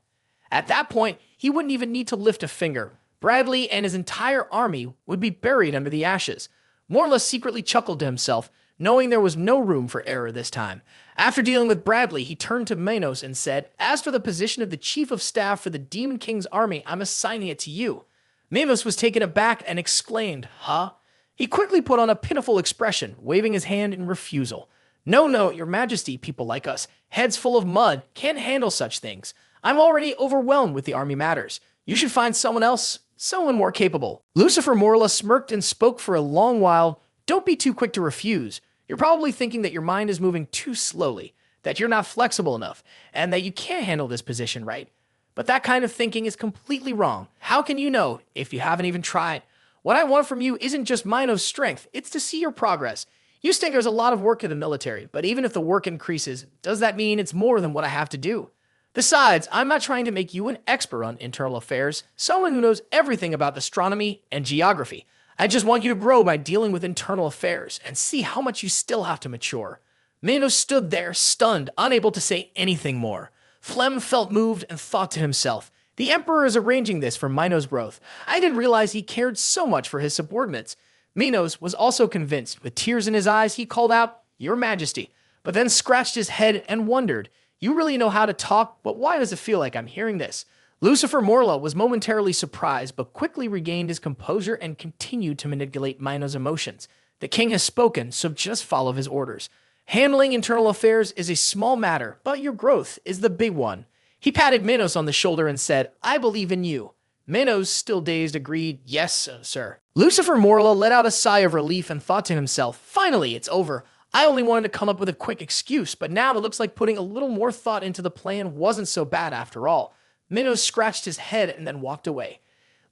At that point, he wouldn't even need to lift a finger. Bradley and his entire army would be buried under the ashes. Morla secretly chuckled to himself, knowing there was no room for error this time. After dealing with Bradley, he turned to Manos and said, as for the position of the chief of staff for the Demon King's army, I'm assigning it to you. Manos was taken aback and exclaimed, huh? He quickly put on a pitiful expression, waving his hand in refusal. No, your majesty, people like us, heads full of mud, can't handle such things. I'm already overwhelmed with the army matters. You should find someone else, someone more capable. Lucifer Morla smirked and spoke for a long while. Don't be too quick to refuse. You're probably thinking that your mind is moving too slowly, that you're not flexible enough, and that you can't handle this position right. But that kind of thinking is completely wrong. How can you know if you haven't even tried? What I want from you isn't just Mino's strength, it's to see your progress. You think there's a lot of work in the military, but even if the work increases, does that mean it's more than what I have to do? Besides, I'm not trying to make you an expert on internal affairs, someone who knows everything about astronomy and geography. I just want you to grow by dealing with internal affairs and see how much you still have to mature. Minos stood there, stunned, unable to say anything more. Flem felt moved and thought to himself, the Emperor is arranging this for Minos' growth. I didn't realize he cared so much for his subordinates. Minos was also convinced. With tears in his eyes, he called out, Your Majesty, but then scratched his head and wondered, you really know how to talk, but why does it feel like I'm hearing this? Lucifer Morla was momentarily surprised, but quickly regained his composure and continued to manipulate Minos' emotions. The king has spoken, so just follow his orders. Handling internal affairs is a small matter, but your growth is the big one. He patted Minos on the shoulder and said, I believe in you. Minos, still dazed, agreed, yes, sir. Lucifer Morla let out a sigh of relief and thought to himself, finally, it's over. I only wanted to come up with a quick excuse, but now it looks like putting a little more thought into the plan wasn't so bad after all. Minos scratched his head and then walked away.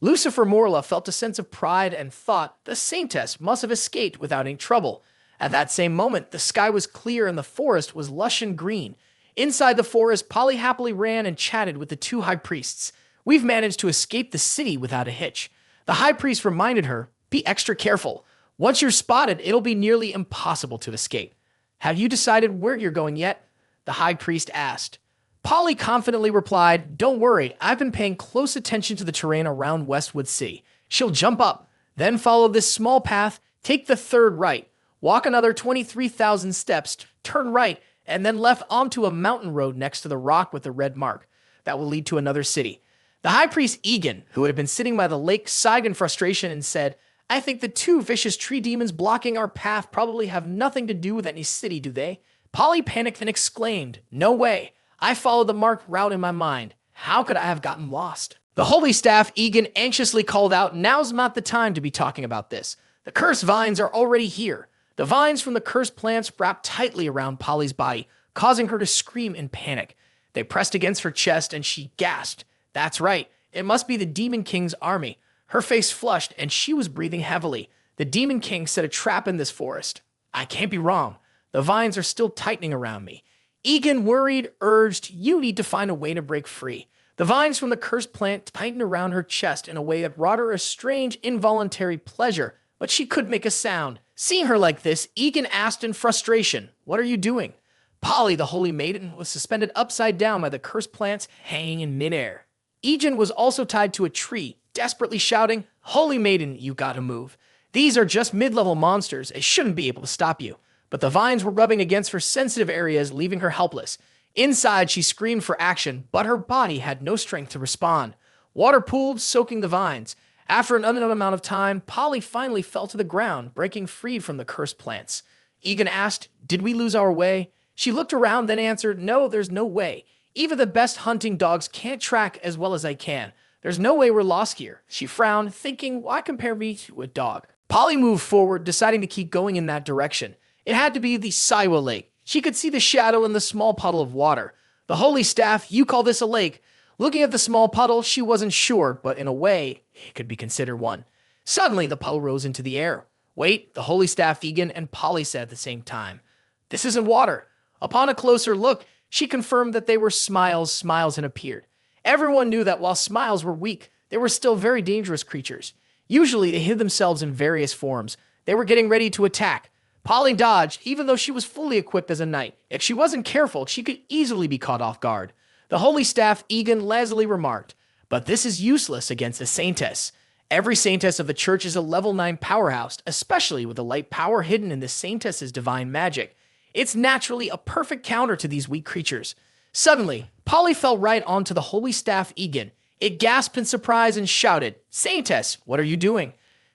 Lucifer Morla felt a sense of pride and thought the Saintess must have escaped without any trouble. At that same moment, the sky was clear and the forest was lush and green. Inside the forest, Polly happily ran and chatted with the two high priests. We've managed to escape the city without a hitch. The high priest reminded her, be extra careful. Once you're spotted, it'll be nearly impossible to escape. Have you decided where you're going yet? The high priest asked. Polly confidently replied, don't worry, I've been paying close attention to the terrain around Westwood City. She'll jump up, then follow this small path, take the third right, walk another 23,000 steps, turn right, and then left onto a mountain road next to the rock with the red mark. That will lead to another city. The high priest Egan, who had been sitting by the lake, sighed in frustration and said, I think the two vicious tree demons blocking our path probably have nothing to do with any city, do they? Polly panicked and exclaimed, no way. I followed the marked route in my mind. How could I have gotten lost? The holy staff, Egan, anxiously called out, now's not the time to be talking about this. The cursed vines are already here. The vines from the cursed plants wrapped tightly around Polly's body, causing her to scream in panic. They pressed against her chest and she gasped. That's right. It must be the Demon King's army. Her face flushed and she was breathing heavily. The Demon King set a trap in this forest. I can't be wrong. The vines are still tightening around me. Egan, worried, urged, you need to find a way to break free. The vines from the cursed plant tightened around her chest in a way that brought her a strange, involuntary pleasure, but she couldn't make a sound. Seeing her like this, Egan asked in frustration, what are you doing? Polly, the holy maiden, was suspended upside down by the cursed plants hanging in midair. Egan was also tied to a tree, desperately shouting, Holy maiden, you gotta move. These are just mid-level monsters. They shouldn't be able to stop you. But the vines were rubbing against her sensitive areas, leaving her helpless. Inside, she screamed for action, but her body had no strength to respond. Water pooled, soaking the vines. After an unknown amount of time, Polly finally fell to the ground, breaking free from the cursed plants. Egan asked, "Did we lose our way?" She looked around, then answered, "No, there's no way. Even the best hunting dogs can't track as well as I can. There's no way we're lost here." She frowned, thinking, why compare me to a dog? Polly moved forward, deciding to keep going in that direction. It had to be the Saiwa Lake. She could see the shadow in the small puddle of water. The holy staff, you call this a lake? Looking at the small puddle, she wasn't sure, but in a way, it could be considered one. Suddenly, the puddle rose into the air. "Wait," the holy staff Egan and Polly said at the same time. "This isn't water." Upon a closer look, she confirmed that they were smiles had appeared. Everyone knew that while smiles were weak, they were still very dangerous creatures. Usually, they hid themselves in various forms. They were getting ready to attack. Polly dodged, even though she was fully equipped as a knight. If she wasn't careful, she could easily be caught off guard. The holy staff Egan lazily remarked, "But this is useless against a Saintess. Every Saintess of the church is a level 9 powerhouse, especially with the light power hidden in the Saintess's divine magic. It's naturally a perfect counter to these weak creatures." Suddenly, Polly fell right onto the holy staff Egan. It gasped in surprise and shouted, "Saintess, what are you doing?"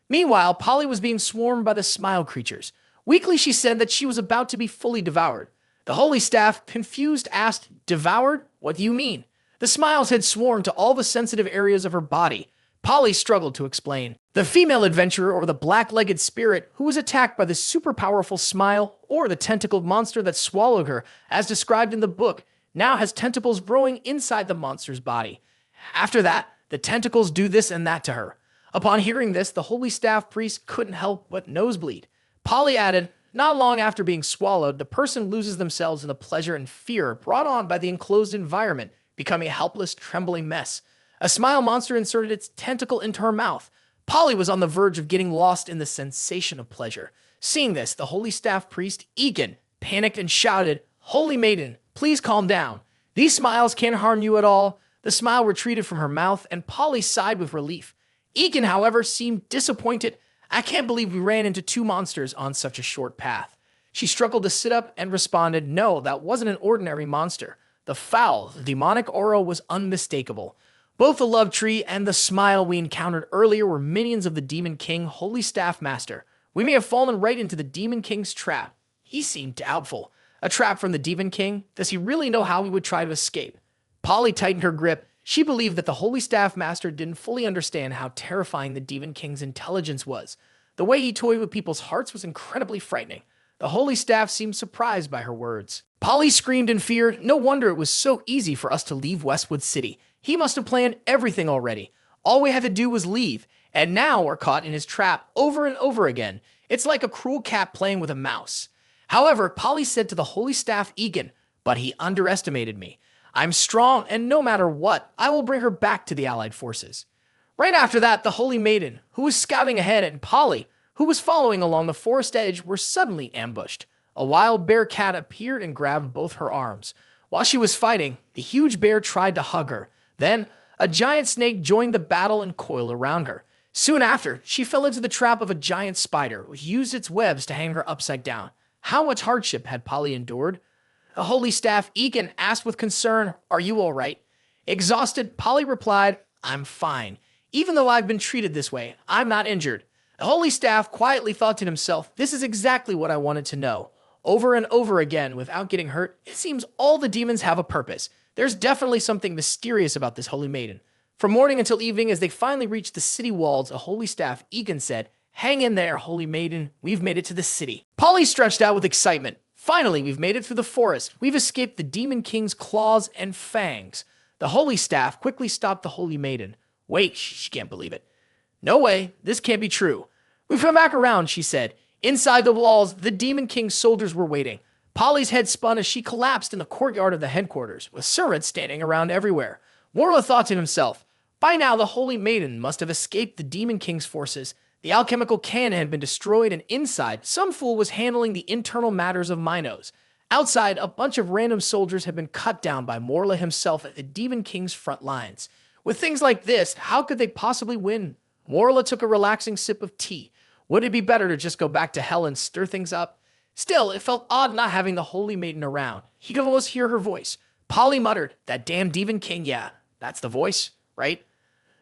Meanwhile, Polly was being swarmed by the smile creatures. Weakly, she said that she was about to be fully devoured. The holy staff, confused, asked, "Devoured? What do you mean?" The smiles had sworn to all the sensitive areas of her body. Polly struggled to explain. The female adventurer, or the black-legged spirit who was attacked by the super-powerful smile, or the tentacled monster that swallowed her, as described in the book, now has tentacles growing inside the monster's body. After that, the tentacles do this and that to her. Upon hearing this, the holy staff priest couldn't help but nosebleed. Polly added, "Not long after being swallowed, the person loses themselves in the pleasure and fear brought on by the enclosed environment, becoming a helpless, trembling mess. A smile monster inserted its tentacle into her mouth. Polly was on the verge of getting lost in the sensation of pleasure. Seeing this, the holy staff priest, Egan, panicked and shouted, "Holy maiden, please calm down. These smiles can't harm you at all." The smile retreated from her mouth, and Polly sighed with relief. Egan, however, seemed disappointed. "I can't believe we ran into 2 monsters on such a short path." She struggled to sit up and responded, "No, that wasn't an ordinary monster. The foul, the demonic aura was unmistakable. Both the love tree and the smile we encountered earlier were minions of the Demon King, Holy Staff Master. We may have fallen right into the Demon King's trap." He seemed doubtful. A trap from the Demon King? Does he really know how we would try to escape? Polly tightened her grip. She believed that the Holy Staff Master didn't fully understand how terrifying the Demon King's intelligence was. The way he toyed with people's hearts was incredibly frightening. The Holy Staff seemed surprised by her words. Polly screamed in fear. No wonder it was so easy for us to leave Westwood City. He must have planned everything already. All we had to do was leave, and now we're caught in his trap over and over again. It's like a cruel cat playing with a mouse. However, Polly said to the Holy Staff Egan, "But he underestimated me. I'm strong, and no matter what, I will bring her back to the Allied forces." Right after that, the Holy Maiden, who was scouting ahead, and Polly, who was following along the forest edge, were suddenly ambushed. A wild bear cat appeared and grabbed both her arms. While she was fighting, the huge bear tried to hug her. Then, a giant snake joined the battle and coiled around her. Soon after, she fell into the trap of a giant spider, which used its webs to hang her upside down. How much hardship had Polly endured? The Holy Staff Egan asked with concern, "Are you all right?" Exhausted, Polly replied, "I'm fine. Even though I've been treated this way, I'm not injured." The Holy Staff quietly thought to himself, "This is exactly what I wanted to know." Over and over again, without getting hurt, it seems all the demons have a purpose. There's definitely something mysterious about this Holy Maiden. From morning until evening, as they finally reached the city walls, a Holy Staff Egan said, "Hang in there, Holy Maiden. We've made it to the city." Polly stretched out with excitement. "Finally, we've made it through the forest. We've escaped the Demon King's claws and fangs." The Holy Staff quickly stopped the Holy Maiden. "Wait, she can't believe it. No way, this can't be true. We've come back around," she said. Inside the walls, the Demon King's soldiers were waiting. Polly's head spun as she collapsed in the courtyard of the headquarters, with servants standing around everywhere. Morla thought to himself, by now the Holy Maiden must have escaped the Demon King's forces. The alchemical cannon had been destroyed, and inside, some fool was handling the internal matters of Minos. Outside, a bunch of random soldiers had been cut down by Morla himself at the Demon King's front lines. With things like this, how could they possibly win? Morla took a relaxing sip of tea. Would it be better to just go back to hell and stir things up? Still, it felt odd not having the Holy Maiden around. He could almost hear her voice. Polly muttered, "That damn Demon King, yeah, that's the voice, right?"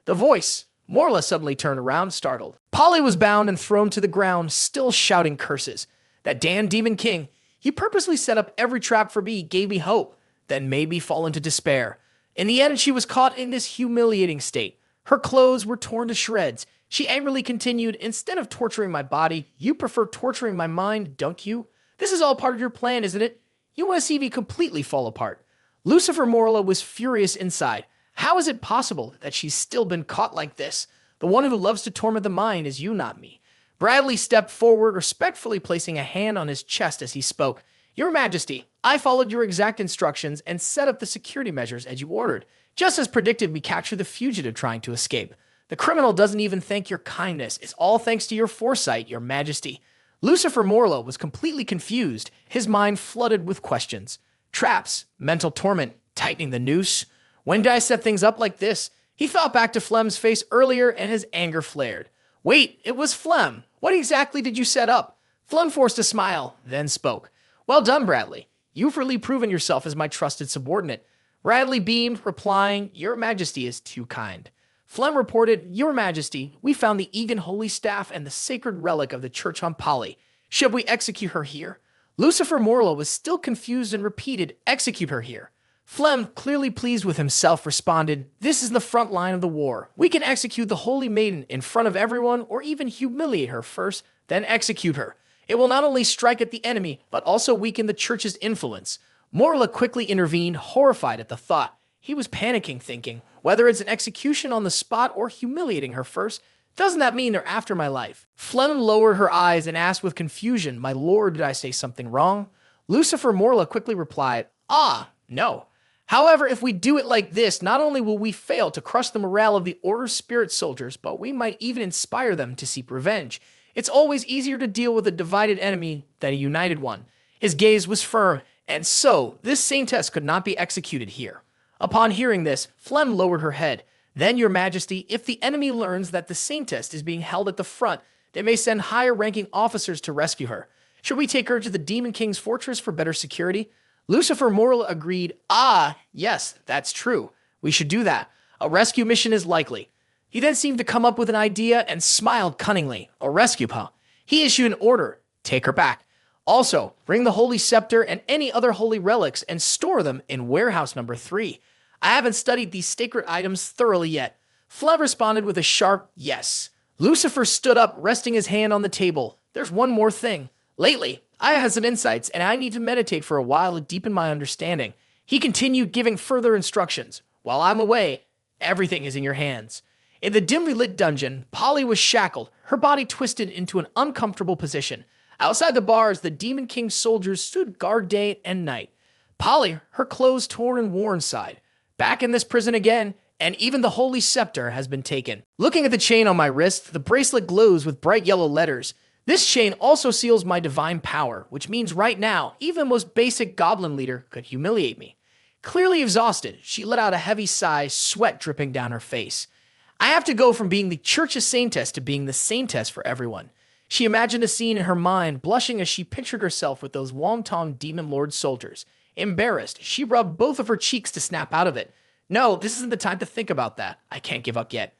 The voice. Morla suddenly turned around, startled. Polly was bound and thrown to the ground, still shouting curses. That damn Demon King, he purposely set up every trap for me, gave me hope, then made me fall into despair. In the end, she was caught in this humiliating state. Her clothes were torn to shreds. She angrily continued, instead of torturing my body, you prefer torturing my mind, don't you? This is all part of your plan, isn't it? You want to see me completely fall apart. Lucifer Morla was furious inside. How is it possible that she's still been caught like this? The one who loves to torment the mind is you, not me. Bradley stepped forward, respectfully placing a hand on his chest as he spoke. Your Majesty, I followed your exact instructions and set up the security measures as you ordered. Just as predicted, we captured the fugitive trying to escape. The criminal doesn't even thank your kindness. It's all thanks to your foresight, Your Majesty. Lucifer Morla was completely confused, his mind flooded with questions. Traps, mental torment, tightening the noose. When did I set things up like this? He thought back to Flem's face earlier and his anger flared. Wait, it was Flem. What exactly did you set up? Flem forced a smile, then spoke. Well done, Bradley. You've really proven yourself as my trusted subordinate. Bradley beamed, replying, Your Majesty is too kind. Flem reported, Your Majesty, we found the Egan Holy Staff and the sacred relic of the church on Polly. Should we execute her here? Lucifer Morla was still confused and repeated, Execute her here. Flem, clearly pleased with himself, responded, This is the front line of the war. We can execute the Holy Maiden in front of everyone or even humiliate her first, then execute her. It will not only strike at the enemy, but also weaken the church's influence. Morla quickly intervened, horrified at the thought. He was panicking, thinking, whether it's an execution on the spot or humiliating her first, doesn't that mean they're after my life? Flem lowered her eyes and asked with confusion, My lord, did I say something wrong? Lucifer Morla quickly replied, No. However, if we do it like this, not only will we fail to crush the morale of the Order's spirit soldiers, but we might even inspire them to seek revenge. It's always easier to deal with a divided enemy than a united one. His gaze was firm, and so this Saintess could not be executed here. Upon hearing this, Flem lowered her head. Then, Your Majesty, if the enemy learns that the Saintess is being held at the front, they may send higher-ranking officers to rescue her. Should we take her to the Demon King's fortress for better security? Lucifer Morla agreed, Yes, that's true. We should do that. A rescue mission is likely. He then seemed to come up with an idea and smiled cunningly. A rescue, huh? He issued an order. Take her back. Also, bring the Holy Scepter and any other holy relics and store them in warehouse number 3. I haven't studied these sacred items thoroughly yet. Flem responded with a sharp yes. Lucifer stood up, resting his hand on the table. There's one more thing. Lately, I had some insights, and I need to meditate for a while to deepen my understanding. He continued giving further instructions. While I'm away, everything is in your hands. In the dimly lit dungeon, Polly was shackled, her body twisted into an uncomfortable position. Outside the bars, the Demon King's soldiers stood guard day and night. Polly, her clothes torn and worn, sighed. Back in this prison again, and even the Holy Scepter has been taken. Looking at the chain on my wrist, the bracelet glows with bright yellow letters. This chain also seals my divine power, which means right now, even the most basic goblin leader could humiliate me. Clearly exhausted, she let out a heavy sigh, sweat dripping down her face. I have to go from being the Church's Saintess to being the Saintess for everyone. She imagined a scene in her mind, blushing as she pictured herself with those Womtom Demon Lord soldiers. Embarrassed, she rubbed both of her cheeks to snap out of it. No, this isn't the time to think about that. I can't give up yet.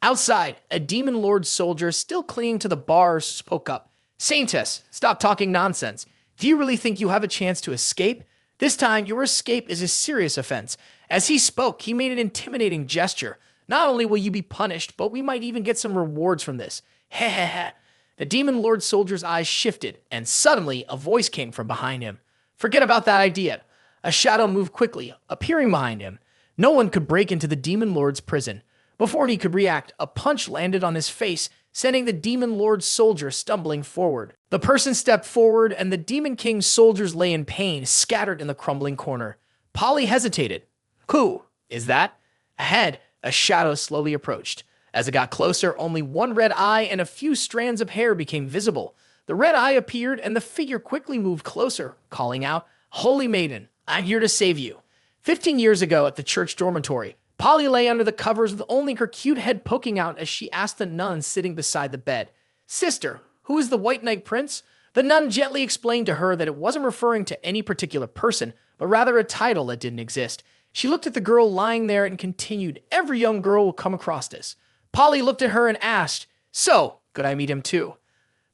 Outside, a Demon Lord soldier, still clinging to the bars, spoke up. Saintess, stop talking nonsense. Do you really think you have a chance to escape? This time, your escape is a serious offense. As he spoke, he made an intimidating gesture. Not only will you be punished, but we might even get some rewards from this. Heh heh heh. The Demon Lord soldier's eyes shifted, and suddenly a voice came from behind him. Forget about that idea. A shadow moved quickly, appearing behind him. No one could break into the Demon Lord's prison. Before he could react, a punch landed on his face, sending the Demon Lord's soldier stumbling forward. The person stepped forward, and the Demon King's soldiers lay in pain, scattered in the crumbling corner. Polly hesitated. Who is that? Ahead, a shadow slowly approached. As it got closer, only one red eye and a few strands of hair became visible. The red eye appeared, and the figure quickly moved closer, calling out, Holy Maiden, I'm here to save you. 15 years ago at the church dormitory, Polly lay under the covers with only her cute head poking out as she asked the nun sitting beside the bed, Sister, who is the White Knight Prince? The nun gently explained to her that it wasn't referring to any particular person, but rather a title that didn't exist. She looked at the girl lying there and continued, Every young girl will come across this. Polly looked at her and asked, "So, could I meet him too?"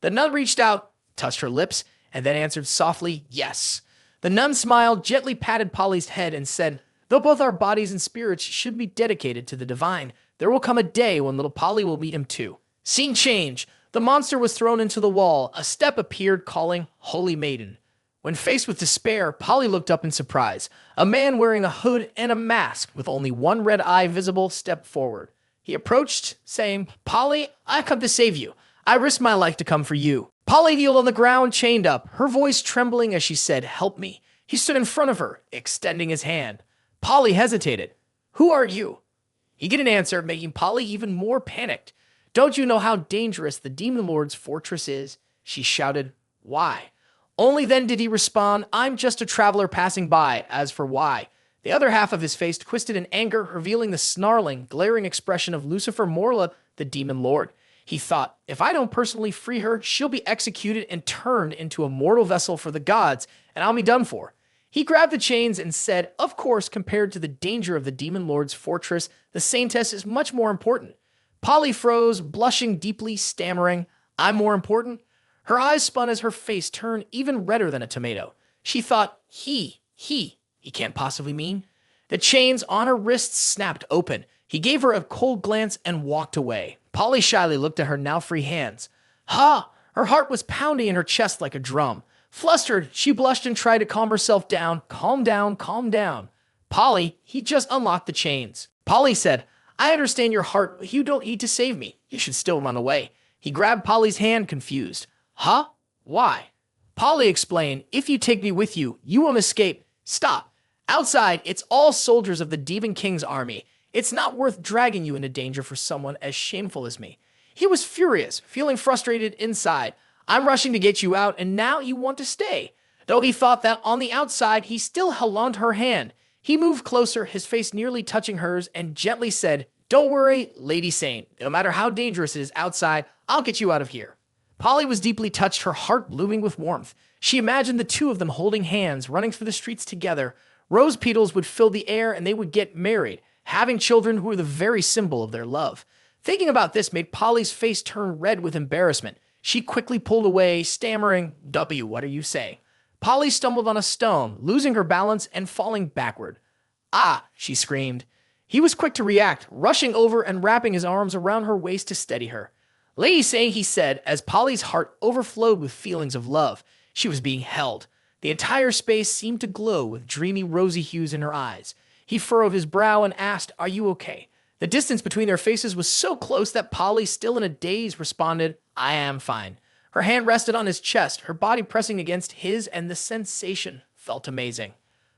The nun reached out, touched her lips, and then answered softly, "Yes." The nun smiled, gently patted Polly's head, and said, "Though both our bodies and spirits should be dedicated to the divine, there will come a day when little Polly will meet him too." Scene change. The monster was thrown into the wall. A step appeared calling, "Holy Maiden." When faced with despair, Polly looked up in surprise. A man wearing a hood and a mask with only one red eye visible stepped forward. He approached, saying, "Polly, I come to save you. I risked my life to come for you." Polly kneeled on the ground, chained up, her voice trembling as she said, "Help me." He stood in front of her, extending his hand. Polly hesitated. "Who are you?" He didn't answer, making Polly even more panicked. "Don't you know how dangerous the Demon Lord's fortress is?" She shouted. "Why?" Only then did he respond, "I'm just a traveler passing by. As for why?" The other half of his face twisted in anger, revealing the snarling, glaring expression of Lucifer Morla, the Demon Lord. He thought, if I don't personally free her, she'll be executed and turned into a mortal vessel for the gods, and I'll be done for. He grabbed the chains and said, of course, compared to the danger of the Demon Lord's fortress, the Saintess is much more important. Polly froze, blushing deeply, stammering, "I'm more important?" Her eyes spun as her face turned even redder than a tomato. She thought, he can't possibly mean. The chains on her wrists snapped open. He gave her a cold glance and walked away. Polly shyly looked at her now free hands. Ha! Her heart was pounding in her chest like a drum. Flustered, she blushed and tried to calm herself down. Calm down, calm down. Polly, he just unlocked the chains. Polly said, "I understand your heart, but you don't need to save me. You should still run away." He grabbed Polly's hand, confused. Huh? Why? Polly explained, "If you take me with you, you won't escape." Stop. Outside, it's all soldiers of the Demon King's army. It's not worth dragging you into danger for someone as shameful as me. He was furious, feeling frustrated inside. I'm rushing to get you out, and now you want to stay. Though he thought that on the outside, he still held on to her hand. He moved closer, his face nearly touching hers, and gently said, "Don't worry, Lady Saint. No matter how dangerous it is outside, I'll get you out of here." Polly was deeply touched, her heart blooming with warmth. She imagined the two of them holding hands, running through the streets together. Rose petals would fill the air, and they would get married, having children who were the very symbol of their love. Thinking about this made Polly's face turn red with embarrassment. She quickly pulled away, stammering, "W, what are you saying?" Polly stumbled on a stone, losing her balance and falling backward. "Ah!" she screamed. He was quick to react, rushing over and wrapping his arms around her waist to steady her. "Lady Saint," he said, as Polly's heart overflowed with feelings of love. She was being held. The entire space seemed to glow with dreamy rosy hues in her eyes. He furrowed his brow and asked, "Are you okay?" The distance between their faces was so close that Polly, still in a daze, responded, "I am fine." Her hand rested on his chest, her body pressing against his, and the sensation felt amazing.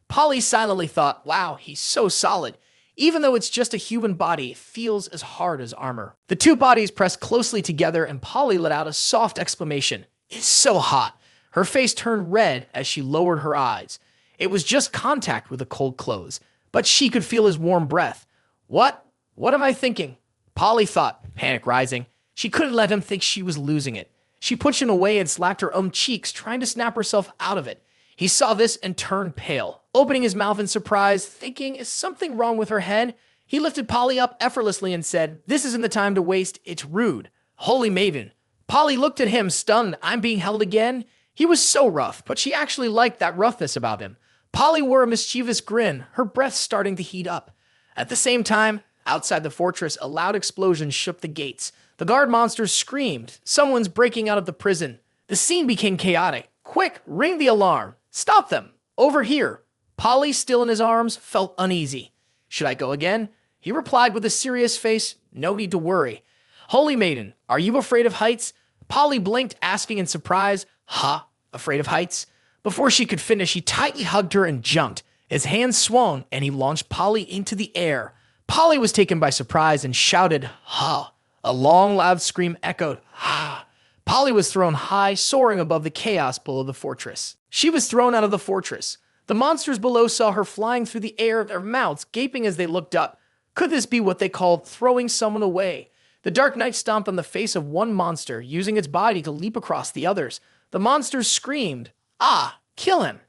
Polly silently thought, wow, he's so solid. Even though it's just a human body, it feels as hard as armor. The two bodies pressed closely together, and Polly let out a soft exclamation. "It's so hot." Her face turned red as she lowered her eyes. It was just contact with the cold clothes, but she could feel his warm breath. What am I thinking? Polly thought, panic rising. She couldn't let him think she was losing it. She pushed him away and slapped her own cheeks, trying to snap herself out of it. He saw this and turned pale, opening his mouth in surprise, thinking, is something wrong with her head? He lifted Polly up effortlessly and said, "This isn't the time to waste, it's rude." Holy Maiden. Polly looked at him, stunned. I'm being held again? He was so rough, but she actually liked that roughness about him. Polly wore a mischievous grin, her breath starting to heat up. At the same time, outside the fortress, a loud explosion shook the gates. The guard monsters screamed. Someone's breaking out of the prison. The scene became chaotic. Quick, ring the alarm. Stop them. Over here. Polly, still in his arms, felt uneasy. Should I go again? He replied with a serious face, "No need to worry." Holy Maiden, are you afraid of heights? Polly blinked, asking in surprise, "Huh? Afraid of heights?" Before she could finish, he tightly hugged her and jumped. His hands swung, and he launched Polly into the air. Polly was taken by surprise and shouted, "Ha!" A long, loud scream echoed, "Ha!" Polly was thrown high, soaring above the chaos below the fortress. She was thrown out of the fortress. The monsters below saw her flying through the air, their mouths gaping as they looked up. Could this be what they called throwing someone away? The Dark Knight stomped on the face of one monster, using its body to leap across the others. The monsters screamed, "Ah, kill him!"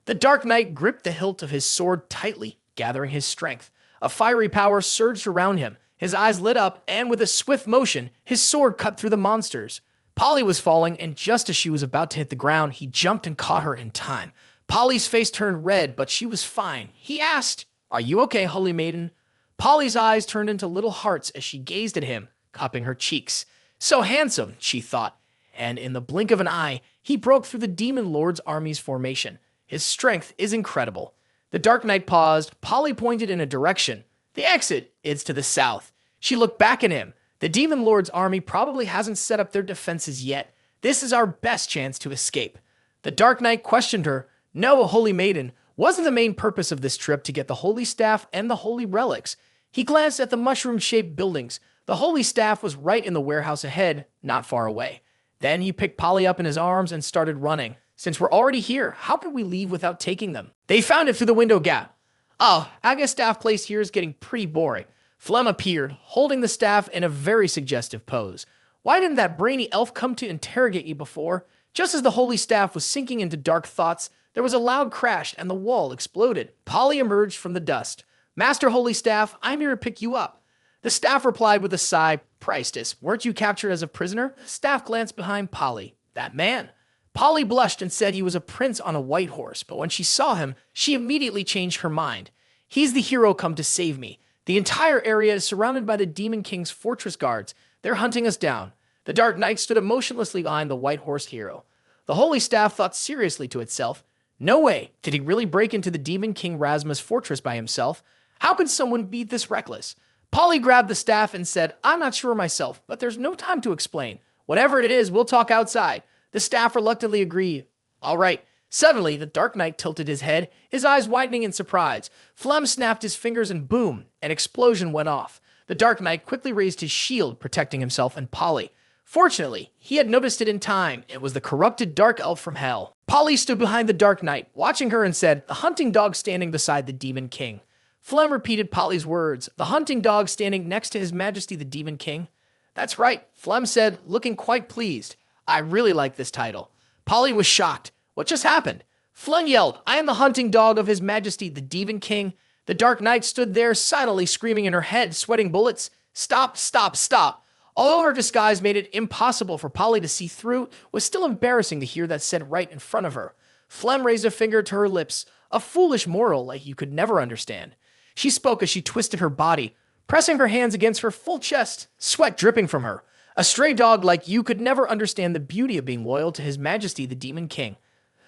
The Dark Knight gripped the hilt of his sword tightly, gathering his strength. A fiery power surged around him. His eyes lit up, and with a swift motion, his sword cut through the monsters. Polly was falling, and just as she was about to hit the ground, he jumped and caught her in time. Polly's face turned red, but she was fine. He asked, "Are you okay, holy maiden?" Polly's eyes turned into little hearts as she gazed at him, cupping her cheeks. So handsome, she thought, and in the blink of an eye, he broke through the demon lord's army's formation. His strength is incredible. The Dark Knight paused. Polly pointed in a direction. The exit is to the south. She looked back at him. The demon lord's army probably hasn't set up their defenses yet. This is our best chance to escape. The Dark Knight questioned her. No, holy maiden, wasn't the main purpose of this trip to get the holy staff and the holy relics? He glanced at the mushroom-shaped buildings. The holy staff was right in the warehouse ahead, not far away. Then he picked Polly up in his arms and started running. Since we're already here, how could we leave without taking them? They found it through the window gap. Oh, I guess staff place here is getting pretty boring. Flem appeared, holding the staff in a very suggestive pose. Why didn't that brainy elf come to interrogate you before? Just as the holy staff was sinking into dark thoughts, there was a loud crash and the wall exploded. Polly emerged from the dust. "Master Holy Staff, I'm here to pick you up." The staff replied with a sigh, "Priestess, weren't you captured as a prisoner?" The staff glanced behind Polly. That man. Polly blushed and said he was a prince on a white horse, but when she saw him, she immediately changed her mind. "He's the hero come to save me. The entire area is surrounded by the Demon King's fortress guards. They're hunting us down." The Dark Knight stood emotionlessly behind the white horse hero. The holy staff thought seriously to itself, "No way. Did he really break into the Demon King Rasma's fortress by himself? How could someone be this reckless?" Polly grabbed the staff and said, "I'm not sure myself, but there's no time to explain. Whatever it is, we'll talk outside." The staff reluctantly agreed. "All right." Suddenly, the Dark Knight tilted his head, his eyes widening in surprise. Flem snapped his fingers and boom, an explosion went off. The Dark Knight quickly raised his shield, protecting himself and Polly. Fortunately, he had noticed it in time. It was the corrupted dark elf from hell. Polly stood behind the Dark Knight, watching her and said, "The hunting dog standing beside the Demon King." Flem repeated Polly's words, "The hunting dog standing next to His Majesty the Demon King?" "That's right," Flem said, looking quite pleased. "I really like this title." Polly was shocked. What just happened? Flem yelled, "I am the hunting dog of His Majesty the Demon King." The Dark Knight stood there silently screaming in her head, sweating bullets. "Stop, stop, stop." Although her disguise made it impossible for Polly to see through, it was still embarrassing to hear that said right in front of her. Flem raised a finger to her lips, a foolish moral like you could never understand. She spoke as she twisted her body, pressing her hands against her full chest, sweat dripping from her. "A stray dog like you could never understand the beauty of being loyal to His Majesty the Demon King."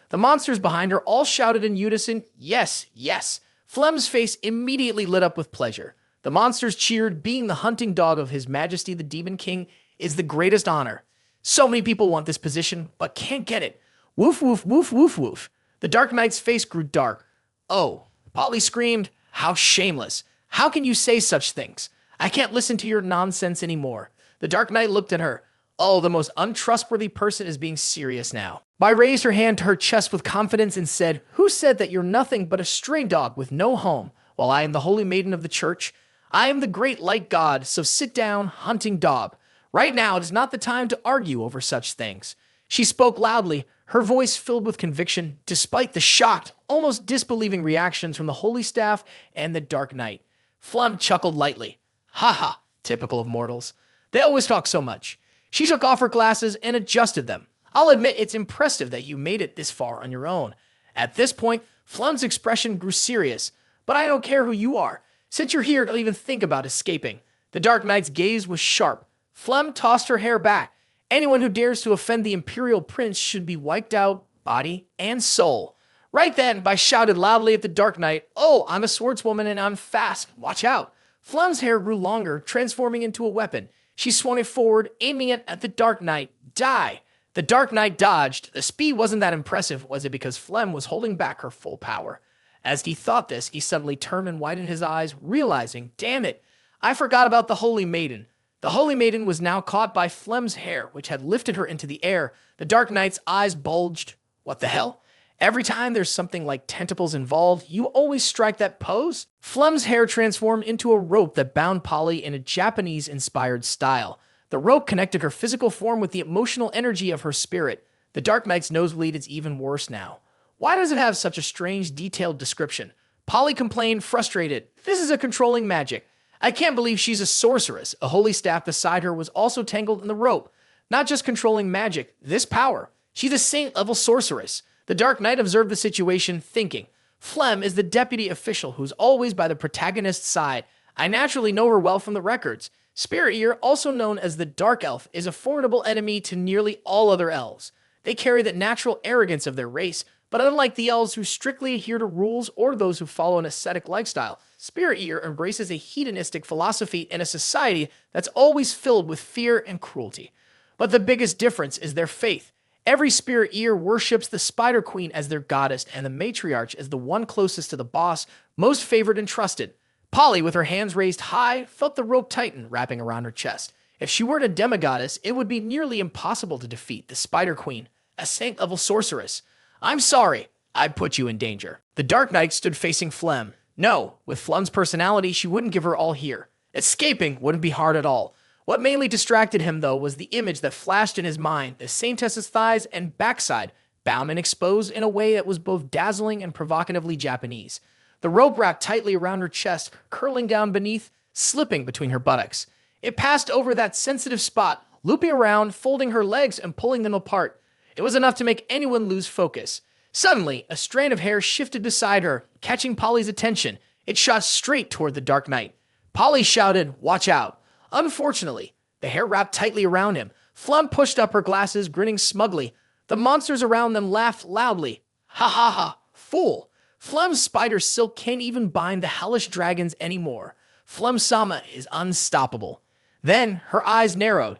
The monsters behind her all shouted in unison, "Yes, yes." Flem's face immediately lit up with pleasure. The monsters cheered. Being the hunting dog of His Majesty the Demon King is the greatest honor. So many people want this position, but can't get it. Woof, woof, woof, woof, woof. The Dark Knight's face grew dark. "Oh," Polly screamed, "how shameless. How can you say such things? I can't listen to your nonsense anymore." The Dark Knight looked at her. "Oh, the most untrustworthy person is being serious now." Bai raised her hand to her chest with confidence and said, "Who said that you're nothing but a stray dog with no home, while I am the holy maiden of the church? I am the great light god, so sit down, hunting dog. Right now, it is not the time to argue over such things." She spoke loudly, her voice filled with conviction, despite the shocked, almost disbelieving reactions from the holy staff and the Dark Knight. Flem chuckled lightly. "Ha ha, typical of mortals. They always talk so much." She took off her glasses and adjusted them. "I'll admit it's impressive that you made it this far on your own." At this point, Flem's expression grew serious. "But I don't care who you are. Since you're here, don't even think about escaping." The Dark Knight's gaze was sharp. Flem tossed her hair back. "Anyone who dares to offend the Imperial Prince should be wiped out, body and soul." Right then, Bai shouted loudly at the Dark Knight, "Oh, I'm a swordswoman and I'm fast. Watch out." Flem's hair grew longer, transforming into a weapon. She swung it forward, aiming it at the Dark Knight. "Die." The Dark Knight dodged. The speed wasn't that impressive, was it, because Flem was holding back her full power. As he thought this, he suddenly turned and widened his eyes, realizing, damn it, I forgot about the Holy Maiden. The Holy Maiden was now caught by Flem's hair, which had lifted her into the air. The Dark Knight's eyes bulged. What the hell? Every time there's something like tentacles involved, you always strike that pose? Flem's hair transformed into a rope that bound Polly in a Japanese-inspired style. The rope connected her physical form with the emotional energy of her spirit. The Dark Knight's nosebleed is even worse now. Why does it have such a strange, detailed description? Polly complained, frustrated. This is a controlling magic. I can't believe she's a sorceress. A holy staff beside her was also tangled in the rope. Not just controlling magic, this power. She's a saint-level sorceress. The Dark Knight observed the situation, thinking, Flem is the deputy official who's always by the protagonist's side. I naturally know her well from the records. Spirit Ear, also known as the Dark Elf, is a formidable enemy to nearly all other elves. They carry the natural arrogance of their race, but unlike the elves who strictly adhere to rules or those who follow an ascetic lifestyle, Spirit Ear embraces a hedonistic philosophy in a society that's always filled with fear and cruelty. But the biggest difference is their faith. Every Spirit Ear worships the Spider Queen as their goddess and the matriarch as the one closest to the boss, most favored and trusted. Polly, with her hands raised high, felt the rope tighten, wrapping around her chest. If she weren't a demigoddess, it would be nearly impossible to defeat the Spider Queen, a saint-level sorceress. I'm sorry, I put you in danger. The Dark Knight stood facing Flem. No, with Flem's personality, she wouldn't give her all here. Escaping wouldn't be hard at all. What mainly distracted him, though, was the image that flashed in his mind, the Saintess's thighs and backside, bound and exposed in a way that was both dazzling and provocatively Japanese. The rope wrapped tightly around her chest, curling down beneath, slipping between her buttocks. It passed over that sensitive spot, looping around, folding her legs and pulling them apart. It was enough to make anyone lose focus. Suddenly, a strand of hair shifted beside her, catching Polly's attention. It shot straight toward the Dark Knight. Polly shouted, "Watch out." Unfortunately, the hair wrapped tightly around him. Flem pushed up her glasses, grinning smugly. The monsters around them laughed loudly. Ha ha ha, fool. Flem's spider silk can't even bind the hellish dragons anymore. Flem Sama is unstoppable. Then her eyes narrowed.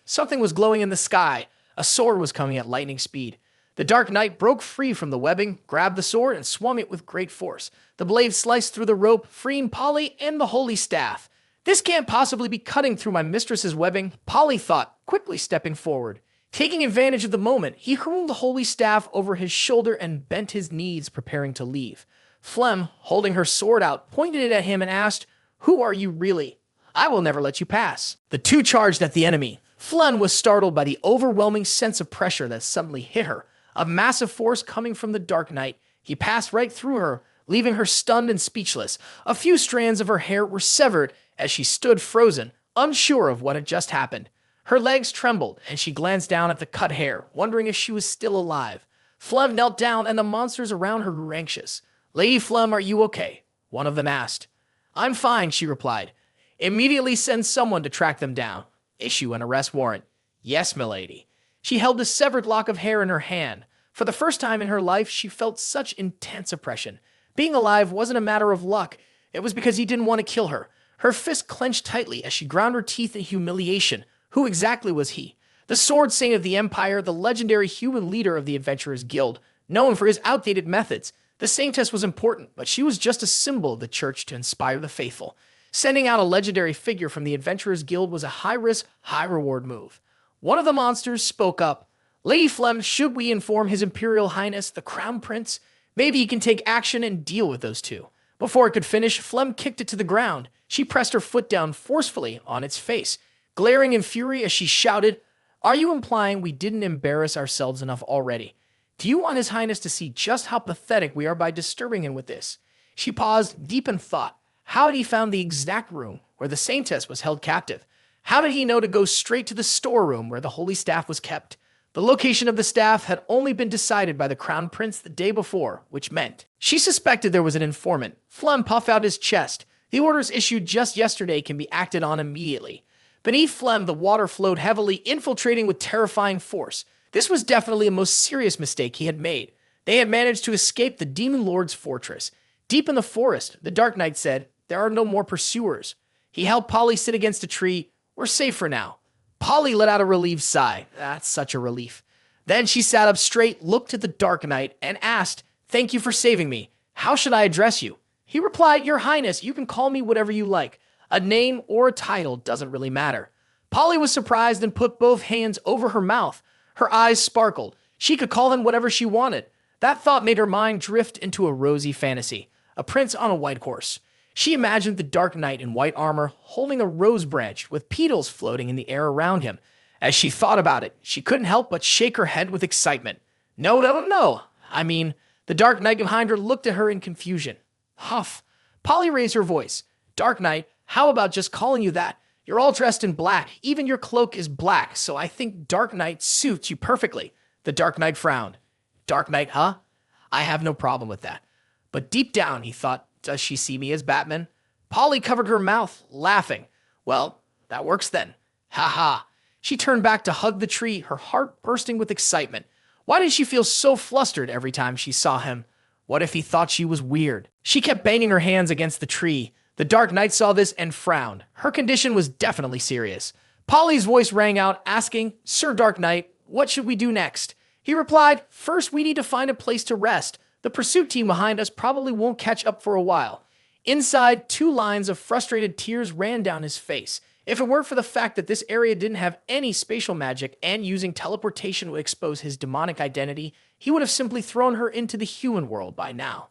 Something was glowing in the sky. A sword was coming at lightning speed. The Dark Knight broke free from the webbing, grabbed the sword, and swung it with great force. The blade sliced through the rope, freeing Polly and the holy staff. This can't possibly be cutting through my mistress's webbing, Polly thought, quickly stepping forward. Taking advantage of the moment, he hurled the holy staff over his shoulder and bent his knees, preparing to leave. Flem, holding her sword out, pointed it at him and asked, "Who are you really? I will never let you pass." The two charged at the enemy. Flem was startled by the overwhelming sense of pressure that suddenly hit her, a massive force coming from the Dark Knight. He passed right through her, leaving her stunned and speechless. A few strands of her hair were severed as she stood frozen, unsure of what had just happened. Her legs trembled, and she glanced down at the cut hair, wondering if she was still alive. Flem knelt down, and the monsters around her grew anxious. "Lady Flem, are you okay?" one of them asked. "I'm fine," she replied. "Immediately send someone to track them down. Issue an arrest warrant." "Yes, milady." She held a severed lock of hair in her hand. For the first time in her life, she felt such intense oppression. Being alive wasn't a matter of luck. It was because he didn't want to kill her. Her fist clenched tightly as she ground her teeth in humiliation. Who exactly was he? The Sword Saint of the Empire, the legendary human leader of the Adventurers Guild, known for his outdated methods. The Saintess was important, but she was just a symbol of the church to inspire the faithful. Sending out a legendary figure from the Adventurers Guild was a high-risk, high-reward move. One of the monsters spoke up. "Lady Flem, should we inform His Imperial Highness, the Crown Prince? Maybe he can take action and deal with those two." Before it could finish, Flem kicked it to the ground. She pressed her foot down forcefully on its face, glaring in fury as she shouted, "Are you implying we didn't embarrass ourselves enough already? Do you want His Highness to see just how pathetic we are by disturbing him with this?" She paused, deep in thought. How had he found the exact room where the Saintess was held captive? How did he know to go straight to the storeroom where the holy staff was kept? The location of the staff had only been decided by the Crown Prince the day before, which meant she suspected there was an informant. Flem puffed out his chest. The orders issued just yesterday can be acted on immediately. Beneath Flem, the water flowed heavily, infiltrating with terrifying force. This was definitely a most serious mistake he had made. They had managed to escape the Demon Lord's fortress. Deep in the forest, the Dark Knight said, "There are no more pursuers." He helped Polly sit against a tree. "We're safe for now." Polly let out a relieved sigh. That's such a relief. Then she sat up straight, looked at the Dark Knight, and asked, "Thank you for saving me. How should I address you?" He replied, "Your Highness, you can call me whatever you like. A name or a title doesn't really matter." Polly was surprised and put both hands over her mouth. Her eyes sparkled. She could call him whatever she wanted. That thought made her mind drift into a rosy fantasy. A prince on a white horse. She imagined the Dark Knight in white armor holding a rose branch with petals floating in the air around him. As she thought about it, she couldn't help but shake her head with excitement. No. The Dark Knight behind her looked at her in confusion. Huff. Polly raised her voice. "Dark Knight, How about just calling you that? You're all dressed in black. Even your cloak is black, so I think Dark Knight suits you perfectly. The Dark Knight frowned. Dark Knight, huh? I have no problem with that. But deep down, he thought, does she see me as Batman? Polly covered her mouth, laughing. Well, that works then. Ha ha. She turned back to hug the tree, her heart bursting with excitement. Why did she feel so flustered every time she saw him? What if he thought she was weird? She kept banging her hands against the tree. The Dark Knight saw this and frowned. Her condition was definitely serious. Polly's voice rang out, asking, Sir Dark Knight, what should we do next? He replied, first we need to find a place to rest. The pursuit team behind us probably won't catch up for a while. Inside, 2 lines of frustrated tears ran down his face. If it weren't for the fact that this area didn't have any spatial magic and using teleportation would expose his demonic identity, he would have simply thrown her into the human world by now.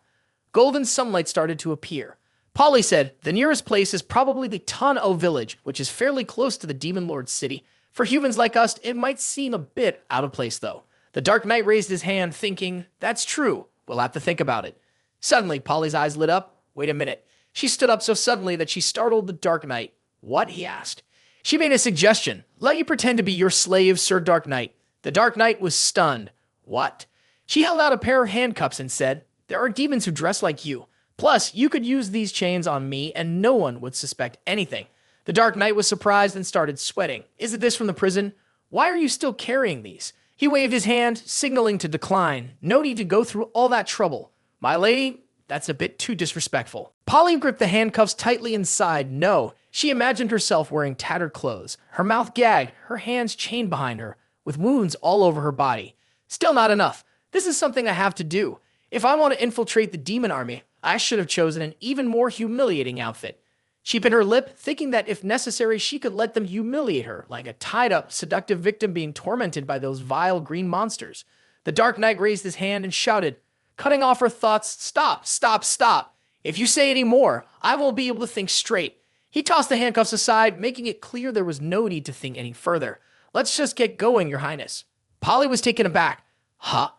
Golden sunlight started to appear. Polly said, the nearest place is probably the Tan-O village, which is fairly close to the Demon Lord's city. For humans like us, it might seem a bit out of place though. The Dark Knight raised his hand, thinking, that's true. We'll have to think about it. Suddenly, Polly's eyes lit up. Wait a minute. She stood up so suddenly that she startled the Dark Knight. What? He asked. She made a suggestion. Let you pretend to be your slave, Sir Dark Knight. The Dark Knight was stunned. What? She held out a pair of handcuffs and said, there are demons who dress like you. Plus, you could use these chains on me and no one would suspect anything. The Dark Knight was surprised and started sweating. Is it this from the prison? Why are you still carrying these? He waved his hand, signaling to decline. No need to go through all that trouble. My lady, that's a bit too disrespectful. Polly gripped the handcuffs tightly and sighed no. She imagined herself wearing tattered clothes, her mouth gagged, her hands chained behind her, with wounds all over her body. Still not enough. This is something I have to do. If I want to infiltrate the demon army, I should have chosen an even more humiliating outfit. She bit her lip, thinking that if necessary, she could let them humiliate her, like a tied-up, seductive victim being tormented by those vile green monsters. The Dark Knight raised his hand and shouted, cutting off her thoughts, stop, stop, stop. If you say any more, I won't be able to think straight. He tossed the handcuffs aside, making it clear there was no need to think any further. Let's just get going, Your Highness. Polly was taken aback. Huh?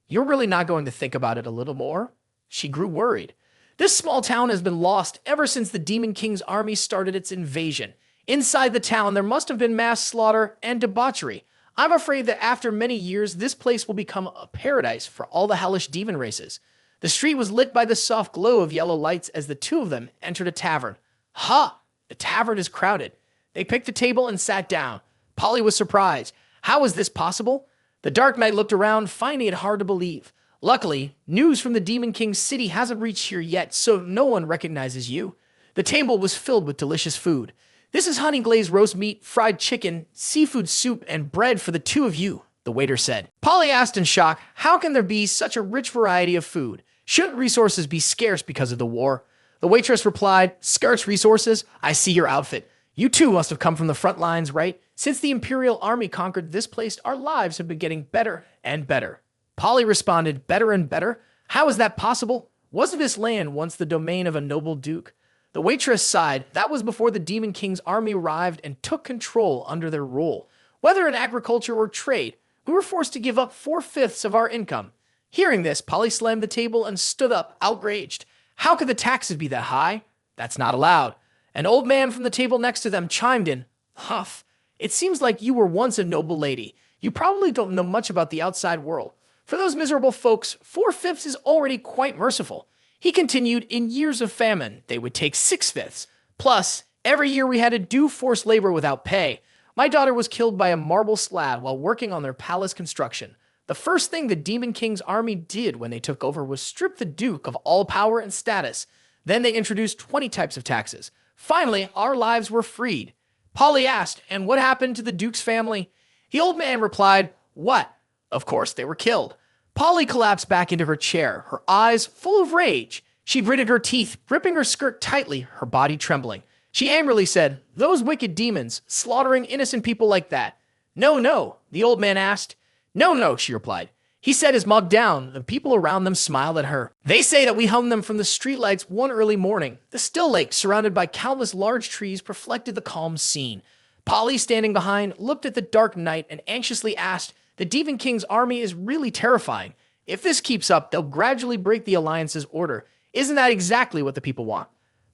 You're really not going to think about it a little more? She grew worried. This small town has been lost ever since the Demon King's army started its invasion. Inside the town, there must have been mass slaughter and debauchery. I'm afraid that after many years, this place will become a paradise for all the hellish demon races. The street was lit by the soft glow of yellow lights as the 2 of them entered a tavern. Ha! The tavern is crowded. They picked a table and sat down. Polly was surprised. How was this possible? The Dark Knight looked around, finding it hard to believe. Luckily, news from the Demon King's city hasn't reached here yet, so no one recognizes you. The table was filled with delicious food. This is honey glazed roast meat, fried chicken, seafood soup, and bread for the 2 of you, the waiter said. Polly asked in shock, how can there be such a rich variety of food? Shouldn't resources be scarce because of the war? The waitress replied, scarce resources? I see your outfit. You too must have come from the front lines, right? Since the Imperial Army conquered this place, our lives have been getting better and better. Polly responded, better and better? How is that possible? Wasn't this land once the domain of a noble duke? The waitress sighed. That was before the Demon King's army arrived and took control under their rule. Whether in agriculture or trade, we were forced to give up 4/5 of our income. Hearing this, Polly slammed the table and stood up, outraged. How could the taxes be that high? That's not allowed. An old man from the table next to them chimed in. Huff, it seems like you were once a noble lady. You probably don't know much about the outside world. For those miserable folks, 4/5 is already quite merciful. He continued, in years of famine, they would take 6/5. Plus, every year we had to do forced labor without pay. My daughter was killed by a marble slab while working on their palace construction. The first thing the Demon King's army did when they took over was strip the Duke of all power and status. Then they introduced 20 types of taxes. Finally, our lives were freed. Polly asked, and what happened to the Duke's family? The old man replied, what? Of course, they were killed. Polly collapsed back into her chair, her eyes full of rage. She gritted her teeth, gripping her skirt tightly, her body trembling. She angrily said, those wicked demons, slaughtering innocent people like that. No, no, the old man asked. No, no, she replied. He set his mug down. The people around them smiled at her. They say that we hung them from the streetlights one early morning. The still lake, surrounded by countless large trees, reflected the calm scene. Polly, standing behind, looked at the Dark Knight and anxiously asked, the Demon King's army is really terrifying. If this keeps up, they'll gradually break the Alliance's order. Isn't that exactly what the people want?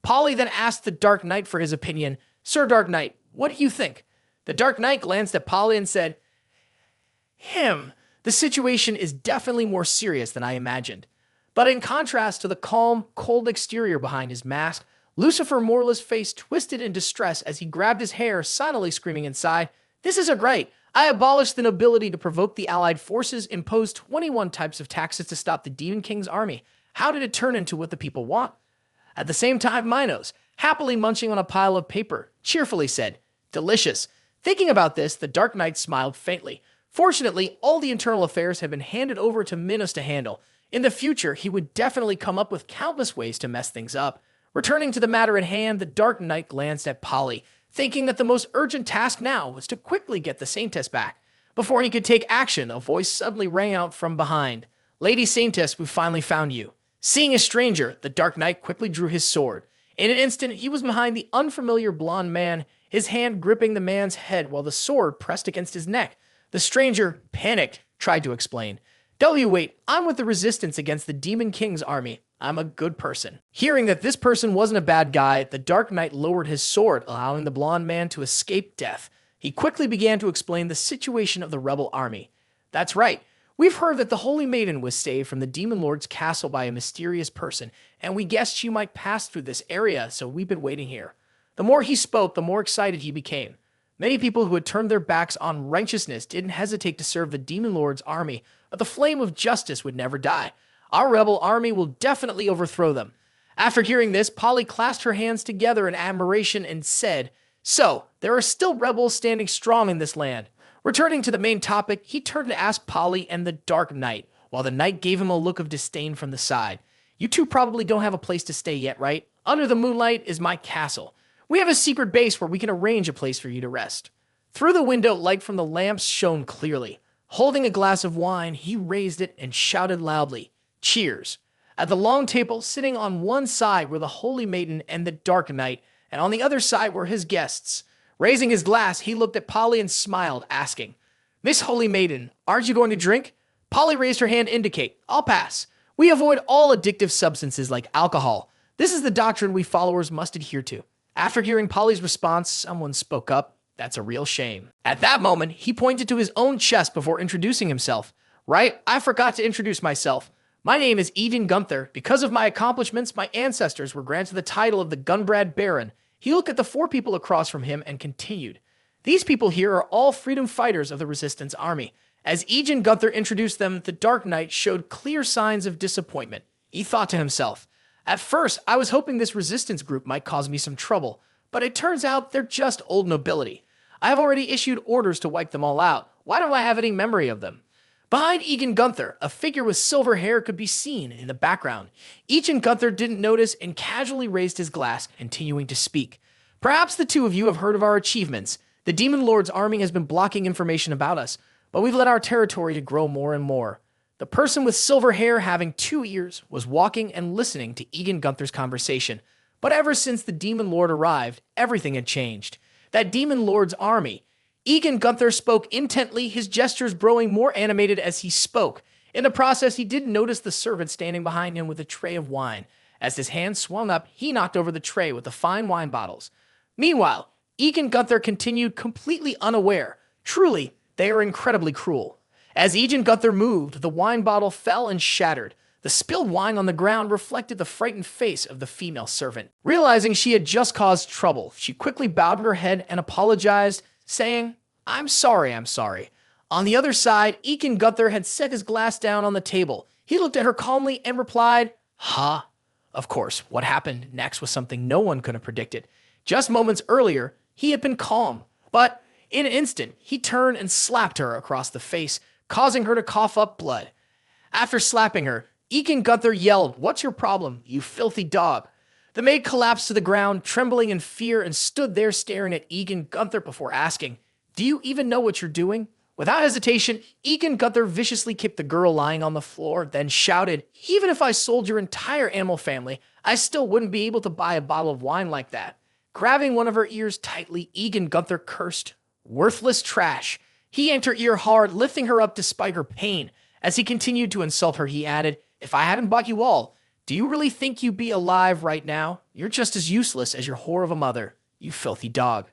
Polly then asked the Dark Knight for his opinion. Sir Dark Knight, what do you think? The Dark Knight glanced at Polly and said, the situation is definitely more serious than I imagined. But in contrast to the calm, cold exterior behind his mask, Lucifer Morla's face twisted in distress as he grabbed his hair, silently screaming inside, "This isn't right. I abolished the nobility to provoke the Allied forces, imposed 21 types of taxes to stop the Demon King's army. How did it turn into what the people want?" At the same time, Minos, happily munching on a pile of paper, cheerfully said, "Delicious." Thinking about this, the Dark Knight smiled faintly. Fortunately, all the internal affairs had been handed over to Minos to handle. In the future, he would definitely come up with countless ways to mess things up. Returning to the matter at hand, the Dark Knight glanced at Polly, thinking that the most urgent task now was to quickly get the Saintess back. Before he could take action, a voice suddenly rang out from behind. "Lady Saintess, we finally found you." Seeing a stranger, the Dark Knight quickly drew his sword. In an instant, he was behind the unfamiliar blonde man, his hand gripping the man's head while the sword pressed against his neck. The stranger, panicked, tried to explain. "Wait, I'm with the resistance against the Demon King's army. I'm a good person." Hearing that this person wasn't a bad guy, the Dark Knight lowered his sword, allowing the blonde man to escape death. He quickly began to explain the situation of the rebel army. "That's right. We've heard that the Holy Maiden was saved from the Demon Lord's castle by a mysterious person, and we guessed she might pass through this area, so we've been waiting here." The more he spoke, the more excited he became. Many people who had turned their backs on righteousness didn't hesitate to serve the Demon Lord's army, but the flame of justice would never die. Our rebel army will definitely overthrow them. After hearing this, Polly clasped her hands together in admiration and said, "So, there are still rebels standing strong in this land." Returning to the main topic, he turned to ask Polly and the Dark Knight, while the Knight gave him a look of disdain from the side. "You two probably don't have a place to stay yet, right? Under the moonlight is my castle. We have a secret base where we can arrange a place for you to rest." Through the window, light from the lamps shone clearly. Holding a glass of wine, he raised it and shouted loudly, "Cheers." At the long table, sitting on one side were the Holy Maiden and the Dark Knight, and on the other side were his guests. Raising his glass, he looked at Polly and smiled, asking, "Miss Holy Maiden, aren't you going to drink?" Polly raised her hand to indicate, "I'll pass. We avoid all addictive substances like alcohol. This is the doctrine we followers must adhere to." After hearing Polly's response, someone spoke up. "That's a real shame." At that moment, he pointed to his own chest before introducing himself. "Right, I forgot to introduce myself. My name is Eden Gunther. Because of my accomplishments, my ancestors were granted the title of the Gunbrad Baron." He looked at the four people across from him and continued, "These people here are all freedom fighters of the Resistance Army." As Eden Gunther introduced them, the Dark Knight showed clear signs of disappointment. He thought to himself, "At first, I was hoping this resistance group might cause me some trouble, but it turns out they're just old nobility. I have already issued orders to wipe them all out. Why don't I have any memory of them?" Behind Eden Gunther, a figure with silver hair could be seen in the background. Eden Gunther didn't notice and casually raised his glass, continuing to speak. "Perhaps the two of you have heard of our achievements. The Demon Lord's army has been blocking information about us, but we've let our territory to grow more and more." The person with silver hair having 2 ears was walking and listening to Eden Gunther's conversation. But ever since the Demon Lord arrived, everything had changed. That Demon Lord's army. Eden Gunther spoke intently, his gestures growing more animated as he spoke. In the process, he didn't notice the servant standing behind him with a tray of wine. As his hand swung up, he knocked over the tray with the fine wine bottles. Meanwhile, Eden Gunther continued completely unaware. Truly, they are incredibly cruel. As Eden Gunther moved, the wine bottle fell and shattered. The spilled wine on the ground reflected the frightened face of the female servant. Realizing she had just caused trouble, she quickly bowed her head and apologized, saying, I'm sorry. On the other side, Eden Gunther had set his glass down on the table. He looked at her calmly and replied, "Huh?" Of course, what happened next was something no one could have predicted. Just moments earlier, he had been calm, but in an instant, he turned and slapped her across the face, causing her to cough up blood. After slapping her, Eden Gunther yelled, "What's your problem, you filthy dog?" The maid collapsed to the ground, trembling in fear, and stood there staring at Eden Gunther before asking, "Do you even know what you're doing?" Without hesitation, Eden Gunther viciously kicked the girl lying on the floor, then shouted, "Even if I sold your entire animal family, I still wouldn't be able to buy a bottle of wine like that." Grabbing one of her ears tightly, Eden Gunther cursed, "Worthless trash." He yanked her ear hard, lifting her up despite her pain. As he continued to insult her, he added, "If I hadn't bought you all, Do you really think you'd be alive right now? You're just as useless as your whore of a mother, you filthy dog.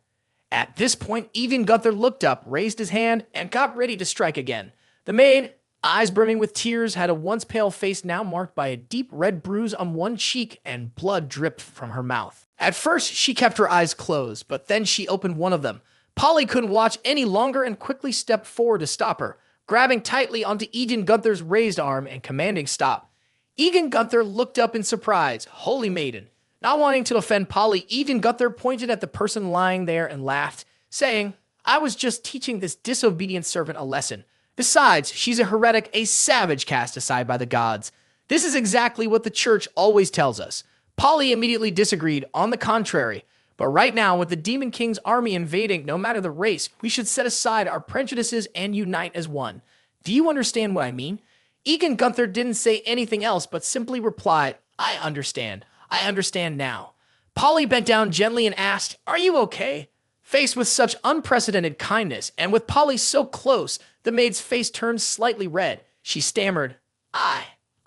At this point, even Gunther looked up, raised his hand, and got ready to strike again. The maid, eyes brimming with tears, had a once pale face now marked by a deep red bruise on one cheek, and blood dripped from her mouth. At first, she kept her eyes closed, but then she opened one of them. Polly couldn't watch any longer and quickly stepped forward to stop her, grabbing tightly onto Egan Gunther's raised arm and commanding stop. Egan Gunther looked up in surprise. Holy maiden. Not wanting to offend Polly, Egan Gunther pointed at the person lying there and laughed, saying, I was just teaching this disobedient servant a lesson. Besides, she's a heretic, a savage cast aside by the gods. This is exactly what the church always tells us. Polly immediately disagreed, on the contrary. But right now, with the Demon King's army invading, no matter the race, we should set aside our prejudices and unite as one. Do you understand what I mean? Egan Gunther didn't say anything else, but simply replied, I understand. I understand now. Polly bent down gently and asked, Are you okay? Faced with such unprecedented kindness, and with Polly so close, the maid's face turned slightly red. She stammered,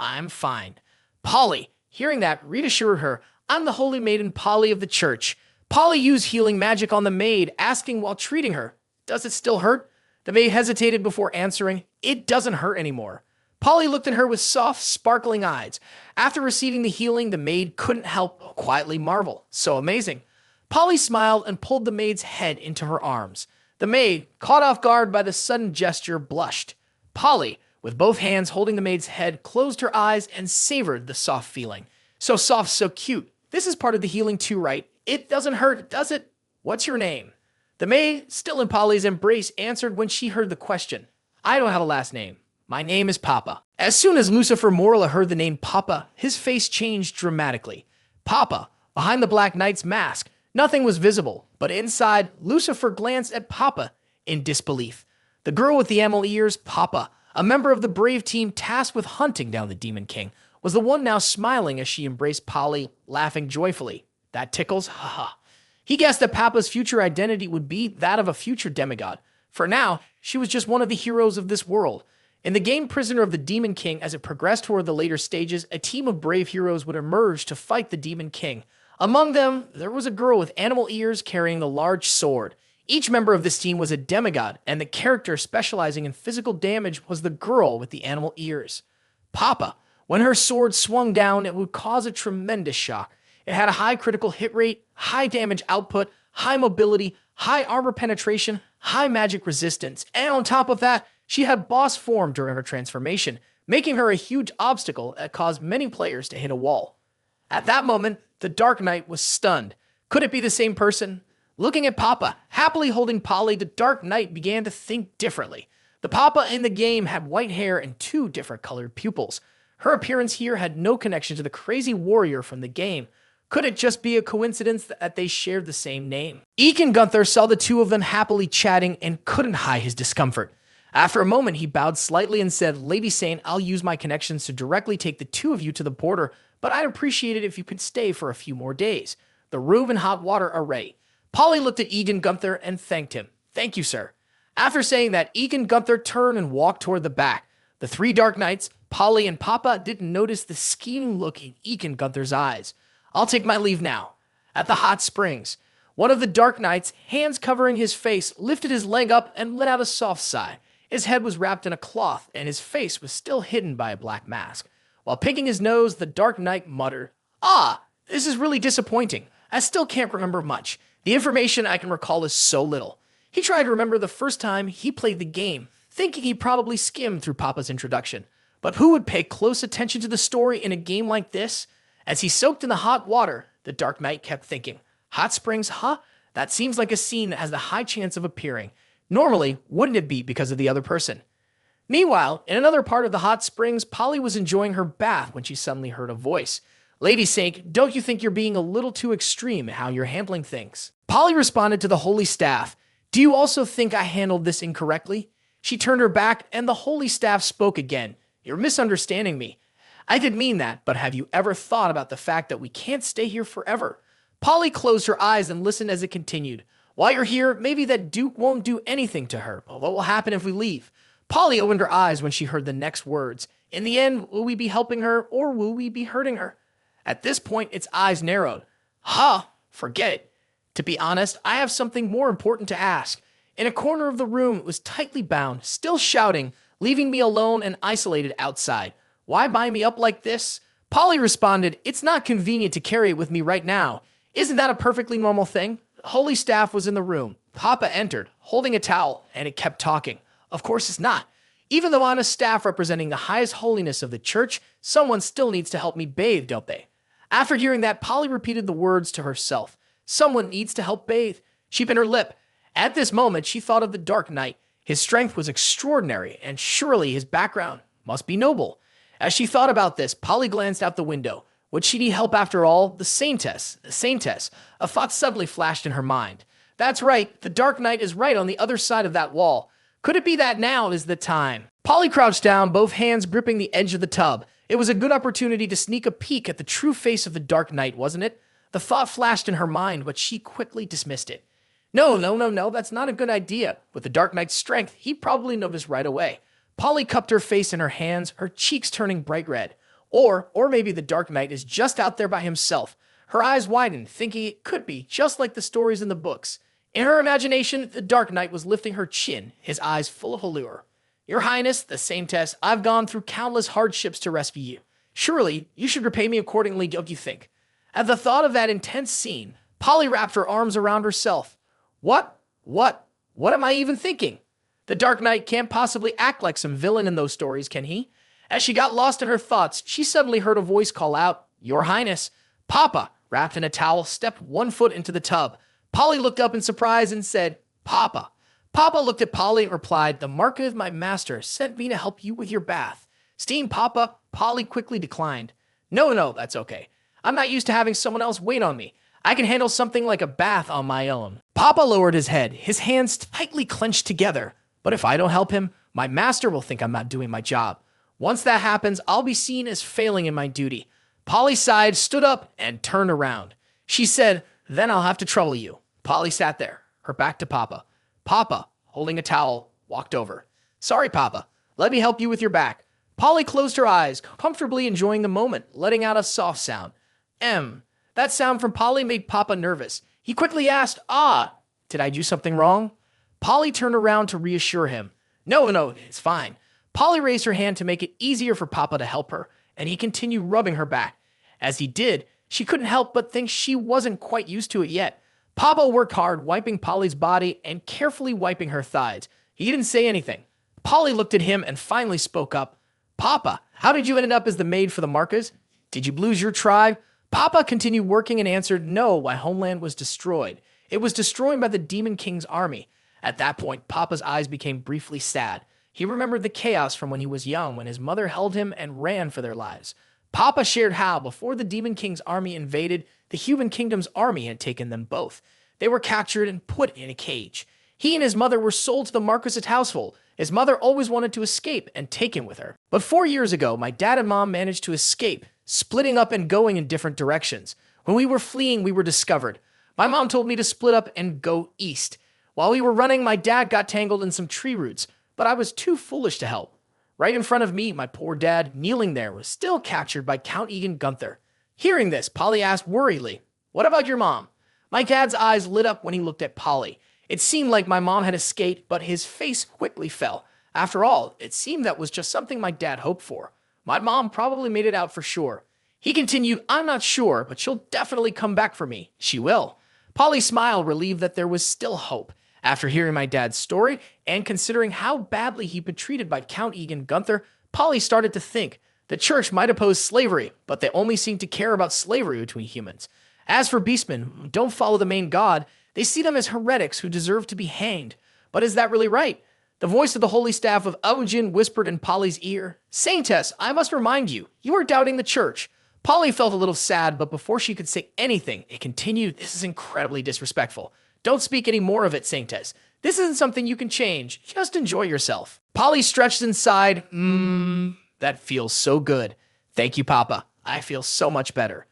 I'm fine. Polly, hearing that, reassured her, I'm the holy maiden Polly of the church. Polly used healing magic on the maid, asking while treating her, Does it still hurt? The maid hesitated before answering, It doesn't hurt anymore. Polly looked at her with soft, sparkling eyes. After receiving the healing, the maid couldn't help but quietly marvel. So amazing. Polly smiled and pulled the maid's head into her arms. The maid, caught off guard by the sudden gesture, blushed. Polly, with both hands holding the maid's head, closed her eyes and savored the soft feeling. So soft, so cute. This is part of the healing too, right? It doesn't hurt, does it? What's your name? The maid, still in Polly's embrace, answered when she heard the question. I don't have a last name. My name is Papa. As soon as Lucifer Morla heard the name Papa, his face changed dramatically. Papa, behind the Black Knight's mask, nothing was visible, but inside, Lucifer glanced at Papa in disbelief. The girl with the amel ears, Papa, a member of the brave team tasked with hunting down the Demon King, was the one now smiling as she embraced Polly, laughing joyfully. That tickles? Haha. He guessed that Papa's future identity would be that of a future demigod. For now, she was just one of the heroes of this world. In the game Prisoner of the Demon King, as it progressed toward the later stages, a team of brave heroes would emerge to fight the Demon King. Among them, there was a girl with animal ears carrying a large sword. Each member of this team was a demigod, and the character specializing in physical damage was the girl with the animal ears. Papa, when her sword swung down, it would cause a tremendous shock. It had a high critical hit rate, high damage output, high mobility, high armor penetration, high magic resistance, and on top of that, she had boss form during her transformation, making her a huge obstacle that caused many players to hit a wall. At that moment, the Dark Knight was stunned. Could it be the same person? Looking at Papa, happily holding Polly, the Dark Knight began to think differently. The Papa in the game had white hair and 2 different colored pupils. Her appearance here had no connection to the crazy warrior from the game. Could it just be a coincidence that they shared the same name? Egan Gunther saw the two of them happily chatting and couldn't hide his discomfort. After a moment, he bowed slightly and said, Lady Saint, I'll use my connections to directly take the 2 of you to the border, but I'd appreciate it if you could stay for a few more days. The room and hot water are ready. Polly looked at Egan Gunther and thanked him. Thank you, sir. After saying that, Egan Gunther turned and walked toward the back. The 3 Dark Knights, Polly and Papa, didn't notice the scheming look in Egan Gunther's eyes. I'll take my leave now. At the hot springs, one of the Dark Knights, hands covering his face, lifted his leg up and let out a soft sigh. His head was wrapped in a cloth, and his face was still hidden by a black mask. While picking his nose, the Dark Knight muttered, this is really disappointing. I still can't remember much. The information I can recall is so little. He tried to remember the first time he played the game, thinking he probably skimmed through Papa's introduction. But who would pay close attention to the story in a game like this? As he soaked in the hot water, the Dark Knight kept thinking, Hot springs, huh? That seems like a scene that has the high chance of appearing. Normally, wouldn't it be because of the other person? Meanwhile, in another part of the hot springs, Polly was enjoying her bath when she suddenly heard a voice. Lady Saint, don't you think you're being a little too extreme in how you're handling things? Polly responded to the holy staff. Do you also think I handled this incorrectly? She turned her back, and the holy staff spoke again. You're misunderstanding me. I did mean that, but have you ever thought about the fact that we can't stay here forever? Polly closed her eyes and listened as it continued. While you're here, maybe that Duke won't do anything to her, but what will happen if we leave? Polly opened her eyes when she heard the next words. In the end, will we be helping her or will we be hurting her? At this point, its eyes narrowed. Huh, forget it. To be honest, I have something more important to ask. In a corner of the room, it was tightly bound, still shouting, leaving me alone and isolated outside. Why bind me up like this? Polly responded, it's not convenient to carry it with me right now. Isn't that a perfectly normal thing? The holy staff was in the room. Papa entered, holding a towel, and it kept talking. Of course it's not. Even though on a staff representing the highest holiness of the church, someone still needs to help me bathe, don't they? After hearing that, Polly repeated the words to herself. Someone needs to help bathe. She bit her lip. At this moment, she thought of the Dark Knight. His strength was extraordinary, and surely his background must be noble. As she thought about this, Polly glanced out the window. Would she need help after all? The Saintess. A thought suddenly flashed in her mind. That's right, the Dark Knight is right on the other side of that wall. Could it be that now is the time? Polly crouched down, both hands gripping the edge of the tub. It was a good opportunity to sneak a peek at the true face of the Dark Knight, wasn't it? The thought flashed in her mind, but she quickly dismissed it. No, that's not a good idea. With the Dark Knight's strength, he'd probably notice right away. Polly cupped her face in her hands, her cheeks turning bright red. Or maybe the Dark Knight is just out there by himself. Her eyes widened, thinking it could be just like the stories in the books. In her imagination, the Dark Knight was lifting her chin, his eyes full of allure. Your Highness, the Saintess, I've gone through countless hardships to rescue you. Surely, you should repay me accordingly, don't you think? At the thought of that intense scene, Polly wrapped her arms around herself. What am I even thinking? The Dark Knight can't possibly act like some villain in those stories, can he? As she got lost in her thoughts, she suddenly heard a voice call out, Your Highness. Papa, wrapped in a towel, stepped 1 foot into the tub. Polly looked up in surprise and said, Papa. Papa looked at Polly and replied, The market of my master sent me to help you with your bath. Steam, Papa. Polly quickly declined. No, that's okay. I'm not used to having someone else wait on me. I can handle something like a bath on my own. Papa lowered his head, his hands tightly clenched together. But if I don't help him, my master will think I'm not doing my job. Once that happens, I'll be seen as failing in my duty. Polly sighed, stood up, and turned around. She said, Then I'll have to trouble you. Polly sat there, her back to Papa. Papa, holding a towel, walked over. Sorry, Papa. Let me help you with your back. Polly closed her eyes, comfortably enjoying the moment, letting out a soft sound. That sound from Polly made Papa nervous. He quickly asked, did I do something wrong? Polly turned around to reassure him. No, it's fine. Polly raised her hand to make it easier for Papa to help her, and he continued rubbing her back. As he did, she couldn't help but think she wasn't quite used to it yet. Papa worked hard, wiping Polly's body and carefully wiping her thighs. He didn't say anything. Polly looked at him and finally spoke up. Papa, how did you end up as the maid for the Marcas? Did you lose your tribe? Papa continued working and answered no while homeland was destroyed. It was destroyed by the Demon King's army. At that point, Papa's eyes became briefly sad. He remembered the chaos from when he was young, when his mother held him and ran for their lives. Papa shared how, before the Demon King's army invaded, the Human Kingdom's army had taken them both. They were captured and put in a cage. He and his mother were sold to the Marcus household. His mother always wanted to escape and take him with her. But 4 years ago, my dad and mom managed to escape, splitting up and going in different directions. When we were fleeing, we were discovered. My mom told me to split up and go east. While we were running, my dad got tangled in some tree roots, but I was too foolish to help. Right in front of me, my poor dad, kneeling there, was still captured by Count Egan Gunther. Hearing this, Polly asked worriedly, What about your mom? My dad's eyes lit up when he looked at Polly. It seemed like my mom had escaped, but his face quickly fell. After all, it seemed that was just something my dad hoped for. My mom probably made it out for sure. He continued, I'm not sure, but she'll definitely come back for me. She will. Polly smiled, relieved that there was still hope. After hearing my dad's story and considering how badly he'd been treated by Count Egan Gunther, Polly started to think the church might oppose slavery, but they only seem to care about slavery between humans. As for beastmen who don't follow the main god, they see them as heretics who deserve to be hanged. But is that really right? The voice of the holy staff of Aujin whispered in Polly's ear, Saintess, I must remind you, you are doubting the church. Polly felt a little sad, but before she could say anything, it continued, This is incredibly disrespectful. Don't speak any more of it, Saintess. This isn't something you can change. Just enjoy yourself. Polly stretched and sighed. That feels so good. Thank you, Papa. I feel so much better.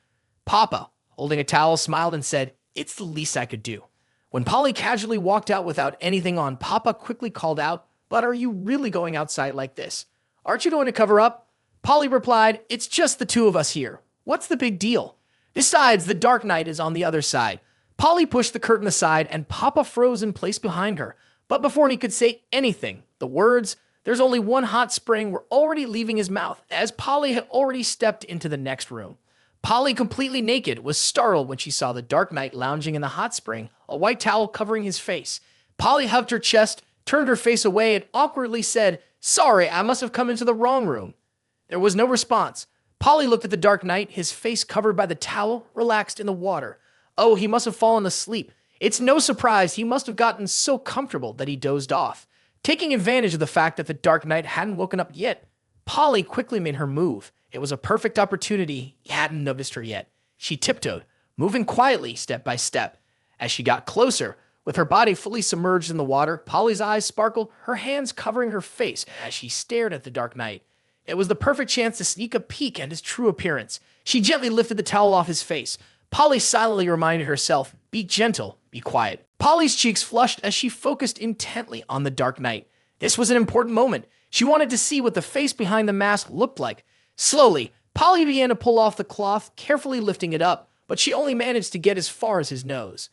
Papa, holding a towel, smiled and said, It's the least I could do. When Polly casually walked out without anything on, Papa quickly called out, But are you really going outside like this? Aren't you going to cover up? Polly replied, It's just the two of us here. What's the big deal? Besides, the Dark Knight is on the other side. Polly pushed the curtain aside and Papa froze in place behind her. But before he could say anything, the words, "There's only one hot spring," were already leaving his mouth, as Polly had already stepped into the next room. Polly, completely naked, was startled when she saw the Dark Knight lounging in the hot spring, a white towel covering his face. Polly hugged her chest, turned her face away, and awkwardly said, "Sorry, I must have come into the wrong room." There was no response. Polly looked at the Dark Knight, his face covered by the towel, relaxed in the water. Oh, he must have fallen asleep. It's no surprise he must have gotten so comfortable that he dozed off. Taking advantage of the fact that the Dark Knight hadn't woken up yet, Polly quickly made her move. It was a perfect opportunity. He hadn't noticed her yet. She tiptoed, moving quietly step by step. As she got closer, with her body fully submerged in the water, Polly's eyes sparkled, her hands covering her face as she stared at the Dark Knight. It was the perfect chance to sneak a peek at his true appearance. She gently lifted the towel off his face. Polly silently reminded herself, "Be gentle, be quiet." Polly's cheeks flushed as she focused intently on the Dark Knight. This was an important moment. She wanted to see what the face behind the mask looked like. Slowly, Polly began to pull off the cloth, carefully lifting it up, but she only managed to get as far as his nose.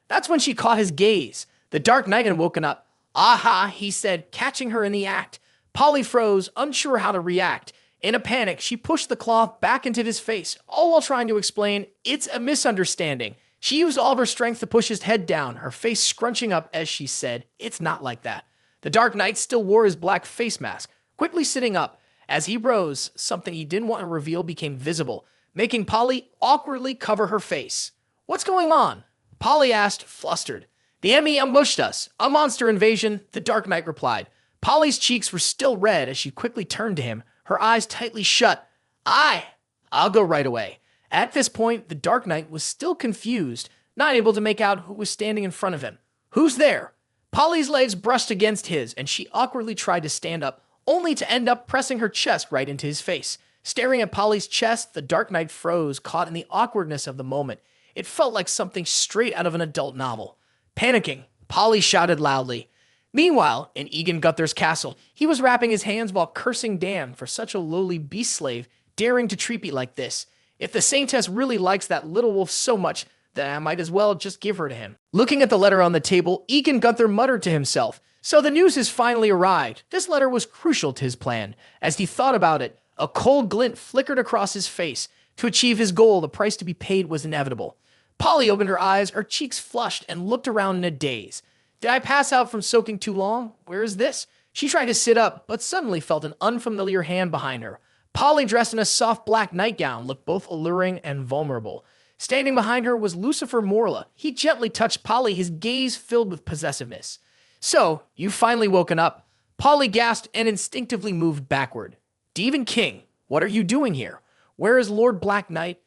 That's when she caught his gaze. The Dark Knight had woken up. "Aha," he said, catching her in the act. Polly froze, unsure how to react. In a panic, she pushed the cloth back into his face, all while trying to explain, "It's a misunderstanding." She used all of her strength to push his head down, her face scrunching up as she said, "It's not like that." The Dark Knight still wore his black face mask, quickly sitting up. As he rose, something he didn't want to reveal became visible, making Polly awkwardly cover her face. "What's going on?" Polly asked, flustered. "The enemy ambushed us. A monster invasion," the Dark Knight replied. Polly's cheeks were still red as she quickly turned to him, her eyes tightly shut. I'll go right away." At this point, the Dark Knight was still confused, not able to make out who was standing in front of him. "Who's there?" Polly's legs brushed against his, and she awkwardly tried to stand up, only to end up pressing her chest right into his face. Staring at Polly's chest, the Dark Knight froze, caught in the awkwardness of the moment. It felt like something straight out of an adult novel. Panicking, Polly shouted loudly. Meanwhile, in Egan Guther's castle, he was wrapping his hands while cursing Dan for such a lowly beast slave daring to treat me like this. If the Saintess really likes that little wolf so much, then I might as well just give her to him. Looking at the letter on the table, Egan Gunther muttered to himself, "So the news has finally arrived." This letter was crucial to his plan. As he thought about it, a cold glint flickered across his face. To achieve his goal, the price to be paid was inevitable. Polly opened her eyes, her cheeks flushed, and looked around in a daze. "Did I pass out from soaking too long? Where is this?" She tried to sit up, but suddenly felt an unfamiliar hand behind her. Polly, dressed in a soft black nightgown, looked both alluring and vulnerable. Standing behind her was Lucifer Morla. He gently touched Polly, his gaze filled with possessiveness. "So, you've finally woken up." Polly gasped and instinctively moved backward. "Demon King, what are you doing here? Where is Lord Black Knight?"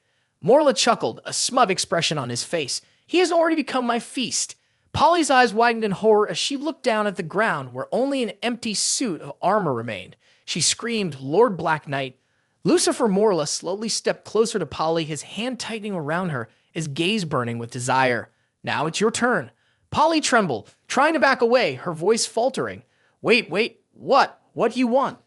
Morla chuckled, a smug expression on his face. "He has already become my feast." Polly's eyes widened in horror as she looked down at the ground where only an empty suit of armor remained. She screamed, "Lord Black Knight." Lucifer Morla slowly stepped closer to Polly, his hand tightening around her, his gaze burning with desire. "Now it's your turn." Polly trembled, trying to back away, her voice faltering. Wait, what? What do you want?"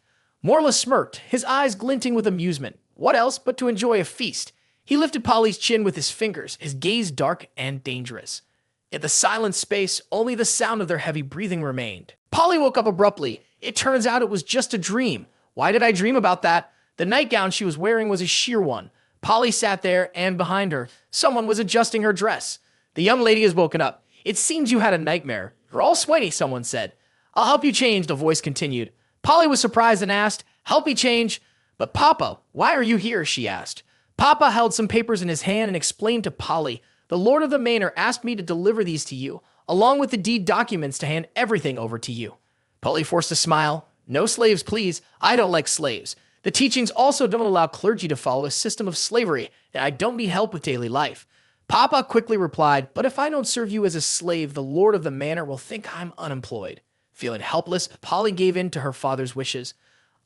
Morla smirked, his eyes glinting with amusement. What else but to enjoy a feast? He lifted Polly's chin with his fingers, his gaze dark and dangerous. In the silent space, only the sound of their heavy breathing remained. Polly woke up abruptly. It turns out it was just a dream. Why did I dream about that? The nightgown she was wearing was a sheer one. Polly sat there, and behind her, someone was adjusting her dress. "The young lady has woken up. It seems you had a nightmare. You're all sweaty," someone said. "I'll help you change," the voice continued. Polly was surprised and asked, "Help me change?" "But Papa, why are you here?" she asked. Papa held some papers in his hand and explained to Polly, "The Lord of the Manor asked me to deliver these to you, along with the deed documents to hand everything over to you." Polly forced a smile. "No slaves, please. I don't like slaves. The teachings also don't allow clergy to follow a system of slavery, and I don't need help with daily life." Papa quickly replied, "But if I don't serve you as a slave, the Lord of the Manor will think I'm unemployed." Feeling helpless, Polly gave in to her father's wishes.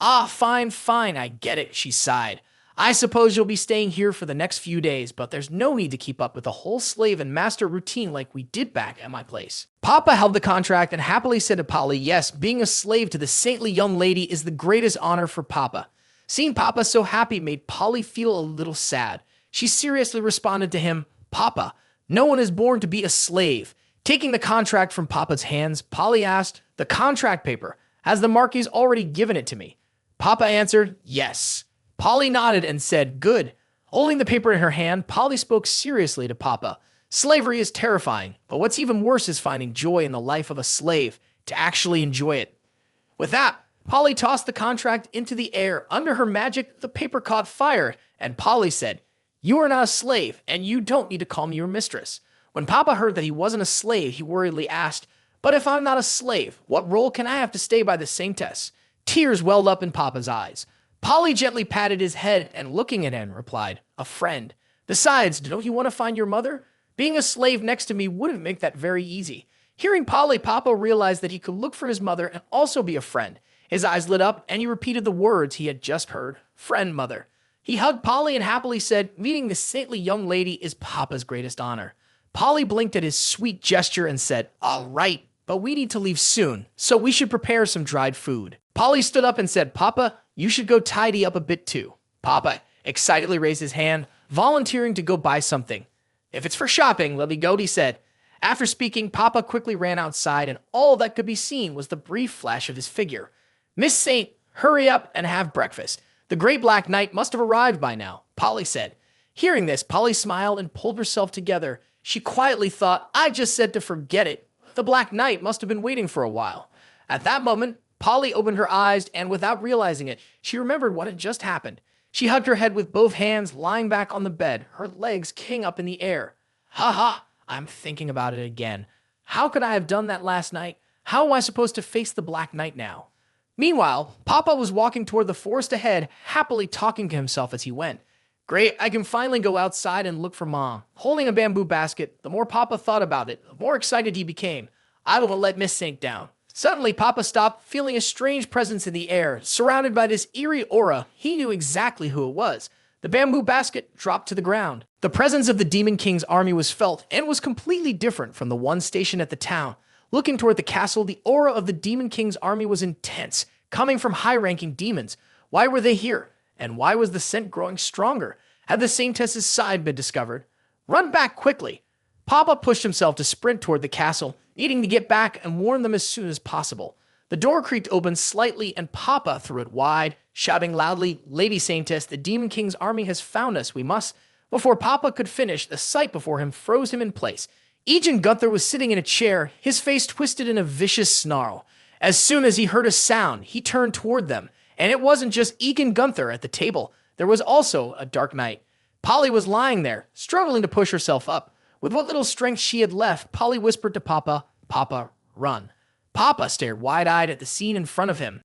"Ah, fine, I get it," she sighed. "I suppose you'll be staying here for the next few days, but there's no need to keep up with the whole slave and master routine like we did back at my place." Papa held the contract and happily said to Polly, yes, being a slave to the saintly young lady is the greatest honor for Papa. Seeing Papa so happy made Polly feel a little sad. She seriously responded to him, "Papa, no one is born to be a slave." Taking the contract from Papa's hands, Polly asked, "The contract paper, has the Marquis already given it to me?" Papa answered, "Yes." Polly nodded and said, "Good." Holding the paper in her hand, Polly spoke seriously to Papa. Slavery is terrifying, but what's even worse is finding joy in the life of a slave, to actually enjoy it. With that, Polly tossed the contract into the air. Under her magic, the paper caught fire, and Polly said, "You are not a slave, and you don't need to call me your mistress." When Papa heard that he wasn't a slave, he worriedly asked, "But if I'm not a slave, what role can I have to stay by the Saintess?" Tears welled up in Papa's eyes. Polly gently patted his head and, looking at him, replied, "A friend. Besides, don't you want to find your mother? Being a slave next to me wouldn't make that very easy." Hearing Polly, Papa realized that he could look for his mother and also be a friend. His eyes lit up, and he repeated the words he had just heard. "Friend, mother." He hugged Polly and happily said, "Meeting this saintly young lady is Papa's greatest honor." Polly blinked at his sweet gesture and said, "All right, but we need to leave soon, so we should prepare some dried food." Polly stood up and said, "Papa, you should go tidy up a bit too." Papa excitedly raised his hand, volunteering to go buy something. "If it's for shopping, let me go," he said. After speaking, Papa quickly ran outside, and all that could be seen was the brief flash of his figure. "Miss Saint, hurry up and have breakfast. The great Black Knight must have arrived by now," Polly said. Hearing this, Polly smiled and pulled herself together. She quietly thought, "I just said to forget it. The Black Knight must have been waiting for a while." At that moment, Polly opened her eyes, and without realizing it, she remembered what had just happened. She hugged her head with both hands, lying back on the bed, her legs kicking up in the air. "Ha ha, I'm thinking about it again. How could I have done that last night? How am I supposed to face the Black Knight now?" Meanwhile, Papa was walking toward the forest ahead, happily talking to himself as he went. "Great, I can finally go outside and look for Mom." Holding a bamboo basket, the more Papa thought about it, the more excited he became. "I won't let Miss Saint down." Suddenly, Papa stopped, feeling a strange presence in the air. Surrounded by this eerie aura, he knew exactly who it was. The bamboo basket dropped to the ground. The presence of the Demon King's army was felt and was completely different from the one stationed at the town. Looking toward the castle, the aura of the Demon King's army was intense, coming from high-ranking demons. Why were they here? And why was the scent growing stronger? Had the Saintess's side been discovered? "Run back quickly!" Papa pushed himself to sprint toward the castle, needing to get back and warn them as soon as possible. The door creaked open slightly, and Papa threw it wide, shouting loudly, "Lady Saintess, the Demon King's army has found us. We must—" Before Papa could finish, the sight before him froze him in place. Egan Gunther was sitting in a chair, his face twisted in a vicious snarl. As soon as he heard a sound, he turned toward them. And it wasn't just Egan Gunther at the table. There was also a Dark Knight. Polly was lying there, struggling to push herself up. With what little strength she had left, Polly whispered to Papa, "Papa, run." Papa stared wide-eyed at the scene in front of him.